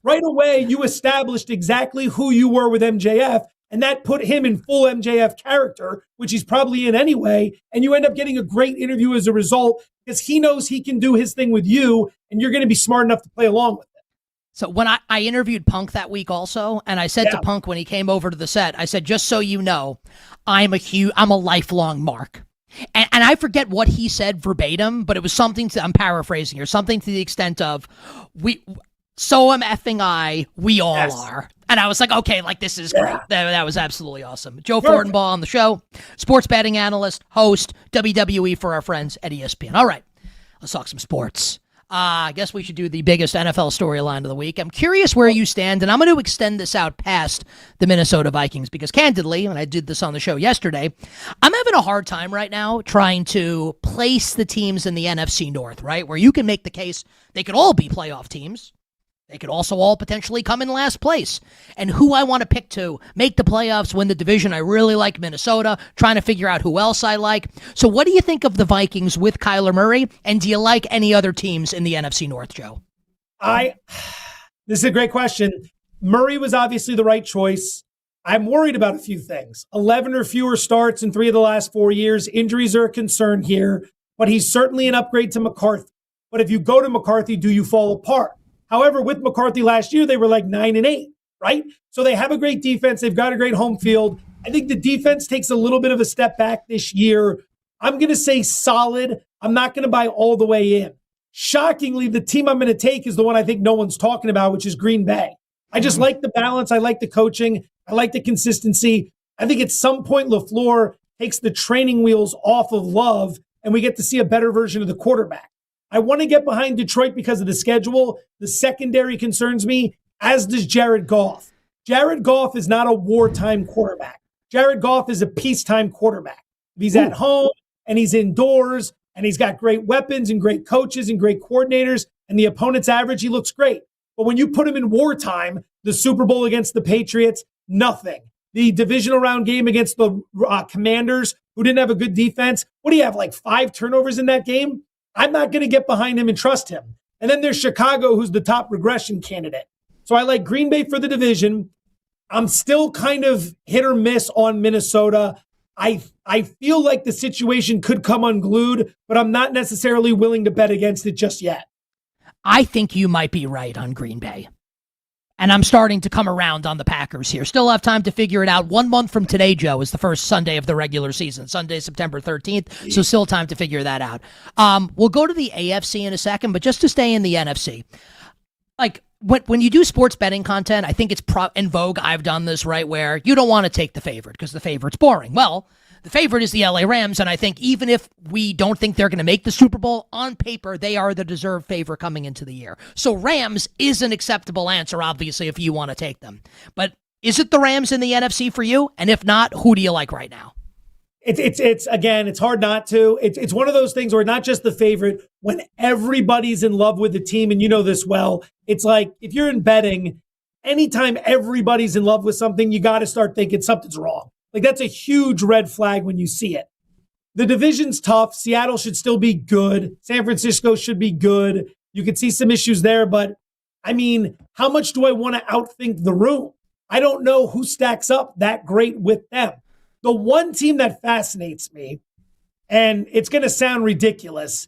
right away, you established exactly who you were with MJF. And that put him in full MJF character, which he's probably in anyway. And you end up getting a great interview as a result because he knows he can do his thing with you. And you're going to be smart enough to play along with it. So when I interviewed Punk that week also, and I said to Punk when he came over to the set, I said, just so you know, I'm a lifelong mark. And I forget what he said verbatim, but it was something I'm paraphrasing here, something to the extent of, so am effing I, we all are. And I was like, okay, like, this is great. That was absolutely awesome. Joe Fortenbaugh on the show, sports betting analyst, host, WWE for our friends at ESPN. All right, let's talk some sports. I guess we should do the biggest NFL storyline of the week. I'm curious where you stand, and I'm going to extend this out past the Minnesota Vikings because, candidly, and I did this on the show yesterday, I'm having a hard time right now trying to place the teams in the NFC North, right, where you can make the case they could all be playoff teams. They could also all potentially come in last place. And who I want to pick to make the playoffs, win the division, I really like Minnesota, trying to figure out who else I like. So what do you think of the Vikings with Kyler Murray? And do you like any other teams in the NFC North, Joe? This is a great question. Murray was obviously the right choice. I'm worried about a few things. 11 or fewer starts in 3 of the last 4 years. Injuries are a concern here, but he's certainly an upgrade to McCarthy. But if you go to McCarthy, do you fall apart? However, with McCarthy last year, they were like 9-8, right? So they have a great defense. They've got a great home field. I think the defense takes a little bit of a step back this year. I'm going to say solid. I'm not going to buy all the way in. Shockingly, the team I'm going to take is the one I think no one's talking about, which is Green Bay. I just like the balance. I like the coaching. I like the consistency. I think at some point, LaFleur takes the training wheels off of Love, and we get to see a better version of the quarterback. I want to get behind Detroit because of the schedule. The secondary concerns me, as does Jared Goff. Jared Goff is not a wartime quarterback. Jared Goff is a peacetime quarterback. If he's at home and he's indoors and he's got great weapons and great coaches and great coordinators and the opponent's average, he looks great. But when you put them in wartime, the Super Bowl against the Patriots, nothing. The divisional round game against the Commanders, who didn't have a good defense. What do you have, like 5 turnovers in that game? I'm not going to get behind him and trust him. And then there's Chicago, who's the top regression candidate. So I like Green Bay for the division. I'm still kind of hit or miss on Minnesota. I feel like the situation could come unglued, but I'm not necessarily willing to bet against it just yet. I think you might be right on Green Bay. And I'm starting to come around on the Packers here. Still have time to figure it out. 1 month from today, Joe, is the first Sunday of the regular season. Sunday, September 13th. So still time to figure that out. We'll go to the AFC in a second, but just to stay in the NFC. Like, when you do sports betting content, I think it's in vogue. I've done this, right, where you don't want to take the favorite because the favorite's boring. Well, the favorite is the LA Rams, and I think even if we don't think they're going to make the Super Bowl, on paper, they are the deserved favorite coming into the year. So Rams is an acceptable answer, obviously, if you want to take them. But is it the Rams in the NFC for you? And if not, who do you like right now? It's again, it's hard not to. It's one of those things where not just the favorite, when everybody's in love with the team, and you know this well, it's like if you're in betting, anytime everybody's in love with something, you got to start thinking something's wrong. Like that's a huge red flag when you see it. The division's tough. Seattle should still be good. San Francisco should be good. You could see some issues there, but I mean, how much do I want to outthink the room? I don't know who stacks up that great with them. The one team that fascinates me, and it's going to sound ridiculous,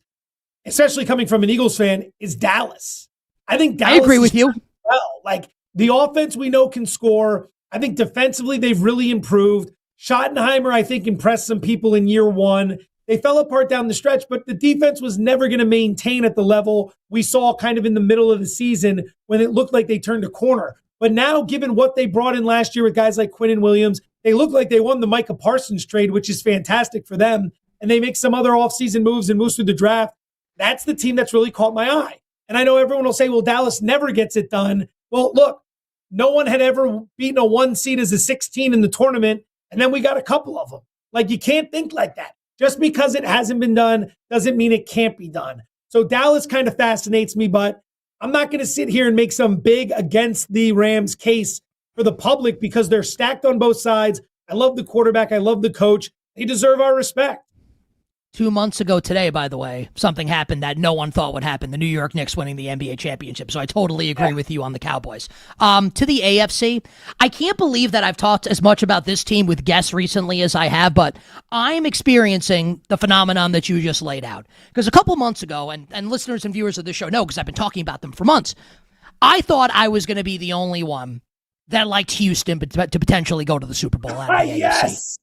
especially coming from an Eagles fan, is Dallas. I think Dallas. I agree with you. Well, like the offense we know can score. I think defensively they've really improved. Schottenheimer, I think, impressed some people in year one. They fell apart down the stretch, but the defense was never going to maintain at the level we saw kind of in the middle of the season when it looked like they turned a corner. But now, given what they brought in last year with guys like Quinnen Williams, they look like they won the Micah Parsons trade, which is fantastic for them. And they make some other offseason moves and moves through the draft. That's the team that's really caught my eye. And I know everyone will say, well, Dallas never gets it done. Well, look, no one had ever beaten a 1 seed as a 16 in the tournament. And then we got a couple of them. Like, you can't think like that. Just because it hasn't been done doesn't mean it can't be done. So Dallas kind of fascinates me, but I'm not going to sit here and make some big against the Rams case for the public because they're stacked on both sides. I love the quarterback. I love the coach. They deserve our respect. 2 months ago today, by the way, something happened that no one thought would happen. The New York Knicks winning the NBA championship. So I totally agree with you on the Cowboys. To the AFC, I can't believe that I've talked as much about this team with guests recently as I have, but I'm experiencing the phenomenon that you just laid out. Because a couple months ago, and listeners and viewers of this show know because I've been talking about them for months, I thought I was going to be the only one that liked Houston to potentially go to the Super Bowl out of the AFC. Yes.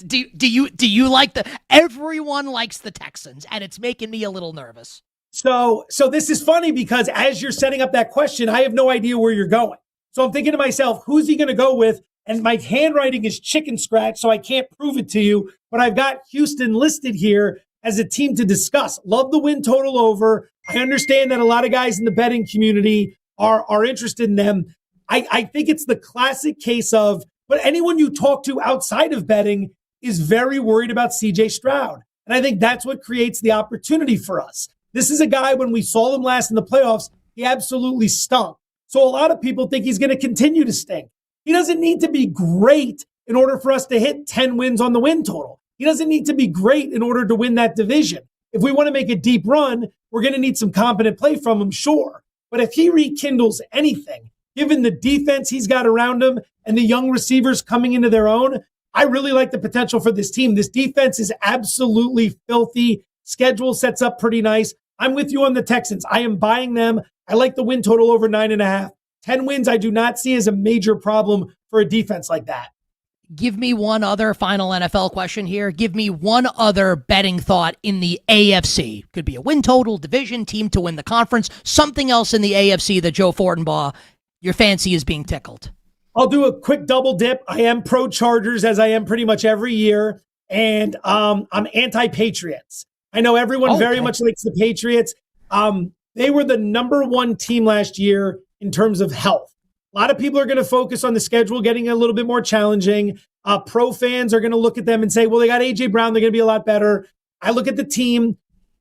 Do you like everyone likes the Texans, and it's making me a little nervous. So this is funny because as you're setting up that question, I have no idea where you're going. So I'm thinking to myself, who's he going to go with? And my handwriting is chicken scratch, so I can't prove it to you. But I've got Houston listed here as a team to discuss. Love the win total over. I understand that a lot of guys in the betting community are interested in them. I think it's the classic case of, but anyone you talk to outside of betting is very worried about CJ Stroud. And I think that's what creates the opportunity for us. This is a guy, when we saw him last in the playoffs, he absolutely stunk. So a lot of people think he's going to continue to stink. He doesn't need to be great in order for us to hit 10 wins on the win total. He doesn't need to be great in order to win that division. If we want to make a deep run, we're going to need some competent play from him, sure. But if he rekindles anything, given the defense he's got around him and the young receivers coming into their own, I really like the potential for this team. This defense is absolutely filthy. Schedule sets up pretty nice. I'm with you on the Texans. I am buying them. I like the win total over 9.5. 10 wins I do not see as a major problem for a defense like that. Give me one other final NFL question here. Give me one other betting thought in the AFC. Could be a win total, division, team to win the conference, something else in the AFC that Joe Fortenbaugh, your fancy is being tickled. I'll do a quick double dip. I am pro Chargers, as I am pretty much every year, and I'm anti-Patriots. I know everyone very much likes the Patriots. They were the number one team last year in terms of health. A lot of people are going to focus on the schedule getting a little bit more challenging. Pro fans are going to look at them and say, well, they got A.J. Brown. They're going to be a lot better. I look at the team.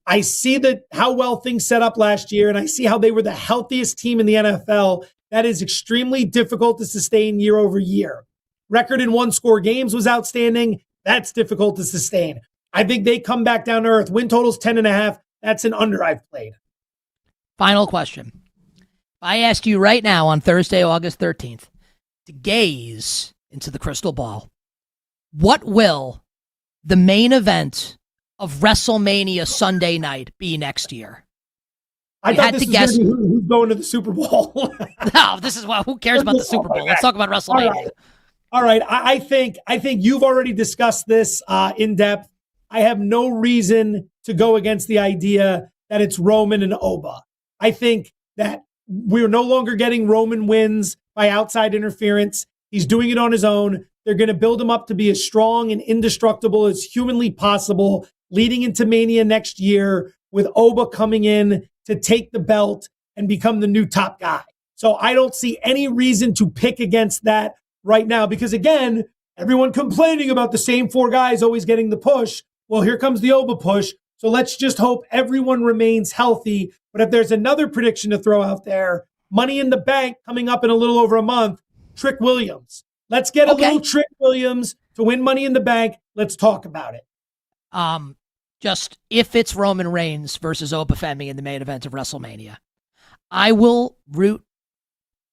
I see how well things set up last year, and I see how they were the healthiest team in the NFL. That is extremely difficult to sustain year over year. Record in one-score games was outstanding. That's difficult to sustain. I think they come back down to earth. Win total's 10.5. That's an under I've played. Final question. If I asked you right now on Thursday, August 13th, to gaze into the crystal ball, what will the main event of WrestleMania Sunday night be next year? I thought this was going to be who's going to the Super Bowl. No, this is who cares about the Super Bowl? Let's talk about WrestleMania. All right. I think you've already discussed this in depth. I have no reason to go against the idea that it's Roman and Oba. I think that we're no longer getting Roman wins by outside interference. He's doing it on his own. They're going to build him up to be as strong and indestructible as humanly possible, leading into Mania next year, with Oba coming in to take the belt and become the new top guy. So I don't see any reason to pick against that right now, because again, everyone complaining about the same four guys always getting the push. Well, here comes the Oba push. So let's just hope everyone remains healthy. But if there's another prediction to throw out there, Money in the Bank coming up in a little over a month, Trick Williams. Let's get a little Trick Williams to win Money in the Bank. Let's talk about it. Just if it's Roman Reigns versus Oba Femi in the main event of WrestleMania, I will root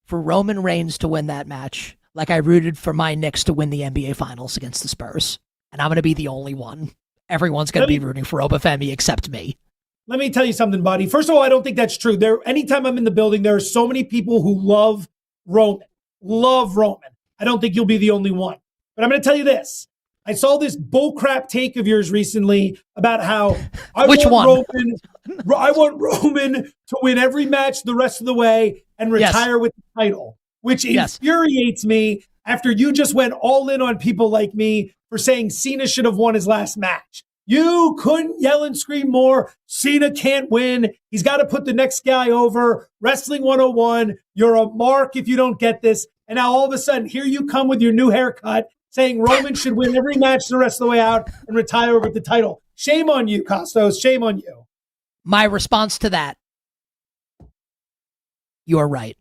for Roman Reigns to win that match like I rooted for my Knicks to win the NBA Finals against the Spurs. And I'm going to be the only one. Everyone's going to be rooting for Oba Femi except me. Let me tell you something, buddy. First of all, I don't think that's true. Anytime I'm in the building, there are so many people who love Roman. I don't think you'll be the only one. But I'm going to tell you this. I saw this bullcrap take of yours recently about how I want Roman to win every match the rest of the way and retire with the title, which infuriates me after you just went all in on people like me for saying Cena should have won his last match. You couldn't yell and scream more. Cena can't win. He's got to put the next guy over. Wrestling 101. You're a mark if you don't get this. And now all of a sudden, here you come with your new haircut saying Roman should win every match the rest of the way out and retire with the title. Shame on you, Kostos. Shame on you. My response to that, you're right.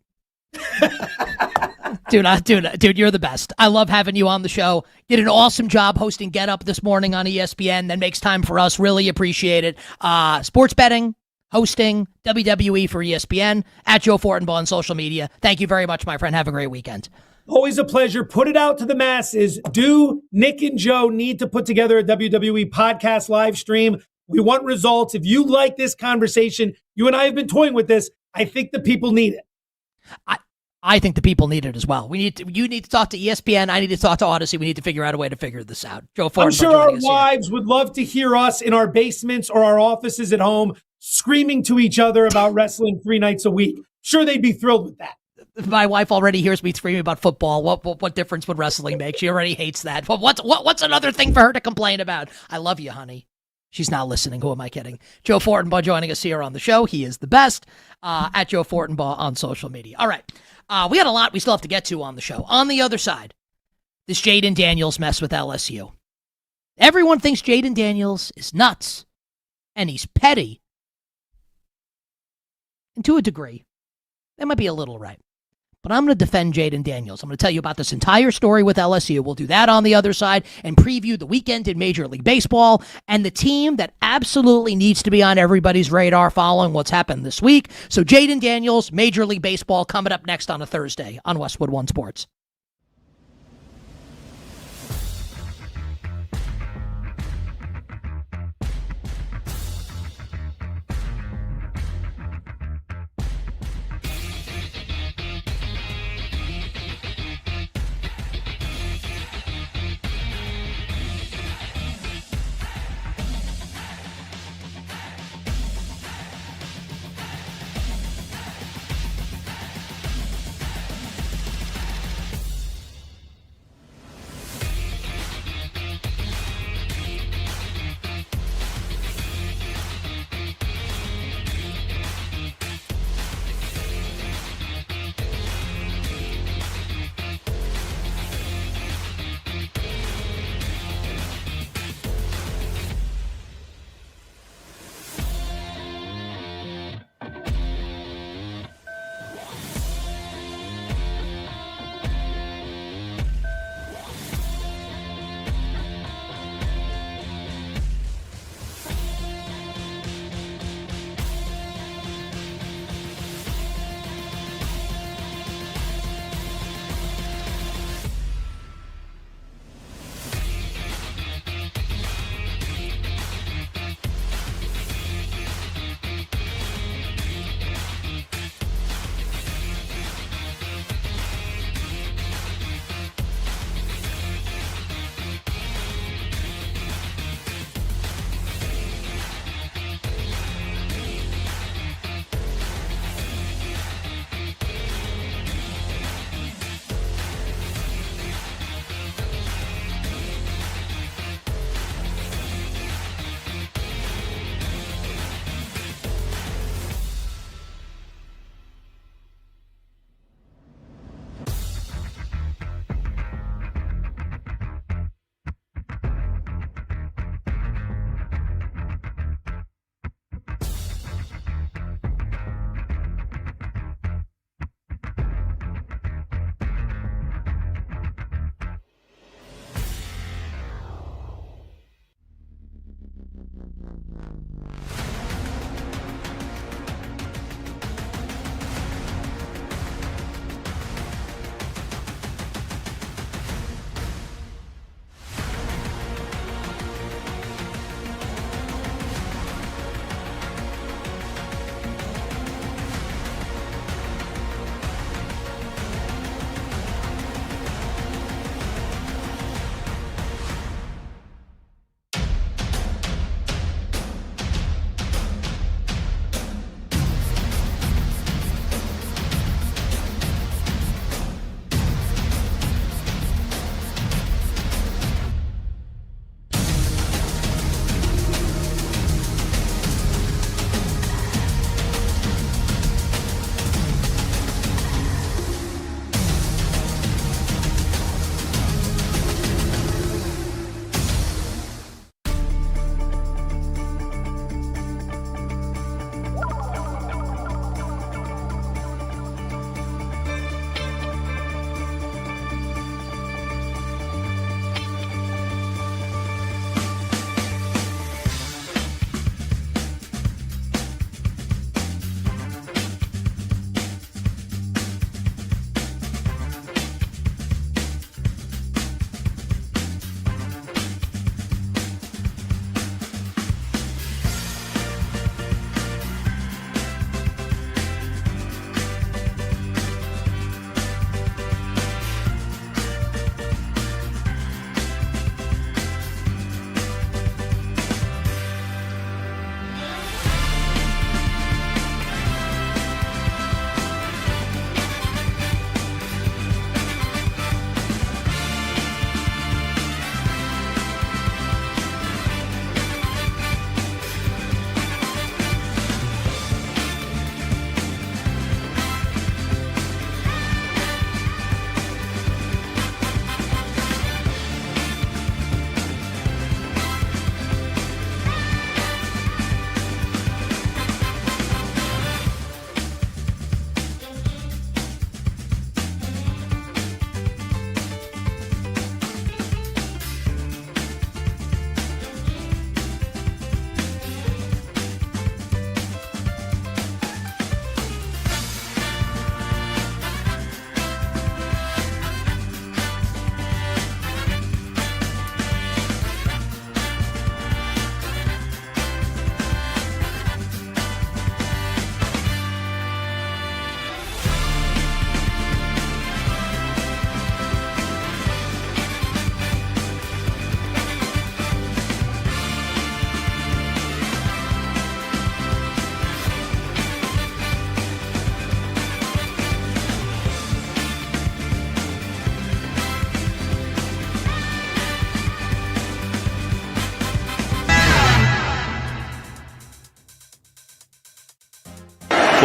Dude, you're the best. I love having you on the show. Did an awesome job hosting Get Up this morning on ESPN. That makes time for us. Really appreciate it. Sports betting, hosting, WWE for ESPN, at Joe Fortenbaugh on social media. Thank you very much, my friend. Have a great weekend. Always a pleasure. Put it out to the masses. Do Nick and Joe need to put together a WWE podcast live stream? We want results. If you like this conversation, you and I have been toying with this. I think the people need it. I think the people need it as well. You need to talk to ESPN. I need to talk to Odyssey. We need to figure out a way to figure this out. Joe Fortenbaugh, I'm sure our wives would love to hear us in our basements or our offices at home screaming to each other about wrestling 3 nights a week. Sure, they'd be thrilled with that. My wife already hears me screaming about football. What difference would wrestling make? She already hates that. What's another thing for her to complain about? I love you, honey. She's not listening. Who am I kidding? Joe Fortenbaugh joining us here on the show. He is the best. At Joe Fortenbaugh on social media. All right. We had a lot we still have to get to on the show. On the other side, this Jaden Daniels mess with LSU. Everyone thinks Jaden Daniels is nuts, and he's petty. And to a degree, they might be a little right. But I'm going to defend Jaden Daniels. I'm going to tell you about this entire story with LSU. We'll do that on the other side and preview the weekend in Major League Baseball and the team that absolutely needs to be on everybody's radar following what's happened this week. So Jaden Daniels, Major League Baseball, coming up next on a Thursday on Westwood One Sports.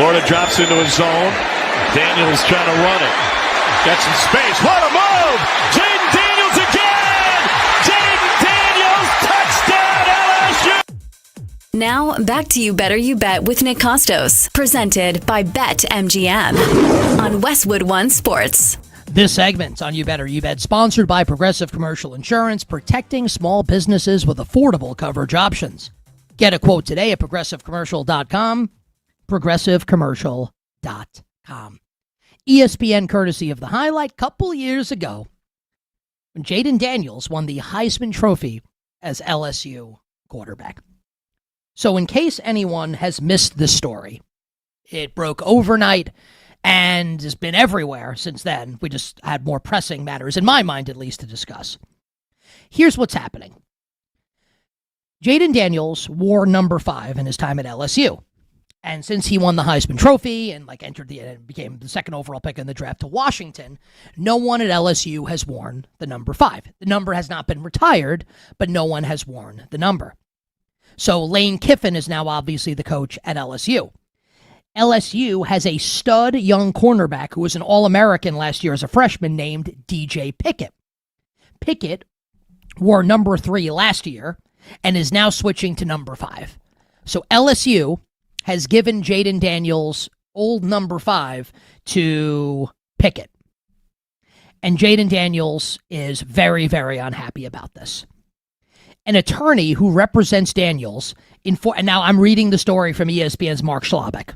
Florida drops into a zone. Daniels trying to run it. Got some space. What a move! Jaden Daniels again! Jaden Daniels, touchdown LSU! Now, back to You Better You Bet with Nick Kostos, presented by BetMGM on Westwood One Sports. This segment on You Better You Bet, sponsored by Progressive Commercial Insurance, protecting small businesses with affordable coverage options. Get a quote today at progressivecommercial.com, progressivecommercial.com. ESPN courtesy of the highlight couple years ago when Jaden Daniels won the Heisman Trophy as LSU quarterback. So in case anyone has missed this story, it broke overnight and has been everywhere since then. We just had more pressing matters, in my mind at least, to discuss. Here's what's happening. Jaden Daniels wore number 5 in his time at LSU. And since he won the Heisman Trophy and became the second overall pick in the draft to Washington, no one at LSU has worn the number 5. The number has not been retired, but no one has worn the number. So Lane Kiffin is now obviously the coach at LSU. LSU has a stud young cornerback who was an All-American last year as a freshman named DJ Pickett. Pickett wore number 3 last year and is now switching to number 5. So LSU has given Jaden Daniels old number 5 to Pickett. And Jaden Daniels is very, very unhappy about this. An attorney who represents Daniels, and now I'm reading the story from ESPN's Mark Schlabach.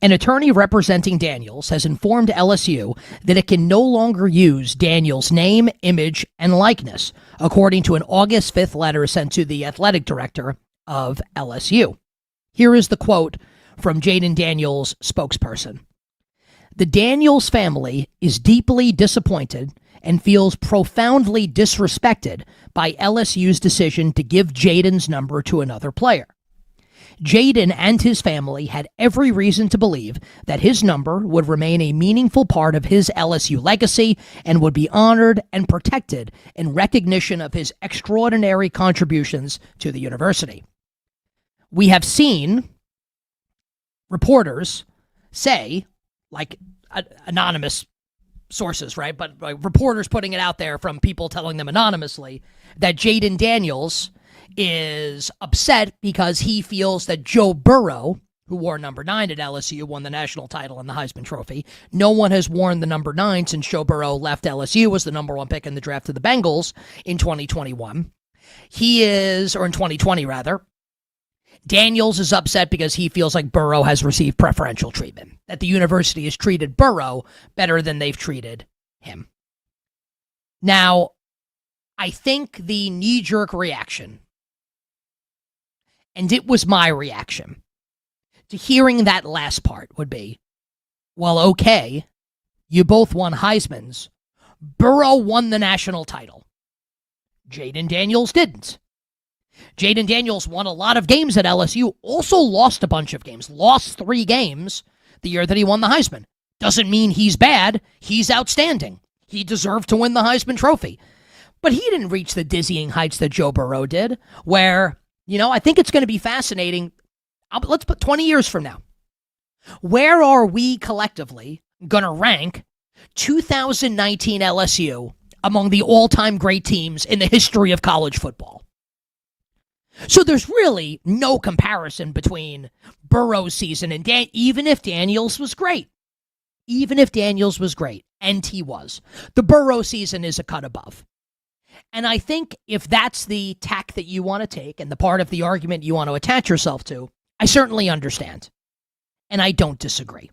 An attorney representing Daniels has informed LSU that it can no longer use Daniels' name, image, and likeness, according to an August 5th letter sent to the athletic director of LSU. Here is the quote from Jaden Daniels' spokesperson. The Daniels family is deeply disappointed and feels profoundly disrespected by LSU's decision to give Jaden's number to another player. Jaden and his family had every reason to believe that his number would remain a meaningful part of his LSU legacy and would be honored and protected in recognition of his extraordinary contributions to the university. We have seen reporters say, like anonymous sources, right? But reporters putting it out there from people telling them anonymously that Jaden Daniels is upset because he feels that Joe Burrow, who wore number 9 at LSU, won the national title and the Heisman Trophy. No one has worn the number 9 since Joe Burrow left LSU, was the number 1 pick in the draft of the Bengals in 2021. Or in 2020 rather. Daniels is upset because he feels like Burrow has received preferential treatment, that the university has treated Burrow better than they've treated him. Now, I think the knee-jerk reaction, and it was my reaction, to hearing that last part would be, well, okay, you both won Heismans. Burrow won the national title. Jaden Daniels didn't. Jaden Daniels won a lot of games at LSU, also lost a bunch of games, lost 3 games the year that he won the Heisman. Doesn't mean he's bad. He's outstanding. He deserved to win the Heisman Trophy. But he didn't reach the dizzying heights that Joe Burrow did, where, I think it's going to be fascinating. Let's put 20 years from now. Where are we collectively going to rank 2019 LSU among the all-time great teams in the history of college football? So there's really no comparison between Burrow's season and even if Daniels was great. Even if Daniels was great, and he was. The Burrow season is a cut above. And I think if that's the tack that you want to take and the part of the argument you want to attach yourself to, I certainly understand. And I don't disagree.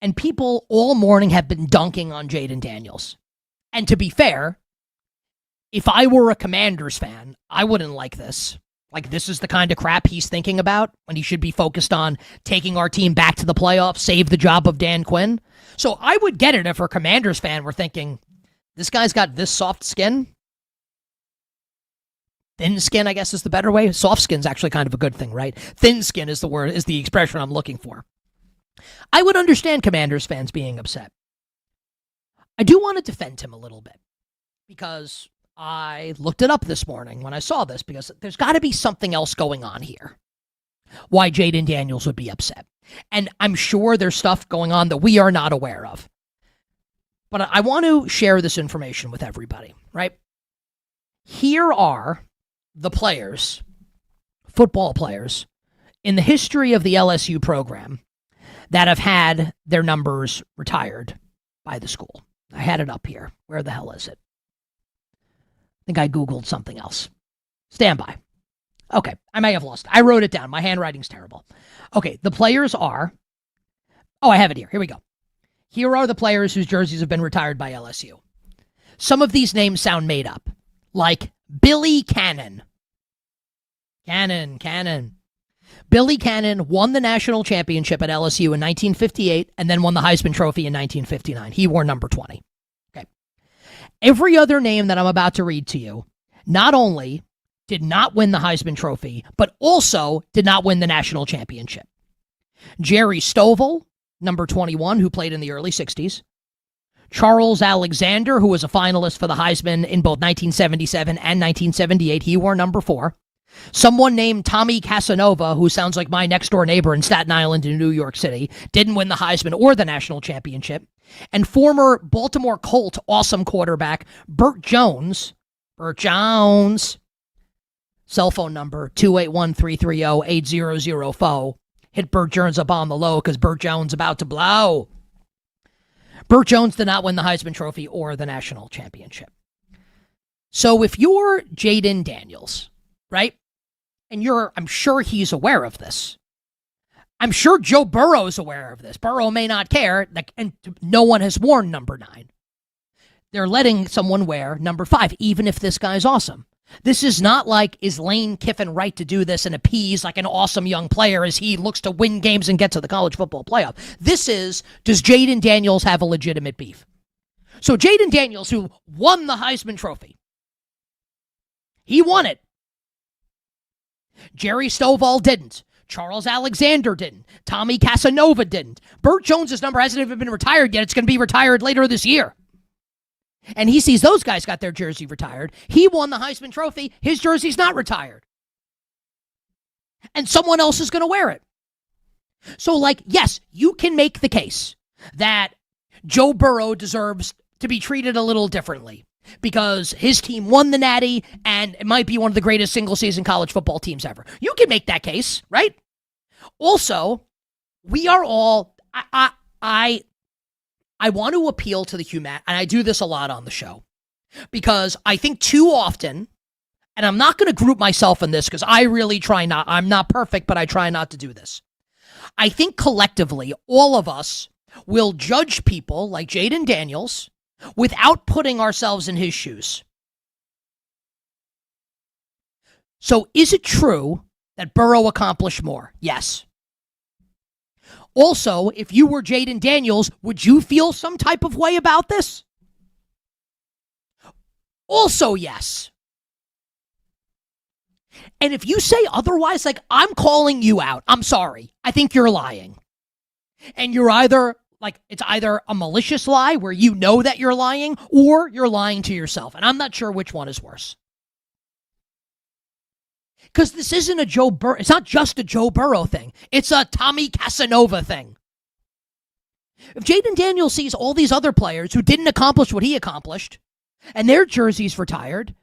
And people all morning have been dunking on Jaden Daniels. And to be fair, if I were a Commanders fan, I wouldn't like this. Like, this is the kind of crap he's thinking about when he should be focused on taking our team back to the playoffs, save the job of Dan Quinn. So I would get it if a Commanders fan were thinking, this guy's got this soft skin. Thin skin, I guess, is the better way. Soft skin's actually kind of a good thing, right? Thin skin is the expression I'm looking for. I would understand Commanders fans being upset. I do want to defend him a little bit because I looked it up this morning when I saw this, because there's got to be something else going on here. why Jaden Daniels would be upset. And I'm sure there's stuff going on that we are not aware of. But I want to share this information with everybody, right? Here are the players, football players, in the history of the LSU program that have had their numbers retired by the school. I had it up here. Where the hell is it? I think I Googled something else. Stand by. Okay, I may have lost it. I wrote it down. My handwriting's terrible. Okay, the players are... Oh, I have it here. Here we go. Here are the players whose jerseys have been retired by LSU. Some of these names sound made up, like Billy Cannon. Cannon. Billy Cannon won the national championship at LSU in 1958 and then won the Heisman Trophy in 1959. He wore number 20. Okay. Every other name that I'm about to read to you not only did not win the Heisman Trophy, but also did not win the national championship. Jerry Stovall, number 21, who played in the early 60s. Charles Alexander, who was a finalist for the Heisman in both 1977 and 1978. He wore number 4. Someone named Tommy Casanova, who sounds like my next-door neighbor in Staten Island in New York City, didn't win the Heisman or the national championship. And former Baltimore Colt awesome quarterback Burt Jones, cell phone number 281-330-8004. Hit Burt Jones up on the low because Burt Jones about to blow. Burt Jones did not win the Heisman Trophy or the national championship. So if you're Jaden Daniels, right, and I'm sure he's aware of this. I'm sure Joe Burrow's aware of this. Burrow may not care, and no one has worn number 9. They're letting someone wear number 5, even if this guy's awesome. This is not like, is Lane Kiffin right to do this and appease like an awesome young player as he looks to win games and get to the college football playoff. This is, does Jaden Daniels have a legitimate beef? So Jaden Daniels, who won the Heisman Trophy, he won it. Jerry Stovall didn't. Charles Alexander didn't. Tommy Casanova didn't. Burt Jones's number hasn't even been retired yet. It's going to be retired later this year. And he sees those guys got their jersey retired. He won the Heisman Trophy. His jersey's not retired. And someone else is going to wear it. So, yes, you can make the case that Joe Burrow deserves to be treated a little differently because his team won the Natty and it might be one of the greatest single-season college football teams ever. You can make that case, right? Also, we are all... I want to appeal to the human, and I do this a lot on the show, because I think too often, and I'm not going to group myself in this because I really try not, I'm not perfect, but I try not to do this. I think collectively, all of us will judge people like Jaden Daniels without putting ourselves in his shoes. So is it true that Burrow accomplished more? Yes. Also, if you were Jaden Daniels, would you feel some type of way about this? Also, yes. And if you say otherwise, I'm calling you out. I'm sorry. I think you're lying. And you're either, it's either a malicious lie where you know that you're lying, or you're lying to yourself. And I'm not sure which one is worse. Because this isn't a Joe Burrow. It's not just a Joe Burrow thing. It's a Tommy Casanova thing. If Jaden Daniels sees all these other players who didn't accomplish what he accomplished, and their jerseys retired,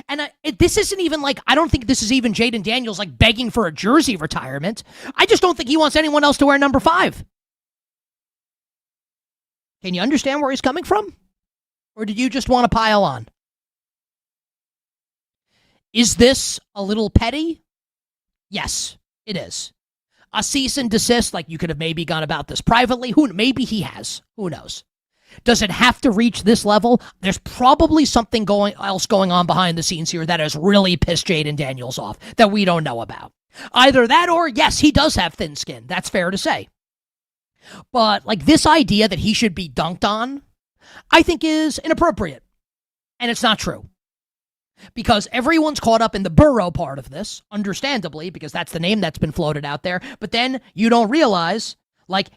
and this isn't even I don't think this is even Jaden Daniels begging for a jersey retirement. I just don't think he wants anyone else to wear number 5. Can you understand where he's coming from? Or did you just want to pile on? Is this a little petty? Yes, it is. A cease and desist, you could have maybe gone about this privately. Maybe he has. Who knows? Does it have to reach this level? There's probably something else going on behind the scenes here that has really pissed Jaden Daniels off that we don't know about. Either that or, yes, he does have thin skin. That's fair to say. But this idea that he should be dunked on, I think is inappropriate. And it's not true. Because everyone's caught up in the Burrow part of this, understandably, because that's the name that's been floated out there. But then you don't realize,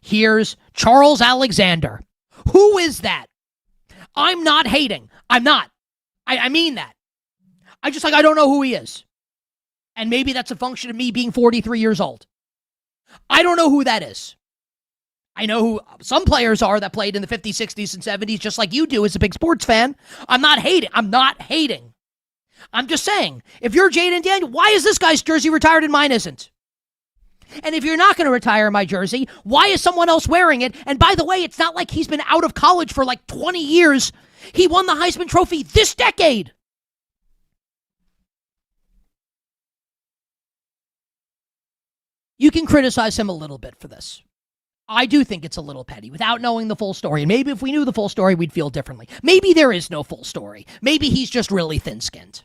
here's Charles Alexander. Who is that? I'm not hating. I'm not. I mean that. I don't know who he is. And maybe that's a function of me being 43 years old. I don't know who that is. I know who some players are that played in the 50s, 60s, and 70s, just like you do as a big sports fan. I'm not hating. I'm just saying, if you're Jaden Daniels, why is this guy's jersey retired and mine isn't? And if you're not going to retire my jersey, why is someone else wearing it? And by the way, it's not like he's been out of college for like 20 years. He won the Heisman Trophy this decade. You can criticize him a little bit for this. I do think it's a little petty without knowing the full story. And maybe if we knew the full story, we'd feel differently. Maybe there is no full story. Maybe he's just really thin-skinned.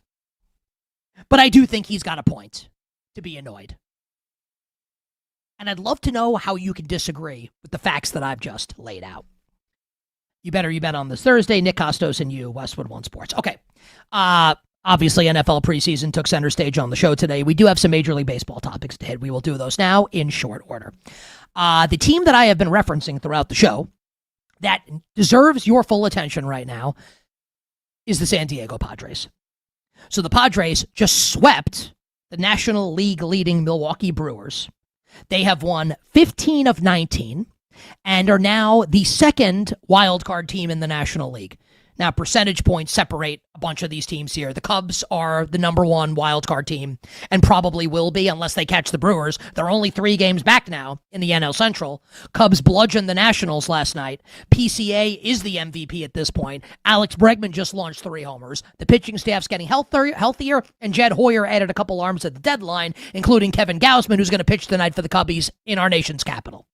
But I do think he's got a point to be annoyed. And I'd love to know how you can disagree with the facts that I've just laid out. You bet on this Thursday. Nick Kostos and you, Westwood One Sports. Okay. Obviously, NFL preseason took center stage on the show today. We do have some Major League Baseball topics to hit. We will do those now in short order. The team that I have been referencing throughout the show that deserves your full attention right now is the San Diego Padres. So the Padres just swept the National League leading Milwaukee Brewers. They have won 15 of 19 and are now the second wild card team in the National League. Now, percentage points separate a bunch of these teams here. The Cubs are the number one wild card team and probably will be unless they catch the Brewers. They're only 3 games back now in the NL Central. Cubs bludgeoned the Nationals last night. PCA is the MVP at this point. Alex Bregman just launched 3 homers. The pitching staff's getting healthier, and Jed Hoyer added a couple arms at the deadline, including Kevin Gausman, who's going to pitch tonight for the Cubbies in our nation's capital.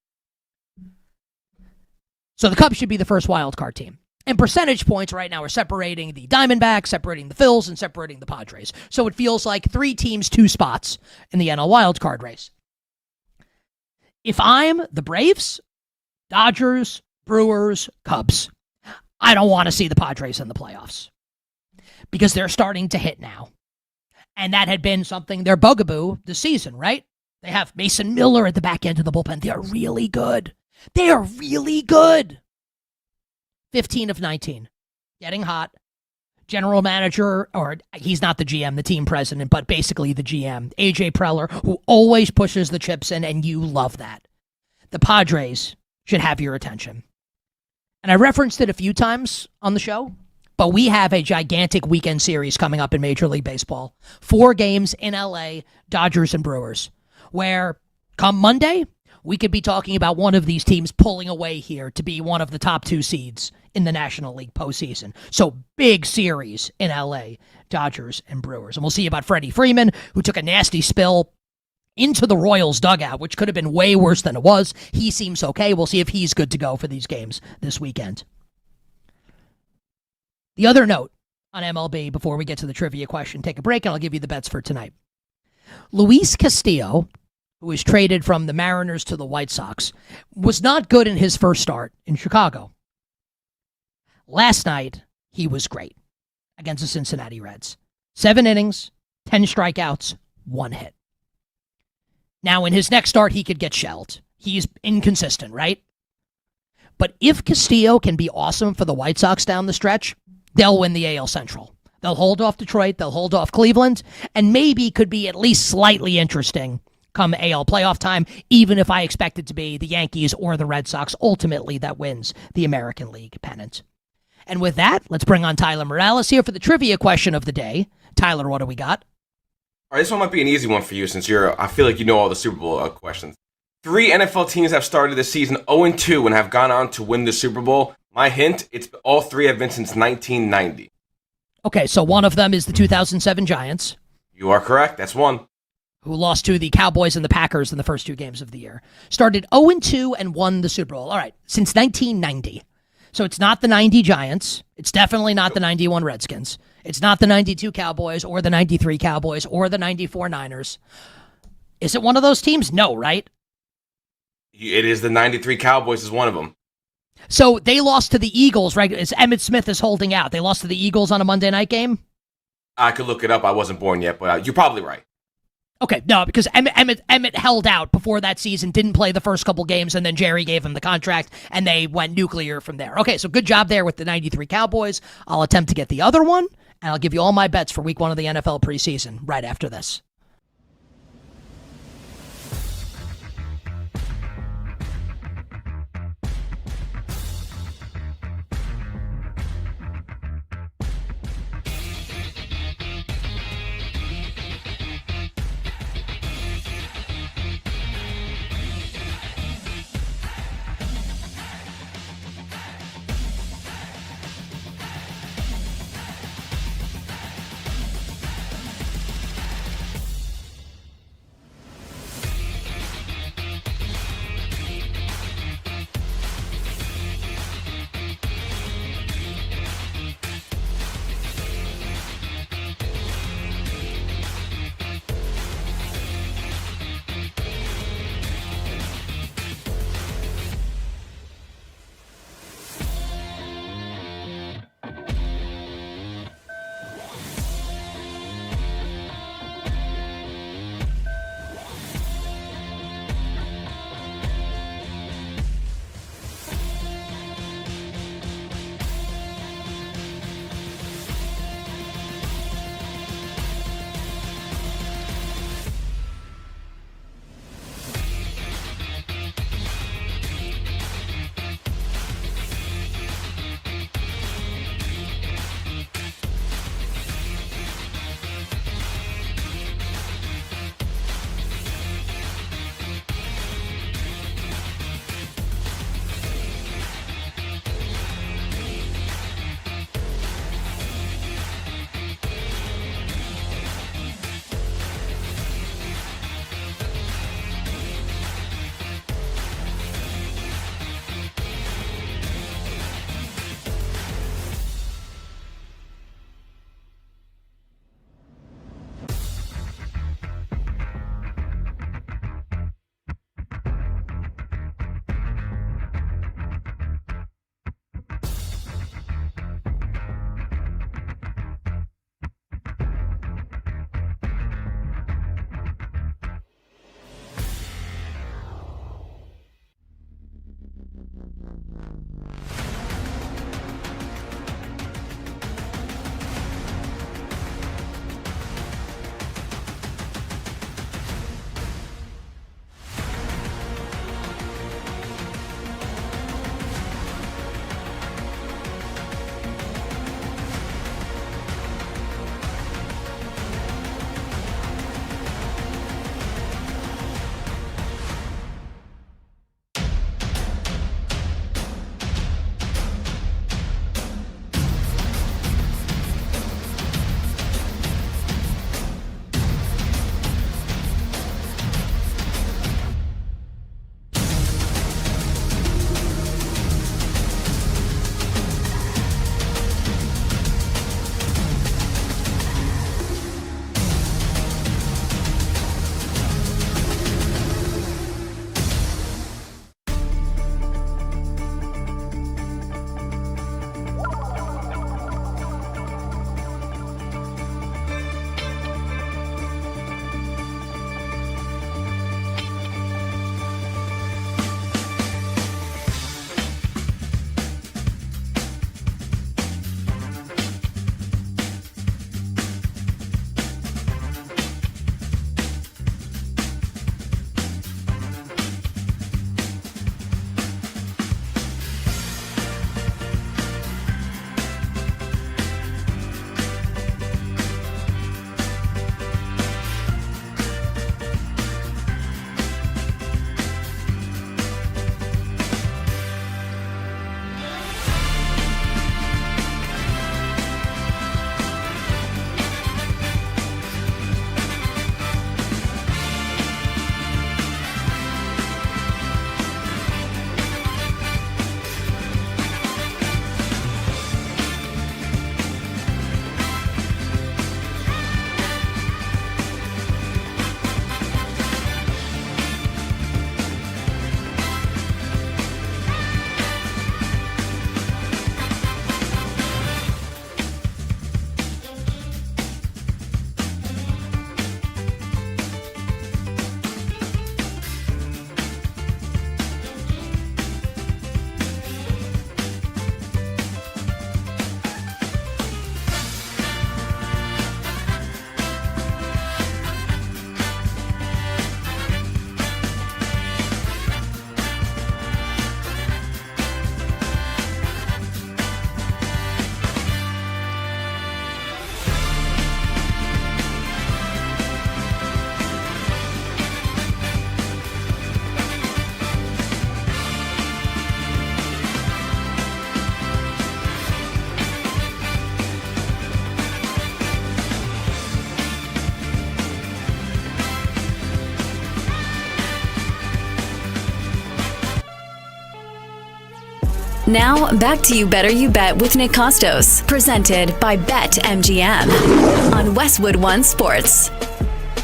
So the Cubs should be the first wild card team. And percentage points right now are separating the Diamondbacks, separating the Phils, and separating the Padres. So it feels like 3 teams, 2 spots in the NL wildcard race. If I'm the Braves, Dodgers, Brewers, Cubs, I don't want to see the Padres in the playoffs because they're starting to hit now. And that had been something, their bugaboo this season, right? They have Mason Miller at the back end of the bullpen. They are really good. They are really good. 15 of 19. Getting hot. General manager, or he's not the GM, the team president, but basically the GM, AJ Preller, who always pushes the chips in, and you love that. The Padres should have your attention. And I referenced it a few times on the show, but we have a gigantic weekend series coming up in Major League Baseball. 4 games in LA, Dodgers and Brewers, where come Monday, we could be talking about one of these teams pulling away here to be one of the top 2 seeds in the National League postseason. So big series in LA, Dodgers and Brewers. And we'll see about Freddie Freeman, who took a nasty spill into the Royals dugout, which could have been way worse than it was. He seems okay. We'll see if he's good to go for these games this weekend. The other note on MLB before we get to the trivia question, take a break and I'll give you the bets for tonight. Luis Castillo, who was traded from the Mariners to the White Sox, was not good in his first start in Chicago. Last night, he was great against the Cincinnati Reds. 7 innings, 10 strikeouts, 1 hit. Now, in his next start, he could get shelled. He's inconsistent, right? But if Castillo can be awesome for the White Sox down the stretch, they'll win the AL Central. They'll hold off Detroit, they'll hold off Cleveland, and maybe could be at least slightly interesting come AL playoff time, even if I expect it to be the Yankees or the Red Sox ultimately that wins the American League pennant. And with that, let's bring on Tyler Morales here for the trivia question of the day. Tyler, what do we got? All right, this one might be an easy one for you since I feel like you know all the Super Bowl questions. 3 NFL teams have started this season 0-2 and have gone on to win the Super Bowl. My hint, it's all 3 have been since 1990. Okay, so one of them is the 2007 Giants. You are correct. That's one. Who lost to the Cowboys and the Packers in the first 2 games of the year. Started 0-2 and won the Super Bowl. All right, since 1990. So it's not the 90 Giants. It's definitely not the 91 Redskins. It's not the 92 Cowboys or the 93 Cowboys or the 94 Niners. Is it one of those teams? No, right? It is the 93 Cowboys is one of them. So they lost to the Eagles, right? As Emmitt Smith is holding out. They lost to the Eagles on a Monday night game? I could look it up. I wasn't born yet, but you're probably right. Okay, no, because Emmitt held out before that season, didn't play the first couple games, and then Jerry gave him the contract, and they went nuclear from there. Okay, so good job there with the 93 Cowboys. I'll attempt to get the other one, and I'll give you all my bets for week 1 of the NFL preseason right after this. Now, back to You Better You Bet with Nick Kostos, presented by BetMGM on Westwood One Sports.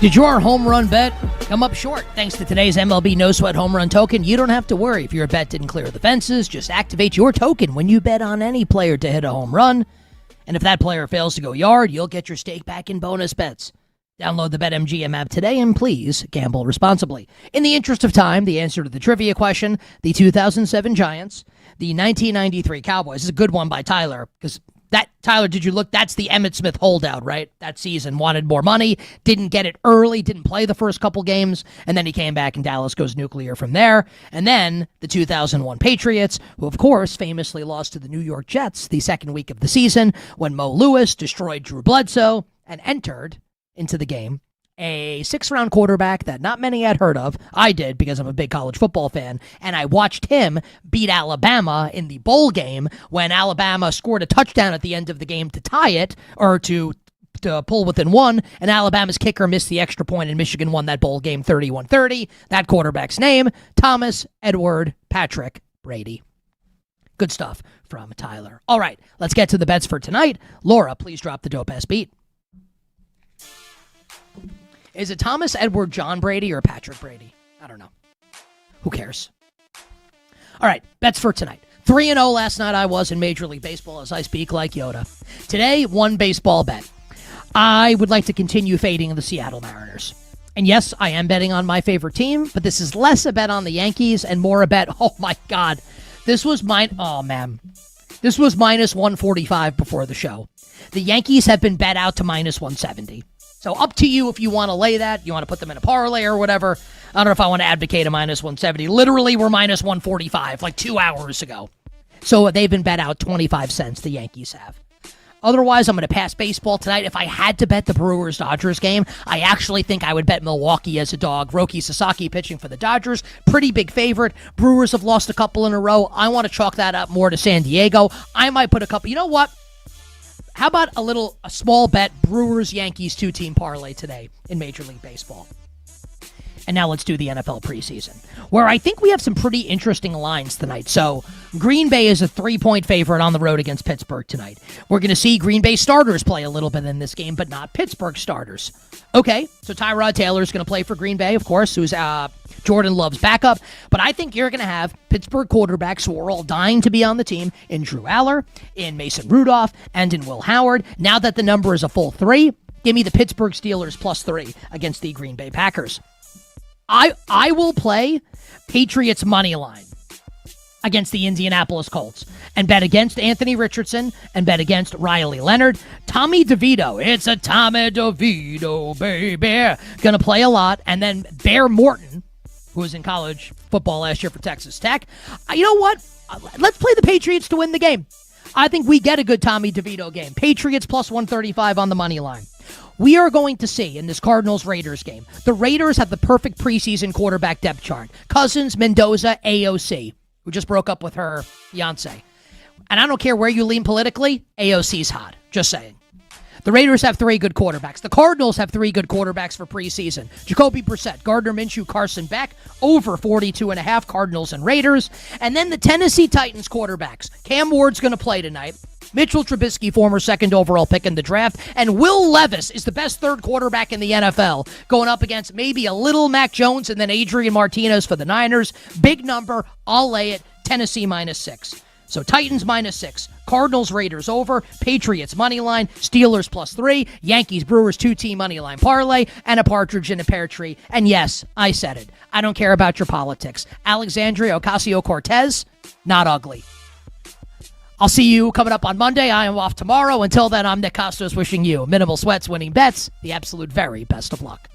Did your home run bet come up short? Thanks to today's MLB No Sweat Home Run Token, you don't have to worry if your bet didn't clear the fences. Just activate your token when you bet on any player to hit a home run. And if that player fails to go yard, you'll get your stake back in bonus bets. Download the BetMGM app today and please gamble responsibly. In the interest of time, the answer to the trivia question, the 2007 Giants, the 1993 Cowboys. This is a good one by Tyler, because Tyler, did you look? That's the Emmitt Smith holdout, right? That season, wanted more money, didn't get it early, didn't play the first couple games, and then he came back and Dallas goes nuclear from there. And then the 2001 Patriots, who of course famously lost to the New York Jets the second week of the season when Mo Lewis destroyed Drew Bledsoe and entered into the game a 6th-round quarterback that not many had heard of. I did, because I'm a big college football fan, and I watched him beat Alabama in the bowl game when Alabama scored a touchdown at the end of the game to tie it, or to pull within one, and Alabama's kicker missed the extra point, and Michigan won that bowl game 31-30. That quarterback's name, Thomas Edward Patrick Brady. Good stuff from Tyler. All right, let's get to the bets for tonight. Laura, please drop the dope-ass beat. Is it Thomas Edward John Brady or Patrick Brady? I don't know. Who cares? All right, bets for tonight. 3-0 last night I was in Major League Baseball as I speak like Yoda. Today, one baseball bet. I would like to continue fading the Seattle Mariners. And yes, I am betting on my favorite team, but this is less a bet on the Yankees and more a bet, oh my God. This was This was minus 145 before the show. The Yankees have been bet out to minus 170. So up to you if you want to lay that. You want to put them in a parlay or whatever. I don't know if I want to advocate a minus 170. Literally, we're minus 145 like 2 hours ago. So they've been bet out 25 cents, the Yankees have. Otherwise, I'm going to pass baseball tonight. If I had to bet the Brewers-Dodgers game, I actually think I would bet Milwaukee as a dog. Roki Sasaki pitching for the Dodgers. Pretty big favorite. Brewers have lost a couple in a row. I want to chalk that up more to San Diego. I might put a couple. You know what? How about a small bet Brewers-Yankees 2-team parlay today in Major League Baseball? And now let's do the NFL preseason, where I think we have some pretty interesting lines tonight. So Green Bay is a 3-point favorite on the road against Pittsburgh tonight. We're going to see Green Bay starters play a little bit in this game, but not Pittsburgh starters. Okay, so Tyrod Taylor is going to play for Green Bay, of course, who's Jordan Love's backup. But I think you're going to have Pittsburgh quarterbacks who are all dying to be on the team in Drew Aller, in Mason Rudolph, and in Will Howard. Now that the number is a full 3, give me the Pittsburgh Steelers +3 against the Green Bay Packers. I will play Patriots money line against the Indianapolis Colts and bet against Anthony Richardson and bet against Riley Leonard. Tommy DeVito, it's a Tommy DeVito, baby, gonna play a lot. And then Bear Morton, who was in college football last year for Texas Tech. You know what? Let's play the Patriots to win the game. I think we get a good Tommy DeVito game. Patriots +135 on the money line. We are going to see in this Cardinals-Raiders game, the Raiders have the perfect preseason quarterback depth chart. Cousins, Mendoza, AOC, who just broke up with her fiance. And I don't care where you lean politically, AOC's hot. Just saying. The Raiders have 3 good quarterbacks. The Cardinals have 3 good quarterbacks for preseason. Jacoby Brissett, Gardner Minshew, Carson Beck, over 42.5 Cardinals and Raiders. And then the Tennessee Titans quarterbacks. Cam Ward's going to play tonight. Mitchell Trubisky, former 2nd overall pick in the draft. And Will Levis is the best 3rd quarterback in the NFL, going up against maybe a little Mac Jones and then Adrian Martinez for the Niners. Big number. I'll lay it. Tennessee -6. So Titans -6. Cardinals, Raiders over. Patriots money line. Steelers +3. Yankees, Brewers 2-team money line parlay. And a partridge in a pear tree. And yes, I said it. I don't care about your politics. Alexandria Ocasio-Cortez, not ugly. I'll see you coming up on Monday. I am off tomorrow. Until then, I'm Nick Kostos wishing you minimal sweats, winning bets, the absolute very best of luck.